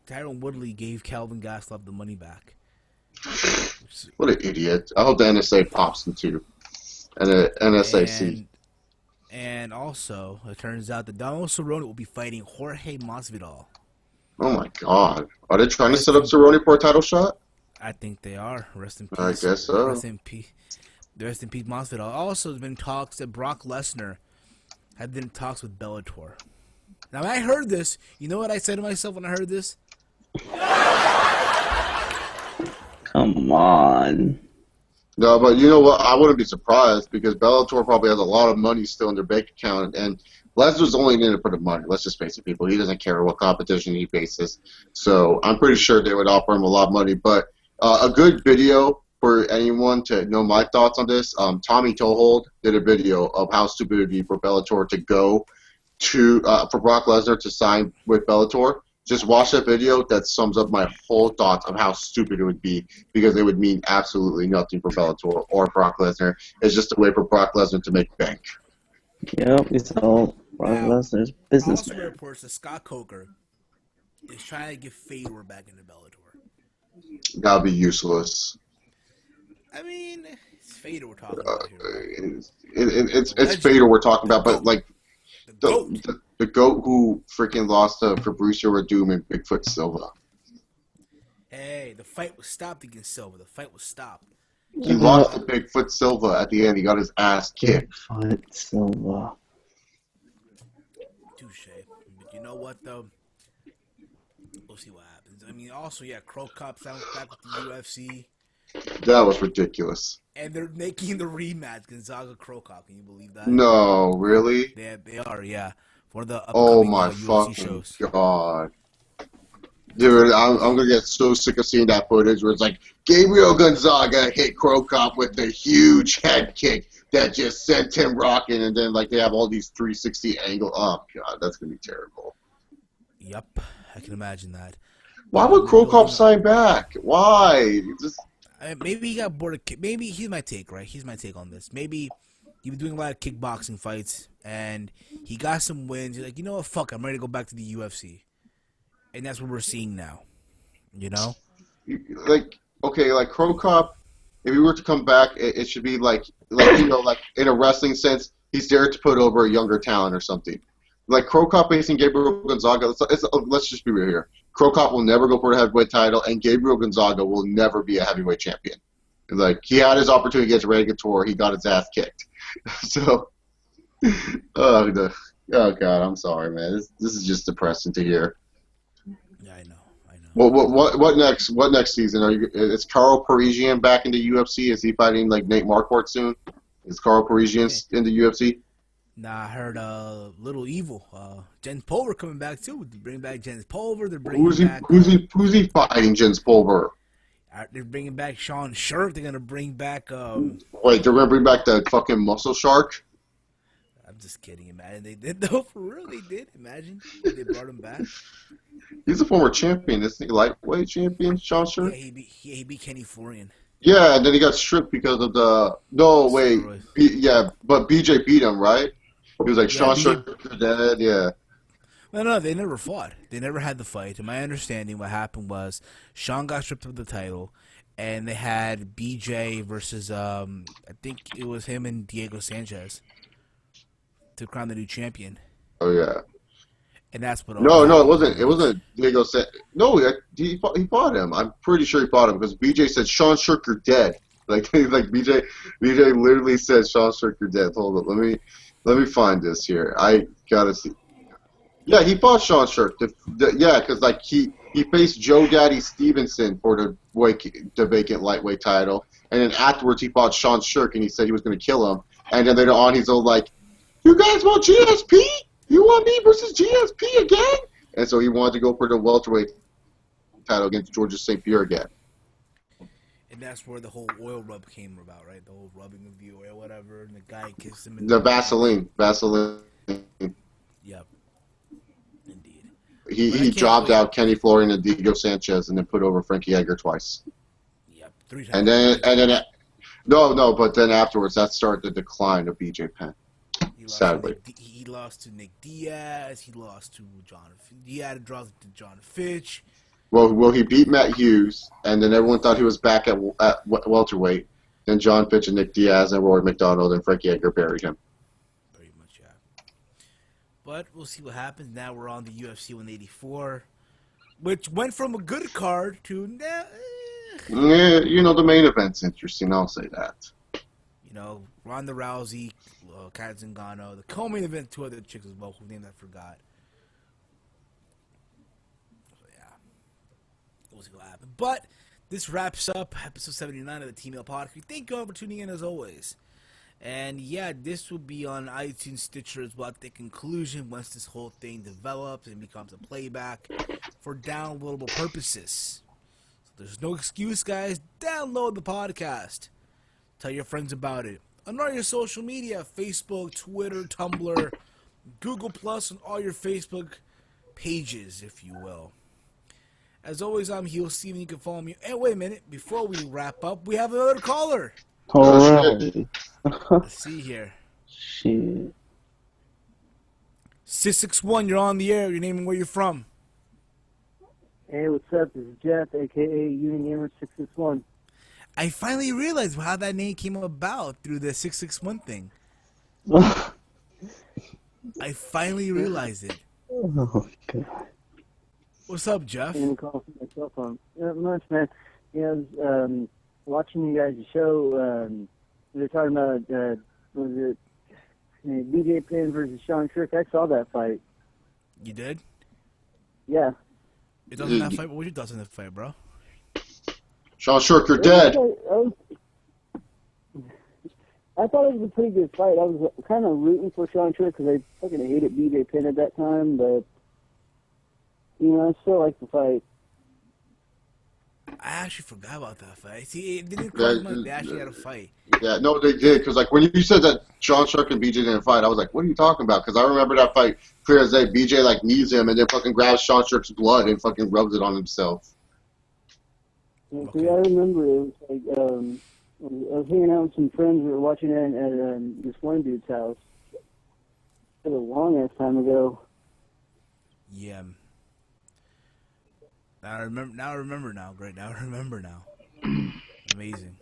Tyron Woodley gave Calvin Gastelum the money back. What an idiot. I hope the NSA pops him too. And the NSAC. And also, it turns out that Donald Cerrone will be fighting Jorge Masvidal. Oh my god. Are they trying to set up Cerrone for a title shot? I think they are. Rest in peace. I guess so. Rest in peace Masvidal. Also, there's been talks that Brock Lesnar had been in talks with Bellator. Now, when I heard this, you know what I said to myself when I heard this? Come on. No, but you know what? I wouldn't be surprised because Bellator probably has a lot of money still in their bank account, and Lesnar's only in it for the money. Let's just face it, people. He doesn't care what competition he faces. So I'm pretty sure they would offer him a lot of money. But a good video for anyone to know my thoughts on this, Tommy Tohold did a video of how stupid it would be for Bellator to go to for Brock Lesnar to sign with Bellator. Just watch that video. That sums up my whole thoughts of how stupid it would be, because it would mean absolutely nothing for Bellator or Brock Lesnar. It's just a way for Brock Lesnar to make bank. Yep, it's all Brock Lesnar's business. Also reports that Scott Coker is trying to get Fedor back into Bellator. That would be useless. I mean, it's Fedor we're talking about here. It's Fedor we're talking about, but like the GOAT who freaking lost to Fabricio Werdum and Bigfoot Silva. Hey, the fight was stopped against Silva. The fight was stopped. He lost to Bigfoot Silva at the end. He got his ass kicked. Bigfoot Silva. Touche. But you know what, though? We'll see what happens. I mean, also, yeah, Crow Cop's back with the UFC. That was ridiculous. And they're making the rematch, Gonzaga Crow Cop. Can you believe that? No, really? They are, yeah. For the oh upcoming my UFC fucking shows. god. Dude, I'm gonna get so sick of seeing that footage where it's like Gabriel Gonzaga hit Crow Cop with a huge head kick that just sent him rocking, and then like they have all these 360 angle. Oh god, that's gonna be terrible. Yep, I can imagine that. Why would Crow Cop sign back? Why? Maybe he got bored of maybe here's my take, right? Here's my take on this. Maybe he was doing a lot of kickboxing fights, and he got some wins. He's like, you know what? Fuck, I'm ready to go back to the UFC. And that's what we're seeing now. You know? Like, okay, like Crow Cop, if he were to come back, it should be like you know, like in a wrestling sense, he's there to put over a younger talent or something. like Crow Cop facing Gabriel Gonzaga. Let's just be real here. Crow Cop will never go for a heavyweight title, and Gabriel Gonzaga will never be a heavyweight champion. Like, he had his opportunity against Randy Couture, he got his ass kicked. So, oh God, I'm sorry, man. This is just depressing to hear. Yeah, I know. What next? What next season? Is Carl Parisian back in the UFC? Is he fighting like Nate Marquardt soon? Is Carl Parisian in the UFC? Nah, I heard Little Evil, Jens Pulver coming back too. They bring back Jens Pulver. They're bringing back. Who's he fighting? Jens Pulver. They're bringing back Sean Sharp. They're gonna bring back. Wait, they're gonna bring back the fucking Muscle Shark? I'm just kidding. Imagine they did though. For real, they did. Imagine they brought him back. He's a former champion. Isn't he lightweight champion, Sean Sharp? Yeah, he beat Kenny Florian. Yeah, and then he got stripped because of the. No, wait. But BJ beat him, right? He was like, Sean Sharp is dead. Yeah. No, they never fought. They never had the fight. In my understanding, what happened was Sean got stripped of the title, and they had BJ versus I think it was him and Diego Sanchez to crown the new champion. Oh yeah. And that's what. No, it wasn't. It wasn't Diego Sanchez. No, he fought him. I'm pretty sure he fought him because BJ said, "Sean Shark, you're dead." Like BJ literally said, "Sean Shark, you're dead." Hold on, let me find this here. I gotta see. Yeah, he fought Sean Shark. Yeah, because like he faced Joe Daddy Stevenson for the vacant lightweight title, and then afterwards he fought Sean Shark, and he said he was going to kill him. And then later on, he's all like, "You guys want GSP? You want me versus GSP again?" And so he wanted to go for the welterweight title against Georges St. Pierre again. And that's where the whole oil rub came about, right? The whole rubbing of the oil, whatever, and the guy kissed him. The Vaseline. Yep. Indeed. He jobbed out Kenny Florian and Diego Sanchez, and then put over Frankie Edgar twice. Yep, 3 times. And then but then afterwards, that started the decline of BJ Penn. Sadly, he lost to Nick Diaz. He lost to John. He had a draw to John Fitch. Well, he beat Matt Hughes, and then everyone thought he was back at welterweight. Then John Fitch and Nick Diaz and Roy McDonald and Frankie Edgar buried him. Pretty much, yeah. But we'll see what happens. Now we're on the UFC 184, which went from a good card to Yeah, the main event's interesting. I'll say that. Ronda Rousey, Kat Zingano, the co-main event, 2 other chicks as well, whose names I forgot. So, yeah. We'll see what happens. But this wraps up episode 79 of the Teamheel podcast. Thank you all for tuning in as always. And yeah, this will be on iTunes, Stitcher as well at the conclusion once this whole thing develops and becomes a playback for downloadable purposes. So there's no excuse, guys. Download the podcast. Tell your friends about it. On all your social media, Facebook, Twitter, Tumblr, Google+, and all your Facebook pages, if you will. As always, I'm Heel Steven. You can follow me. And wait a minute. Before we wrap up, we have another caller. Alright. Let's see here. Shit. 661, you're on the air. Your name and where you're from. Hey, what's up? This is Jeff, a.k.a. Union Gamer 661. I finally realized how that name came about through the 661 thing. I finally realized it. Oh, God. What's up, Jeff? I'm call from my cell phone. Not much, man. Yeah, I was watching you guys' show. They were talking about, was it BJ Penn versus Sean Shark? I saw that fight. You did? Yeah. Your thoughts on that fight? What were your thoughts on that fight, bro? Sean Shark, you're dead. I thought it was a pretty good fight. I was kind of rooting for Sean Shark because I fucking hated BJ Penn at that time, but I still like the fight. I actually forgot about that fight. See, it didn't come like they actually had a fight. Yeah, no, they did. Because, like, when you said that Sean Shark and BJ didn't fight, I was like, what are you talking about? Because I remember that fight clear as day. BJ, like, knees him and then fucking grabs Sean Shark's blood and fucking rubs it on himself. Yeah, see, I remember it was like, I was hanging out with some friends. We were watching it at this one dude's house. It was a long-ass time ago. Yeah. Now I remember now. Great. Now I remember now. Amazing.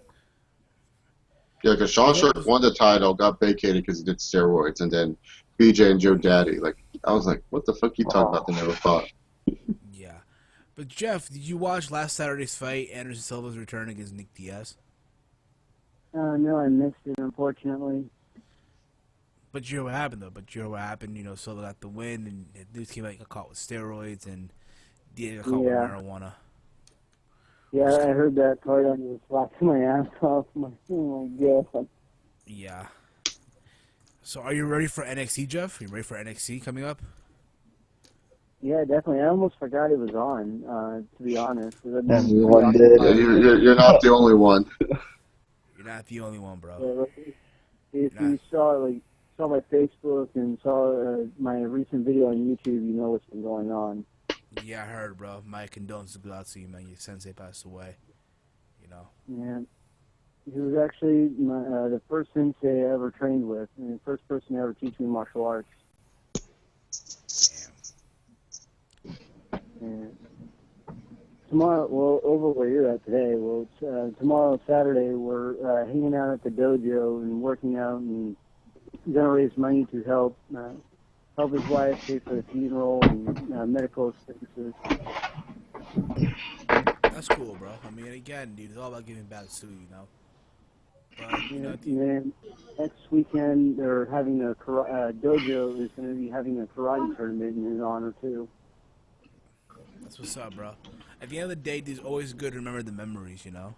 Yeah, because Sean Shark won the title, got vacated because he did steroids, and then BJ and Joe Daddy, like, I was like, what the fuck you talking about? They never fought. Yeah. But Jeff, did you watch last Saturday's fight, Anderson Silva's return against Nick Diaz? No, I missed it, unfortunately. But you know what happened, though. But you know what happened. You know, Silva got the win, and dudes came out and got caught with steroids, and Diaz got caught with marijuana. Yeah, I heard that part. I was laughing my ass off. Oh my god. Yeah. So, are you ready for NXT, Jeff? Are you ready for NXT coming up? Yeah, definitely. I almost forgot it was on, to be honest. Everyone did. You're not the only one. You're not the only one, bro. Yeah, if you saw my Facebook and saw my recent video on YouTube, you know what's been going on. Yeah, I heard, bro. My condolences go out to you, man. Your sensei passed away. You know. Yeah. He was actually the first sensei I ever trained with, and the first person to ever teach me martial arts. Damn. And tomorrow, well, over where you're at today, tomorrow, Saturday, we're hanging out at the dojo and working out and gonna raise money to help his wife pay for the funeral and medical expenses. That's cool, bro. I mean, again, dude, it's all about giving back too, you know. But, you know, then next weekend they're having a dojo is going to be having a karate tournament in his honor too. That's what's up, bro. At the end of the day, it's always good to remember the memories, you know.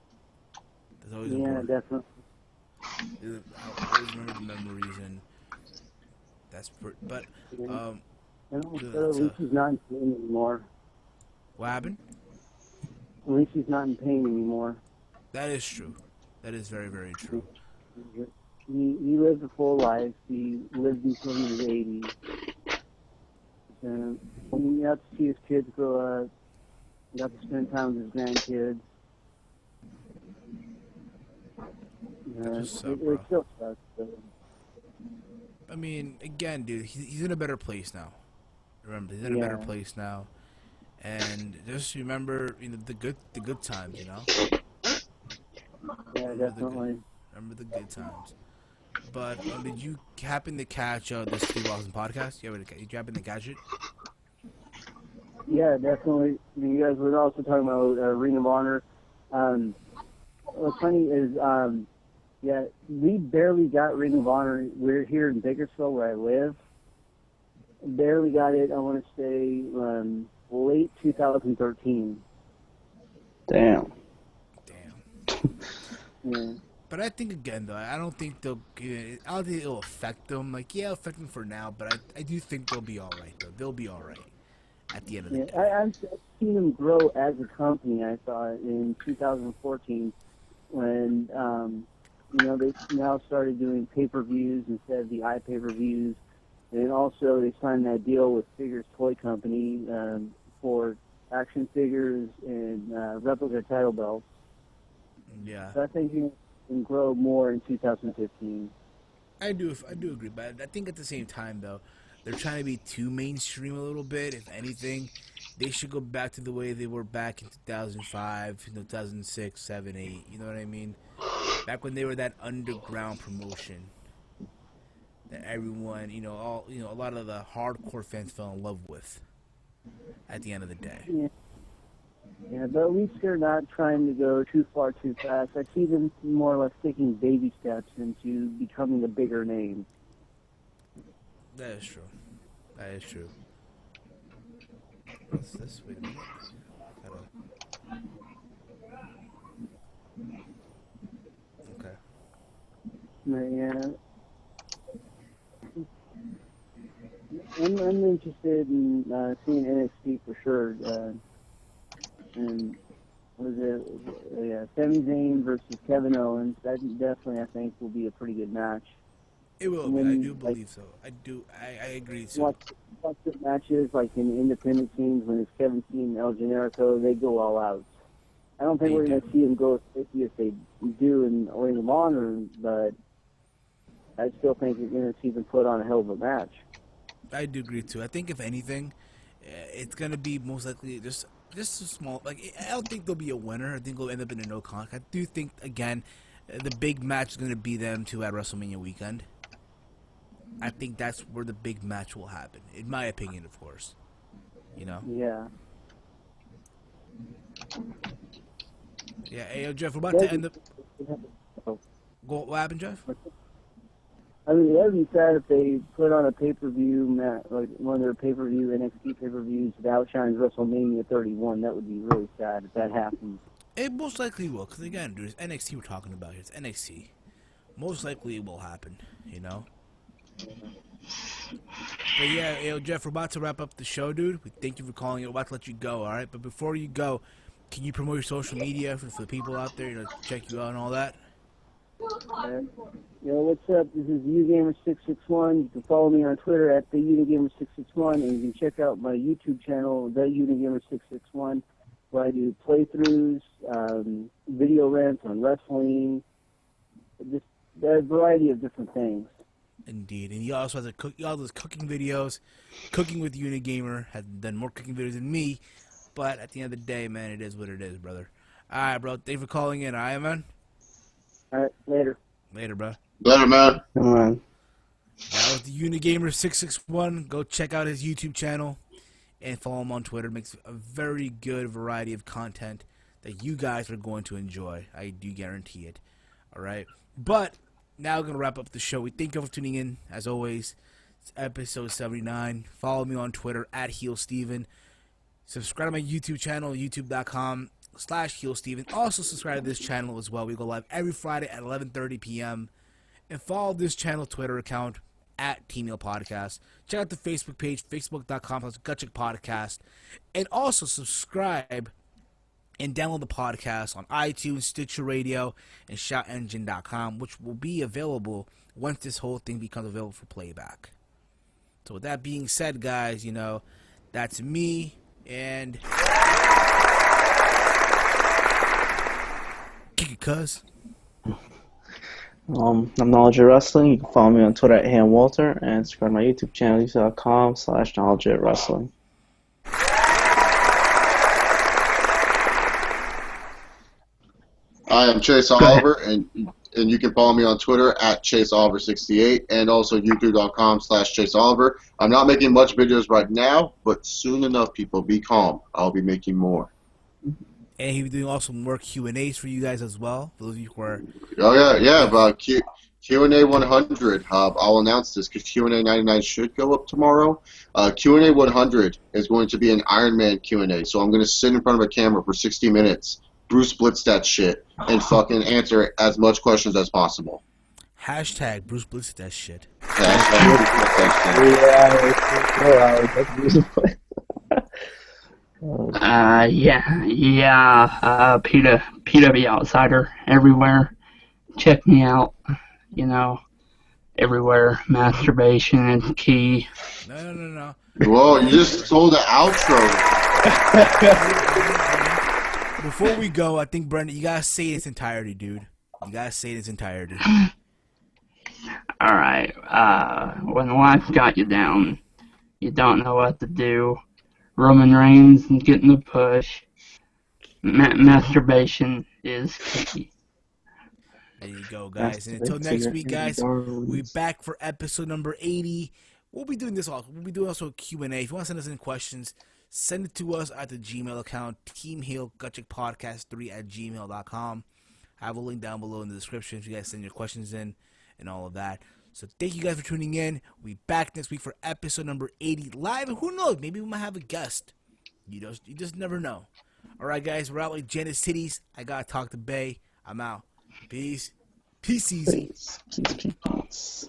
That's always important. Definitely. I always remember the memories, and that's but at least he's not in pain anymore. What happened? At least he's not in pain anymore. That is true. That is very, very true. He lived a full life. He lived until he was 80. And he got to see his kids grow up. He got to spend time with his grandkids. It still sucks. I mean, again, dude, he's in a better place now. Remember, he's in a better place now. And just remember, you know, the good times, you know. Yeah, definitely. Remember the good times. But did you happen to catch this Steve Austin podcast? Did you happen to catch it? Yeah, definitely. You guys were also talking about Ring of Honor. What's funny is, we barely got Ring of Honor. We're here in Bakersfield where I live. Barely got it, I want to say, late 2013. Damn. Yeah. But I think, again, though, I don't think it'll affect them. Like, yeah, it'll affect them for now, but I do think they'll be all right, though. They'll be all right at the end of the day. I've seen them grow as a company, I thought, in 2014 when, they now started doing pay-per-views instead of the iPay-per-views. And also they signed that deal with Figures Toy Company for action figures and replica title belts. Yeah. So I think you can grow more in 2015. I do agree, but I think at the same time, though, they're trying to be too mainstream a little bit. If anything, they should go back to the way they were back in 2005, 2006, 7, 8. You know what I mean? Back when they were that underground promotion that everyone, a lot of the hardcore fans fell in love with. At the end of the day. Yeah, but at least they're not trying to go too far too fast. I see them more or less taking baby steps into becoming a bigger name. That is true. That is true. What's this? Wait a minute. Okay. Yeah. I'm interested in seeing NXT for sure. And was it Sami Zayn versus Kevin Owens? That definitely, I think, will be a pretty good match. It will be. I do believe so. I agree too. Watch the matches like in the independent scenes when it's Kevin Steen and El Generico, they go all out. I don't think we're going to see them go as 50 as they do in Ring of Honor, but I still think you're going to see them put on a hell of a match. I do agree too. I think if anything, it's gonna be most likely just a small. Like, I don't think there'll be a winner. I think it'll end up in a no con. I do think, again, the big match is gonna be them two at WrestleMania weekend. I think that's where the big match will happen. In my opinion, of course. You know? Yeah. Yeah, hey, Jeff, we're about to end the... What happened, Jeff? I mean, that'd be sad if they put on a pay-per-view match, like one of their pay-per-view NXT pay-per-views that outshines WrestleMania 31. That would be really sad if that happens. It most likely will, because again, dude, it's NXT we're talking about here. It's NXT. Most likely it will happen, you know? But yeah, yo, Jeff, we're about to wrap up the show, dude. We thank you for calling. We're about to let you go, all right? But before you go, can you promote your social media for the people out there, you know, check you out and all that? Yo, what's up? This is Ugamer661. You can follow me on Twitter at TheUnigamer661, and you can check out my YouTube channel, TheUnigamer661, where I do playthroughs, video rants on wrestling, just a variety of different things. Indeed, and he also has all those cooking videos. Cooking with Unigamer has done more cooking videos than me, but at the end of the day, man, it is what it is, brother. All right, bro. Thanks for calling in. All right, man. All right, later. Later, bro. Later, man. Come on. That was the Unigamer661. Go check out his YouTube channel and follow him on Twitter. Makes a very good variety of content that you guys are going to enjoy. I do guarantee it. All right, but now we're gonna wrap up the show. We thank you for tuning in. As always, it's episode 79. Follow me on Twitter at HeelSteven. Subscribe to my YouTube channel, youtube.com/HeelSteven. Also subscribe to this channel as well. We go live every Friday at 11:30 p.m. And follow this channel Twitter account at Teamheel Podcast. Check out the Facebook page, facebook.com/GutchickPodcast. And also subscribe and download the podcast on iTunes, Stitcher Radio, and ShoutEngine.com, which will be available once this whole thing becomes available for playback. So with that being said, guys, you know, that's me, and kick it, cuz. I'm Knowledge of Wrestling. You can follow me on Twitter at HamWalter and subscribe to my YouTube channel, youtube.com/Knowledge of Wrestling. I am Chase Oliver, and you can follow me on Twitter at ChaseOliver68 and also youtube.com/Chase Oliver. I'm not making much videos right now, but soon enough, people, be calm. I'll be making more. And he'll be doing also more Q&As for you guys as well. For those of you who are... Oh, yeah, about Q&A 100. I'll announce this because Q&A 99 should go up tomorrow. Q&A 100 is going to be an Iron Man Q&A, so I'm going to sit in front of a camera for 60 minutes, Bruce Blitz that shit, and fucking answer as much questions as possible. Hashtag Bruce Blitz that shit. PW Outsider everywhere. Check me out, you know, everywhere. Masturbation is key. No. Whoa, you just stole the outro. Before we go, I think, Brendan, you gotta say it in its entirety, dude. You gotta say it in its entirety. Alright, when life got you down, you don't know what to do. Roman Reigns is getting the push. Masturbation is key. There you go, guys. And until next week, guys, we'll be back for episode number 80. We'll be doing this also. We'll be doing also a Q&A. If you want to send us any questions, send it to us at the Gmail account, teamheelgutchickpodcast3@gmail.com. I have a link down below in the description if you guys send your questions in and all of that. So thank you guys for tuning in. We'll be back next week for episode number 80 live. And who knows, maybe we might have a guest. You just never know. All right, guys, we're out like Janet Cities. I got to talk to Bay. I'm out. Peace. Peace easy. Peace.